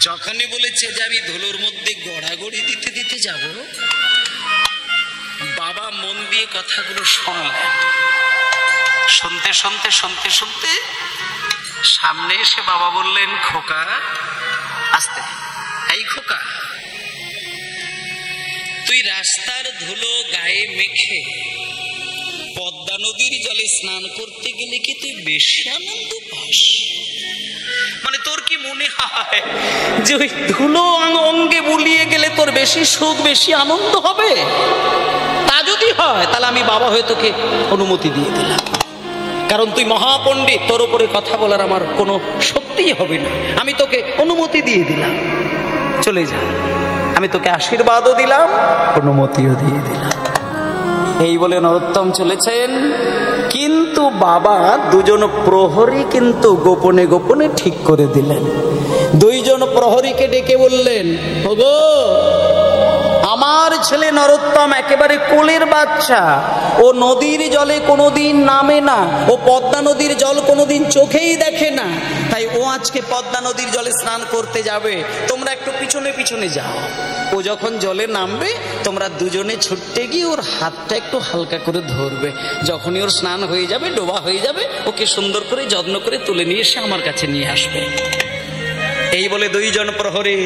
যখনই বলেছে যে আমি ধুলোর মধ্যে গড়াগড়ি দিতে দিতে যাব, বাবা মন দিয়ে কথাগুলো শুনলেন। শুনতে শুনতে শুনতে শুনতে সামনে এসে বাবা বললেন, খোকা আস্তে, এই খোকা, তুই রাস্তার ধুলো গায়ে মেখে পদ্মা নদীর জলে স্নান করতে গেলে কি তুই বেশি আনন্দ পাস? মানে তোর কি মনে হয় যে ওই ধুলো অঙ্গে বুলিয়ে গেলে তোর বেশি সুখ, বেশি আনন্দ হবে? তা যদি হয় তাহলে আমি বাবা হয়ে তোকে অনুমতি দিয়ে দিলাম, কারণ তুই মহাপণ্ডিত, তোর উপরে কথা বলার আমার কোনো শক্তিই হবে না। আমি তোকে অনুমতি দিয়ে দিলাম, চলে যা। আমি তোকে আশীর্বাদও দিলাম, অনুমতিও দিয়ে দিলাম। এই বলে নরোত্তম চলেছেন। কিন্তু বাবা দুজন প্রহরী কিন্তু গোপনে গোপনে ঠিক করে দিলেন। 2 জন প্রহরীকে ডেকে বললেন, ওগো, আমার ছেলে নরোত্তম একেবারে কোলের বাচ্চা, ও নদীর জলে কোনোদিন নামে না, ও পদ্মা নদীর জল কোনোদিন চোখেই দেখে না, তাই ও আজকে পদ্মা নদীর জলে স্নান করতে যাবে। তোমরা একটু পিছনে পিছনে যাও। ও যখন জলে নামবে তোমরা দুজনে ছুটতে গিয়ে ওর হাতটা একটু হালকা করে ধরবে। যখনই ওর স্নান হয়ে যাবে, ডোবা হয়ে যাবে, ওকে সুন্দর করে যত্ন করে তুলে নিয়ে এসে আমার কাছে নিয়ে আসবে। এই বলে 2 জন প্রহরী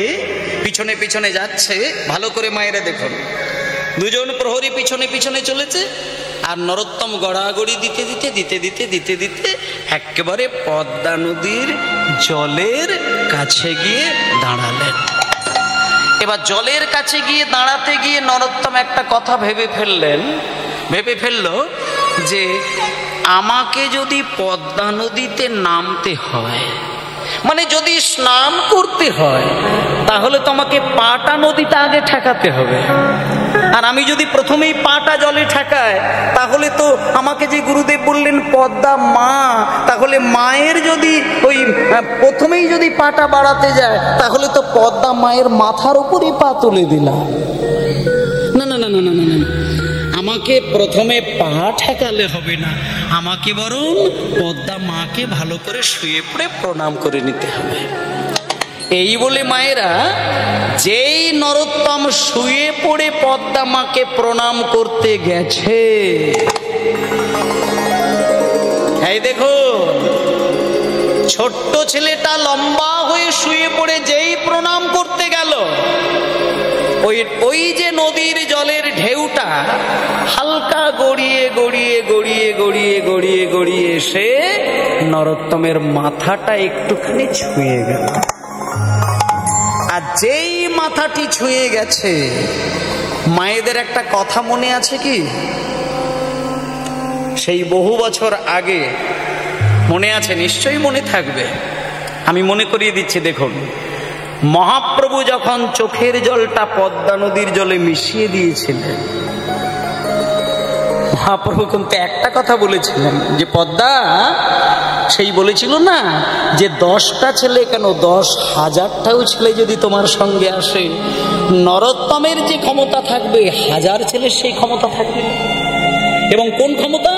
পিছনে পিছনে যাচ্ছে। ভালো করে মায়েরা দেখুন, 2 জন প্রহরী পিছনে পিছনে চলেছে, আর নরোত্তম গড়াগড়ি দিতে দিতে দিতে দিতে দিতে দিতে একেবারে পদ্মা নদীর জলের কাছে গিয়ে দাঁড়ালেন। এবার জলের কাছে গিয়ে দাঁড়াতে গিয়ে নরোত্তম একটা কথা ভেবে ফেলল যে আমাকে যদি পদ্মা নদীতে নামতে হয়, মানে যদি স্নান করতে হয়, তাহলে তো আমাকে পাটা নদীতে আগে ঠেকাতে হবে। আর আমি যদি প্রথমেই পাটা জলে ঠেকায়, তাহলে তো আমাকে যে গুরুদেব বললেন পদ্মা মা, তাহলে মায়ের যদি ওই প্রথমেই যদি পাটা বাড়াতে যায়, তাহলে তো পদ্মা মায়ের মাথার উপরই পা তুলে দিলাম। না না না না না না, আমাকে প্রথমে পা ঠেকালে হবে না, আমাকে বরং পদ্মা মাকে ভালো করে শুয়ে পড়ে প্রণাম করে নিতে হবে। এই বলে মায়েরা, যেই নরোত্তম শুয়ে পড়ে পদ্মা মাকে প্রণাম করতে গেছে, এই দেখো ছোট্ট ছেলেটা লম্বা হয়ে শুয়ে পড়ে যেই প্রণাম করতে গেল, ওই যে নদীর জলের ঢেউটা হালকা গড়িয়ে গড়িয়ে গড়িয়ে গড়িয়ে গড়িয়ে গড়িয়ে এসে নরোত্তমের মাথাটা একটুখানি ছুঁয়ে গেল। আর যেই মাথাটি ছুঁয়ে গেছে, মায়েদের একটা কথা মনে আছে কি? সেই বহু বছর আগে, মনে আছে? নিশ্চয়ই মনে থাকবে, আমি মনে করিয়ে দিচ্ছি। দেখুন, মহাপ্রভু যখন চোখের জলটা পদ্মা নদীর জলে মিশিয়ে দিয়েছিলেন, মহাপ্রভু কিন্তু একটা কথা বলেছিলেন যে পদ্মা, সেই বলেছিল না যে 10টা ছেলে কেন 10,000টাও ছেলে যদি তোমার সঙ্গে আসে, নরোত্তমের যে ক্ষমতা থাকবে 1000 ছেলের সেই ক্ষমতা থাকবে। এবং কোন ক্ষমতা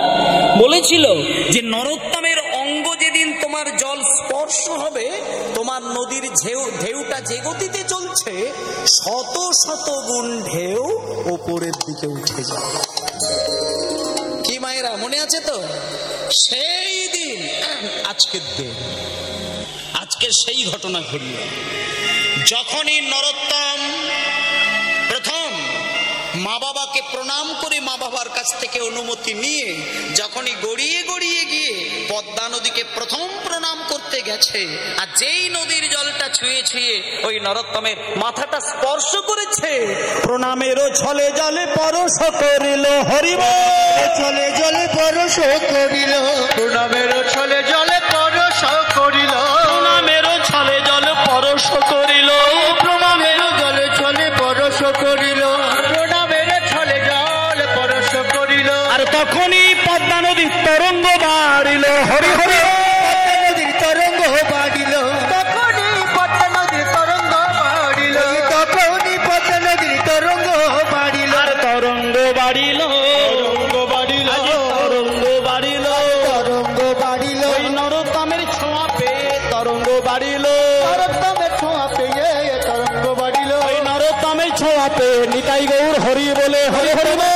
বলেছিল? যে নরোত্তমের অঙ্গ যেদিন তোমার জল স্পর্শ হবে, তোমার নদীর ঢেউটা যে গতিতে চলছে, 100 গুণ ঢেউ ওপরের দিকে উঠে যাবে। কি মায়েরা মনে আছে তো? সেই দিন আজকের দিন, আজকে সেই ঘটনা ঘটল। যখনই নরোত্তম প্রথম মা বাবাকে প্রণাম করে মা বাবার কাছ থেকে অনুমতি নিয়ে যখনই গড়িয়ে গড়িয়ে গিয়ে পদ্মা নদীকে প্রথম প্রণাম করতে গেছে, আর যেই নদীর জলটা ছুঁয়ে ছুঁয়ে ওই নরোত্তমের মাথাটা স্পর্শ করেছে, প্রণামেরও ছলে জলে পরশ করিল হরিবল, ছলে জলে পরশ করিল, প্রণামেরও ছলে জলে পরশ করিল বাড়িল, তরঙ্গ বাড়িল, তরঙ্গ বাড়িল, তরঙ্গ বাড়িল, ওই নরোত্তমের ছোঁয়া পেয়ে তরঙ্গ বাড়িল, নরোত্তমের ছোঁয়া পেয়ে তরঙ্গ বাড়িল, ওই নরোত্তমের ছোঁয়া পেয়ে নিতাই গৌর হরি বলে হরি হরি বলে,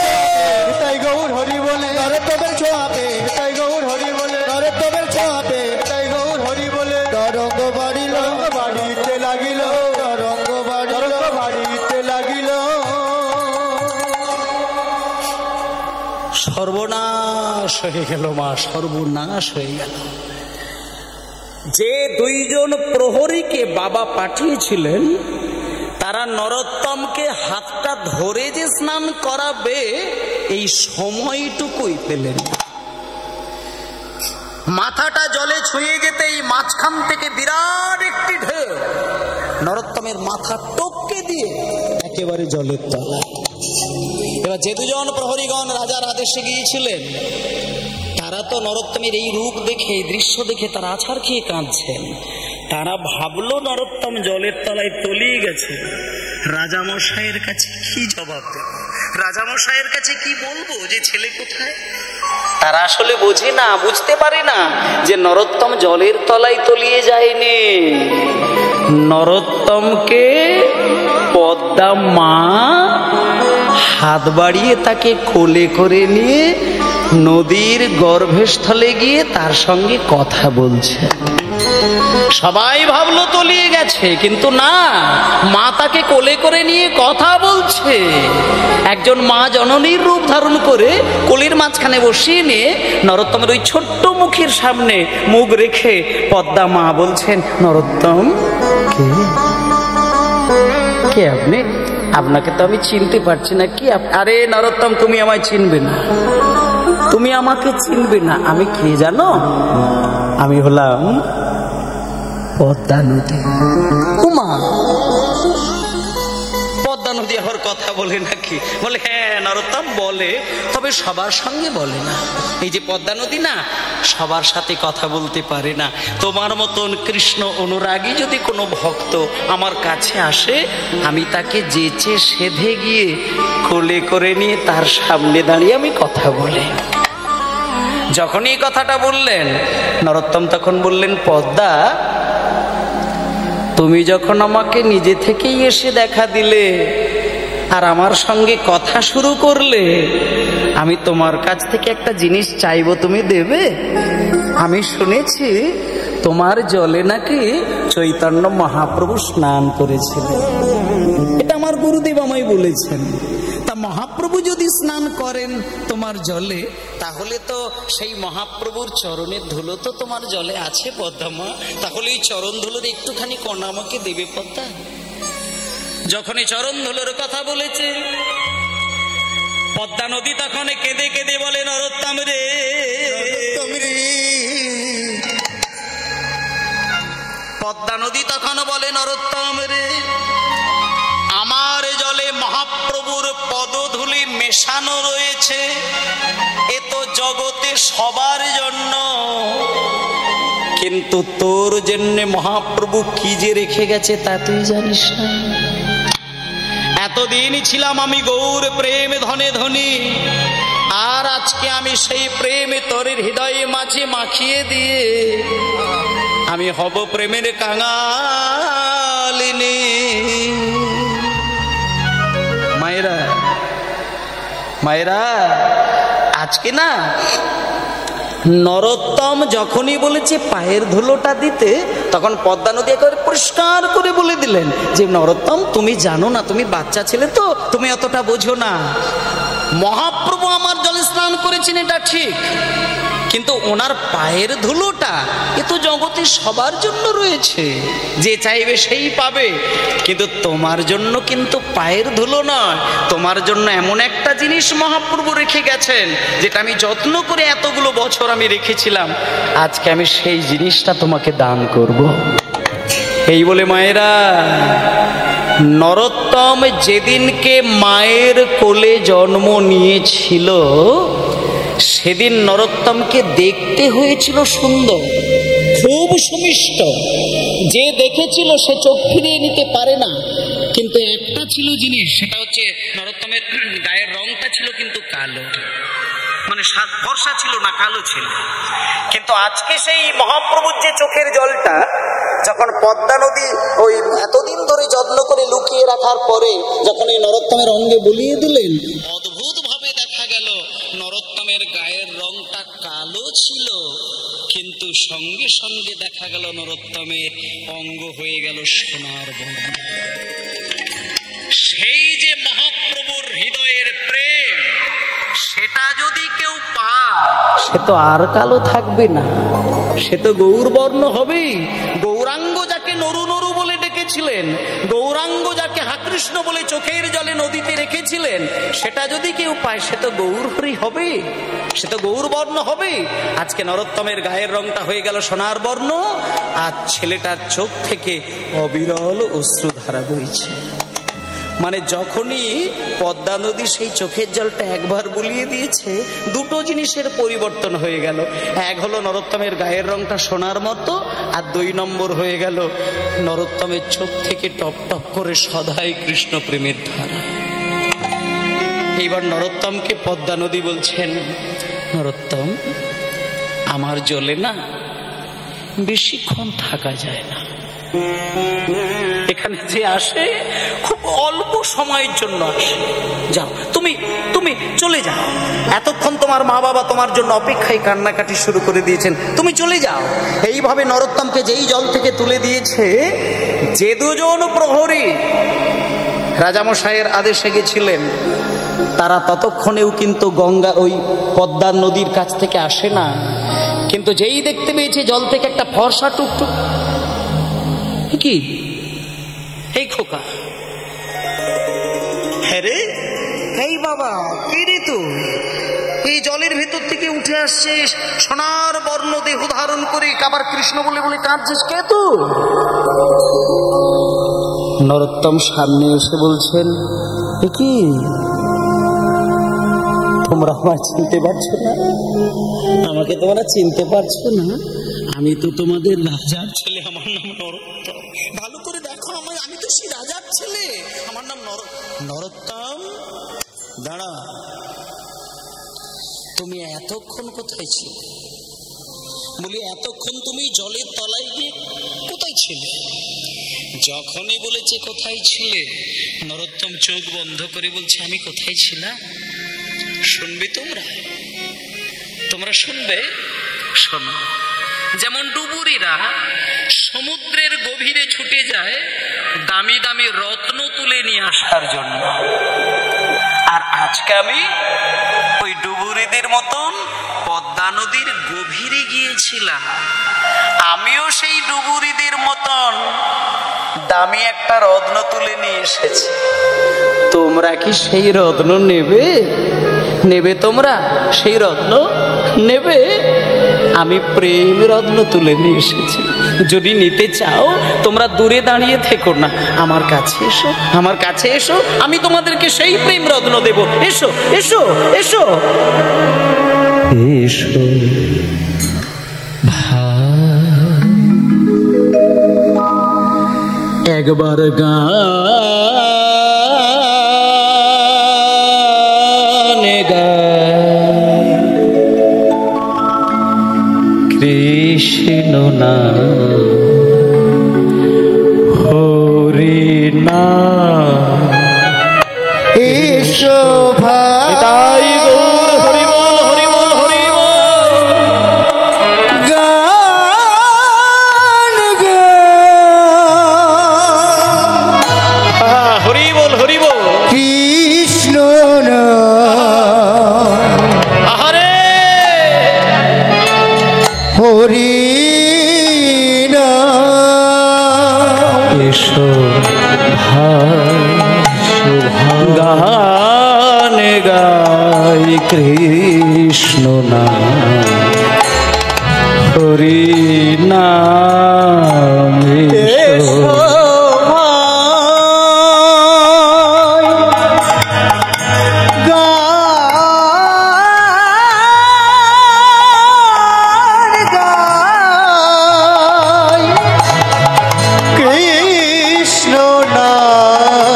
নিতাই গৌর হরি বলে, নরোত্তমের ছোঁয়া পেয়ে নিতাই গৌর হরি বলে, নরোত্তমের ছোঁয়া পেয়ে নিতাই গৌর হরি বলে, তরঙ্গ বাড়িল, বাড়িতে লাগিল, তরঙ্গ বাড়িল, বাড়িতে লাগিল। সর্বনাশ হয়ে গেল মা, সর্বনাশ হয়ে গেল। যে দুইজন প্রহরীকে বাবা পাঠিয়েছিলেন তারা নরোত্তমকে হাতটা ধরে যে স্নান করাবে এই সময়টুকুই পেলেন। মাথাটা জলে ছুঁয়ে যেতেই মাঝখান থেকে বিরাট একটি ঢেউ নরোত্তমের মাথা টপকে দিয়ে একেবারে জলের তলায়। এবার যে দুজন প্রহরীগণ রাজার আদেশে গিয়েছিলেন তারা তো নরোত্তমের এই রূপ দেখে, এই দৃশ্য দেখে তারা আছাড় খেয়ে কাঁদছেন। তারা ভাবলো নরোত্তম জলের তলায় তলিয়ে গেছে। রাজামশাইয়ের কাছে কি জবাব দেব, রাজামশাইয়ের কাছে কি বলবো যে ছেলে কোথায়? তারা আসলে বোঝে না, বুঝতে পারে না যে নরোত্তম জলের তলায় তলিয়ে যায়নি। নরোত্তমকে পদ্মা মা হাত বাড়িয়ে তাকে কোলে করে নিয়ে নদীর গর্ভস্থলে গিয়ে তার সঙ্গে কথা বলছে। সবাই ভাবলো তলিয়ে গেছে, কিন্তু না, মা তাকে কোলে করে নিয়ে কথা বলছে। একজন মা জননীর রূপ ধারণ করে কোলের মাঝখানে বসিয়ে নিয়ে নরোত্তমের ওই ছোট্ট মুখের সামনে মুখ রেখে পদ্মা মা বলছেন, নরোত্তম কে আপনি? আপনাকে তো আমি চিনতে পারছি না। কি? আরে নরোত্তম, তুমি আমায় চিনবে না, তুমি আমাকে চিনবে না। আমি কে জানো? আমি হলাম পদ্মা নদী। উমা, পদ্মা নদী আবার কথা বলে নাকি? বলে হ্যাঁ নরোত্তম বলে, তবে সবার সঙ্গে বলে না। এই যে পদ্মা নদী না, সবার সাথে কথা বলতে পারে না। তোমার মতন কৃষ্ণ অনুরাগী যদি কোনো ভক্ত আমার কাছে আসে, আমি তাকে যেচে সেধে গিয়ে কোলে করে নিয়ে তার সামনে দাঁড়িয়ে আমি কথা বলি। যখন এই কথাটা বললেন নরোত্তম তখন বললেন, পদ্মা তুমি যখন আমাকে নিজে থেকেই এসে দেখা দিলে আর আমার সঙ্গে কথা শুরু করলে, আমি তোমার কাছ থেকে একটা জিনিস চাইবো, তুমি দেবে? আমি শুনেছি তোমার জলে নাকি চৈতন্য মহাপ্রভু স্নান করেছিলেন। এটা আমার গুরুদেব আমায় বলেছেন। তা মহাপ্রভু যদি স্নান করেন তোমার জলে, তাহলে তো সেই মহাপ্রভুর চরণের ধুলো তো তোমার জলে আছে পদ্মা। তাহলে এই চরণ ধুলোর একটুখানি কণা আমাকে দেবে পদ্মা? যখন এই চরণ ধুলোর কথা বলেছে, পদ্মা নদী তখন কেঁদে কেঁদে বলে, নরোত্তম রে, পদ্মা নদী তখন বলে, নরোত্তম রে, আমার জলে মহাপ্রভুর পদধূলি মেশানো রয়েছে। এ তো জগতে সবার জন্য, কিন্তু তোর জন্য মহাপ্রভু কি যে রেখে গেছে তা তুই জানিস না। এতদিন ছিলাম আমি গৌর প্রেম ধনে ধনী, আর আজকে আমি সেই প্রেমে তোর হৃদয়ে মাঝে মাখিয়ে দিয়ে আমি হব প্রেমের কাঙালিনী। মায়েরা, মায়েরা, আজকে না নরোত্তম যখনই বলেছে পায়ের ধুলোটা দিতে, তখন পদ্মা নদী একেবারে পরিষ্কার করে বলে দিলেন যে নরোত্তম, তুমি জানো না, তুমি বাচ্চা ছেলে তো, তুমি অতটা বোঝো না। মহাপ্রভু আমার জলে স্নান করেছেন এটা ঠিক, কিন্তু ওনার পায়ের ধুলোটা এ তো জগতে সবার জন্য রয়েছে, যে চাইবে সেই পাবে। কিন্তু তোমার জন্য কিন্তু পায়ের ধুলো নয়, তোমার জন্য এমন একটা জিনিস মহাপ্রভু রেখে গেছেন, যেটা আমি যত্ন করে এতগুলো বছর আমি রেখেছিলাম, আজকে আমি সেই জিনিসটা তোমাকে দান করব। এই বলে মায়েরা, নরোত্তম যেদিনকে মায়ের কোলে জন্ম নিয়েছিল, সেদিন নরোত্তমকে দেখতে হয়েছিল সুন্দর, খুব সুমিষ্ট। যে দেখেছিল সে চোখ ফিরিয়ে নিতে পারে না। কিন্তু একটা ছিল জিনিস, সেটা হচ্ছে নরোত্তমের গায়ের রংটা ছিল কিন্তু কালো, মানে ফর্সা ছিল না, কালো ছিল। কিন্তু আজকে সেই মহাপ্রভুর যে চোখের জলটা যখন পদ্মা নদী ওই এতদিন ধরে যত্ন করে লুকিয়ে রাখার পরে যখন এই নরোত্তমের অঙ্গে বুলিয়ে দিলেন, অদ্ভুত ভাবে দেখা গেল নরোত্তমের গায়ের রংটা কালো ছিল, কিন্তু সঙ্গে সঙ্গে দেখা গেল নরোত্তমের অঙ্গ হয়ে গেল সোনার বর্ণ। সেই যে মহাপ্রভুর হৃদয়ের প্রেম, সেটা যদি কেউ পায় সে তো আর কালো থাকবে না, সে তো গৌরবর্ণ হবে। গৌরাঙ্গ যাকে নরু নরু বলে ডেকেছিলেন, গৌরাঙ্গ যাকে হাকৃষ্ণ বলে চোখের জলে নদীতে রেখেছিলেন, সেটা যদি কেউ পায় সে তো গৌরহরি হবে, সে তো গৌরবর্ণ হবে। আজকে নরোত্তমের গায়ের রংটা হয়ে গেল সোনার বর্ণ, আর ছেলেটার চোখ থেকে অবিরল অশ্রুধারা বইছে। মানে যখনই পদ্মা নদী সেই চোখের জলটা একবার বুলিয়ে দিয়েছে, দুটো জিনিসের পরিবর্তন হয়ে গেল। এক হলো নরোত্তমের গায়ের রংটা সোনার মতো, আর 2 নম্বর হয়ে গেল নরোত্তমের চোখ থেকে টপ টপ করে সদাই কৃষ্ণ প্রেমের ধারা। এইবার নরোত্তমকে পদ্মা নদী বলছেন, নরোত্তম, আমার জলে না বেশিক্ষণ থাকা যায় না, এখানে যে আসে খুব অল্প সময়ের জন্য আসে, যাও তুমি তুমি চলে যাও, এতক্ষণ তোমার মা বাবা তোমার জন্য অপেক্ষায় কান্নাকাটি শুরু করে দিয়েছেন, তুমি চলে যাও। এইভাবে নরোত্তমকে যেই জল থেকে তুলে দিয়েছে, যে 2জন প্রহরী রাজামশাইয়ের আদেশে গেছিলেন, তারা ততক্ষণেও কিন্তু গঙ্গা ওই পদ্মা নদীর কাছ থেকে আসে না, কিন্তু যেই দেখতে পেয়েছে জল থেকে একটা ফর্সা টুকটুক, কি এই খোকা, হ্যাঁ রে, এই বাবা, কে রে তুই? এই জলের ভেতর থেকে উঠে আসছে সোনার বর্ণ দেহ ধারণ করে, আবার কৃষ্ণ বলে বলে কাঁদছিস, কে তুই? নরোত্তম সামনে এসে বলছেন, এ কি, তোমরা আমার চিনতে পারছো না? আমাকে তোমরা চিনতে পারছো না? আমি তো তোমাদের রাজার ছেলে, আমার নাম নরোত্তম। ভালো করে দেখো, আমি তো সেই রাজার ছেলে, আমার নাম নরোত্তম। দাঁড়া, তুমি এতক্ষণ কোথায় ছিলে? বলি এতক্ষণ তুমি জলের তলায় গিয়ে কোথায় ছিলে? যখনই বলেছে কোথায় ছিলে, নরোত্তম চোখ বন্ধ করে বলছে, আমি কোথায় ছিলাম? শুনবে তোমরা শুনবে? শোনো। যেমন ডুবুরিরা সমুদ্রের গভীরে ছুটে যায় দামি দামি রত্ন তুলে নিয়ে আসার জন্য, আর আজকে আমি ওই ডুবুরিদের মতন পদ্মা নদীর গভীরে গিয়েছিলাম। আমিও সেই ডুবুরিদের মতন দামি একটা রত্ন তুলে নিয়ে এসেছি। তোমরা কি সেই রত্ন নেবে? তোমরা সেই রত্ন নেবে? আমি প্রেম রত্ন তুলে নিয়ে এসেছি। যদি নিতে চাও তোমরা দূরে দাঁড়িয়ে থেকো না, আমার কাছে এসো, আমি তোমাদেরকে সেই প্রেম রত্ন দেব। এসো এসো এসো এসো একবার গানে গায় কৃষ্ণ নাম হরি নাম। এসো ভাই হরি বল হরি বল হরি বল। গান হরি বল হরি বল। কৃষ্ণ আহারে হরি এসো গান গাই কৃষ্ণ নাম হরি নাম। এসো কৃষ্ণ নাম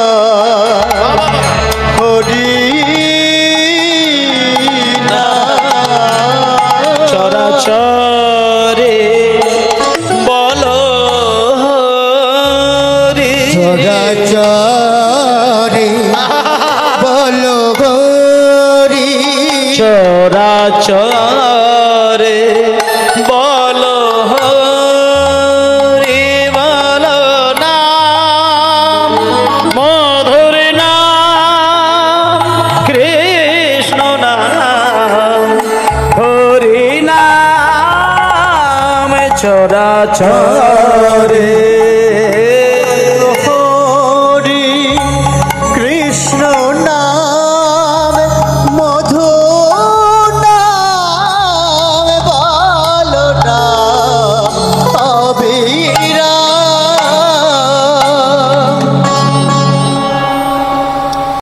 চরাচরে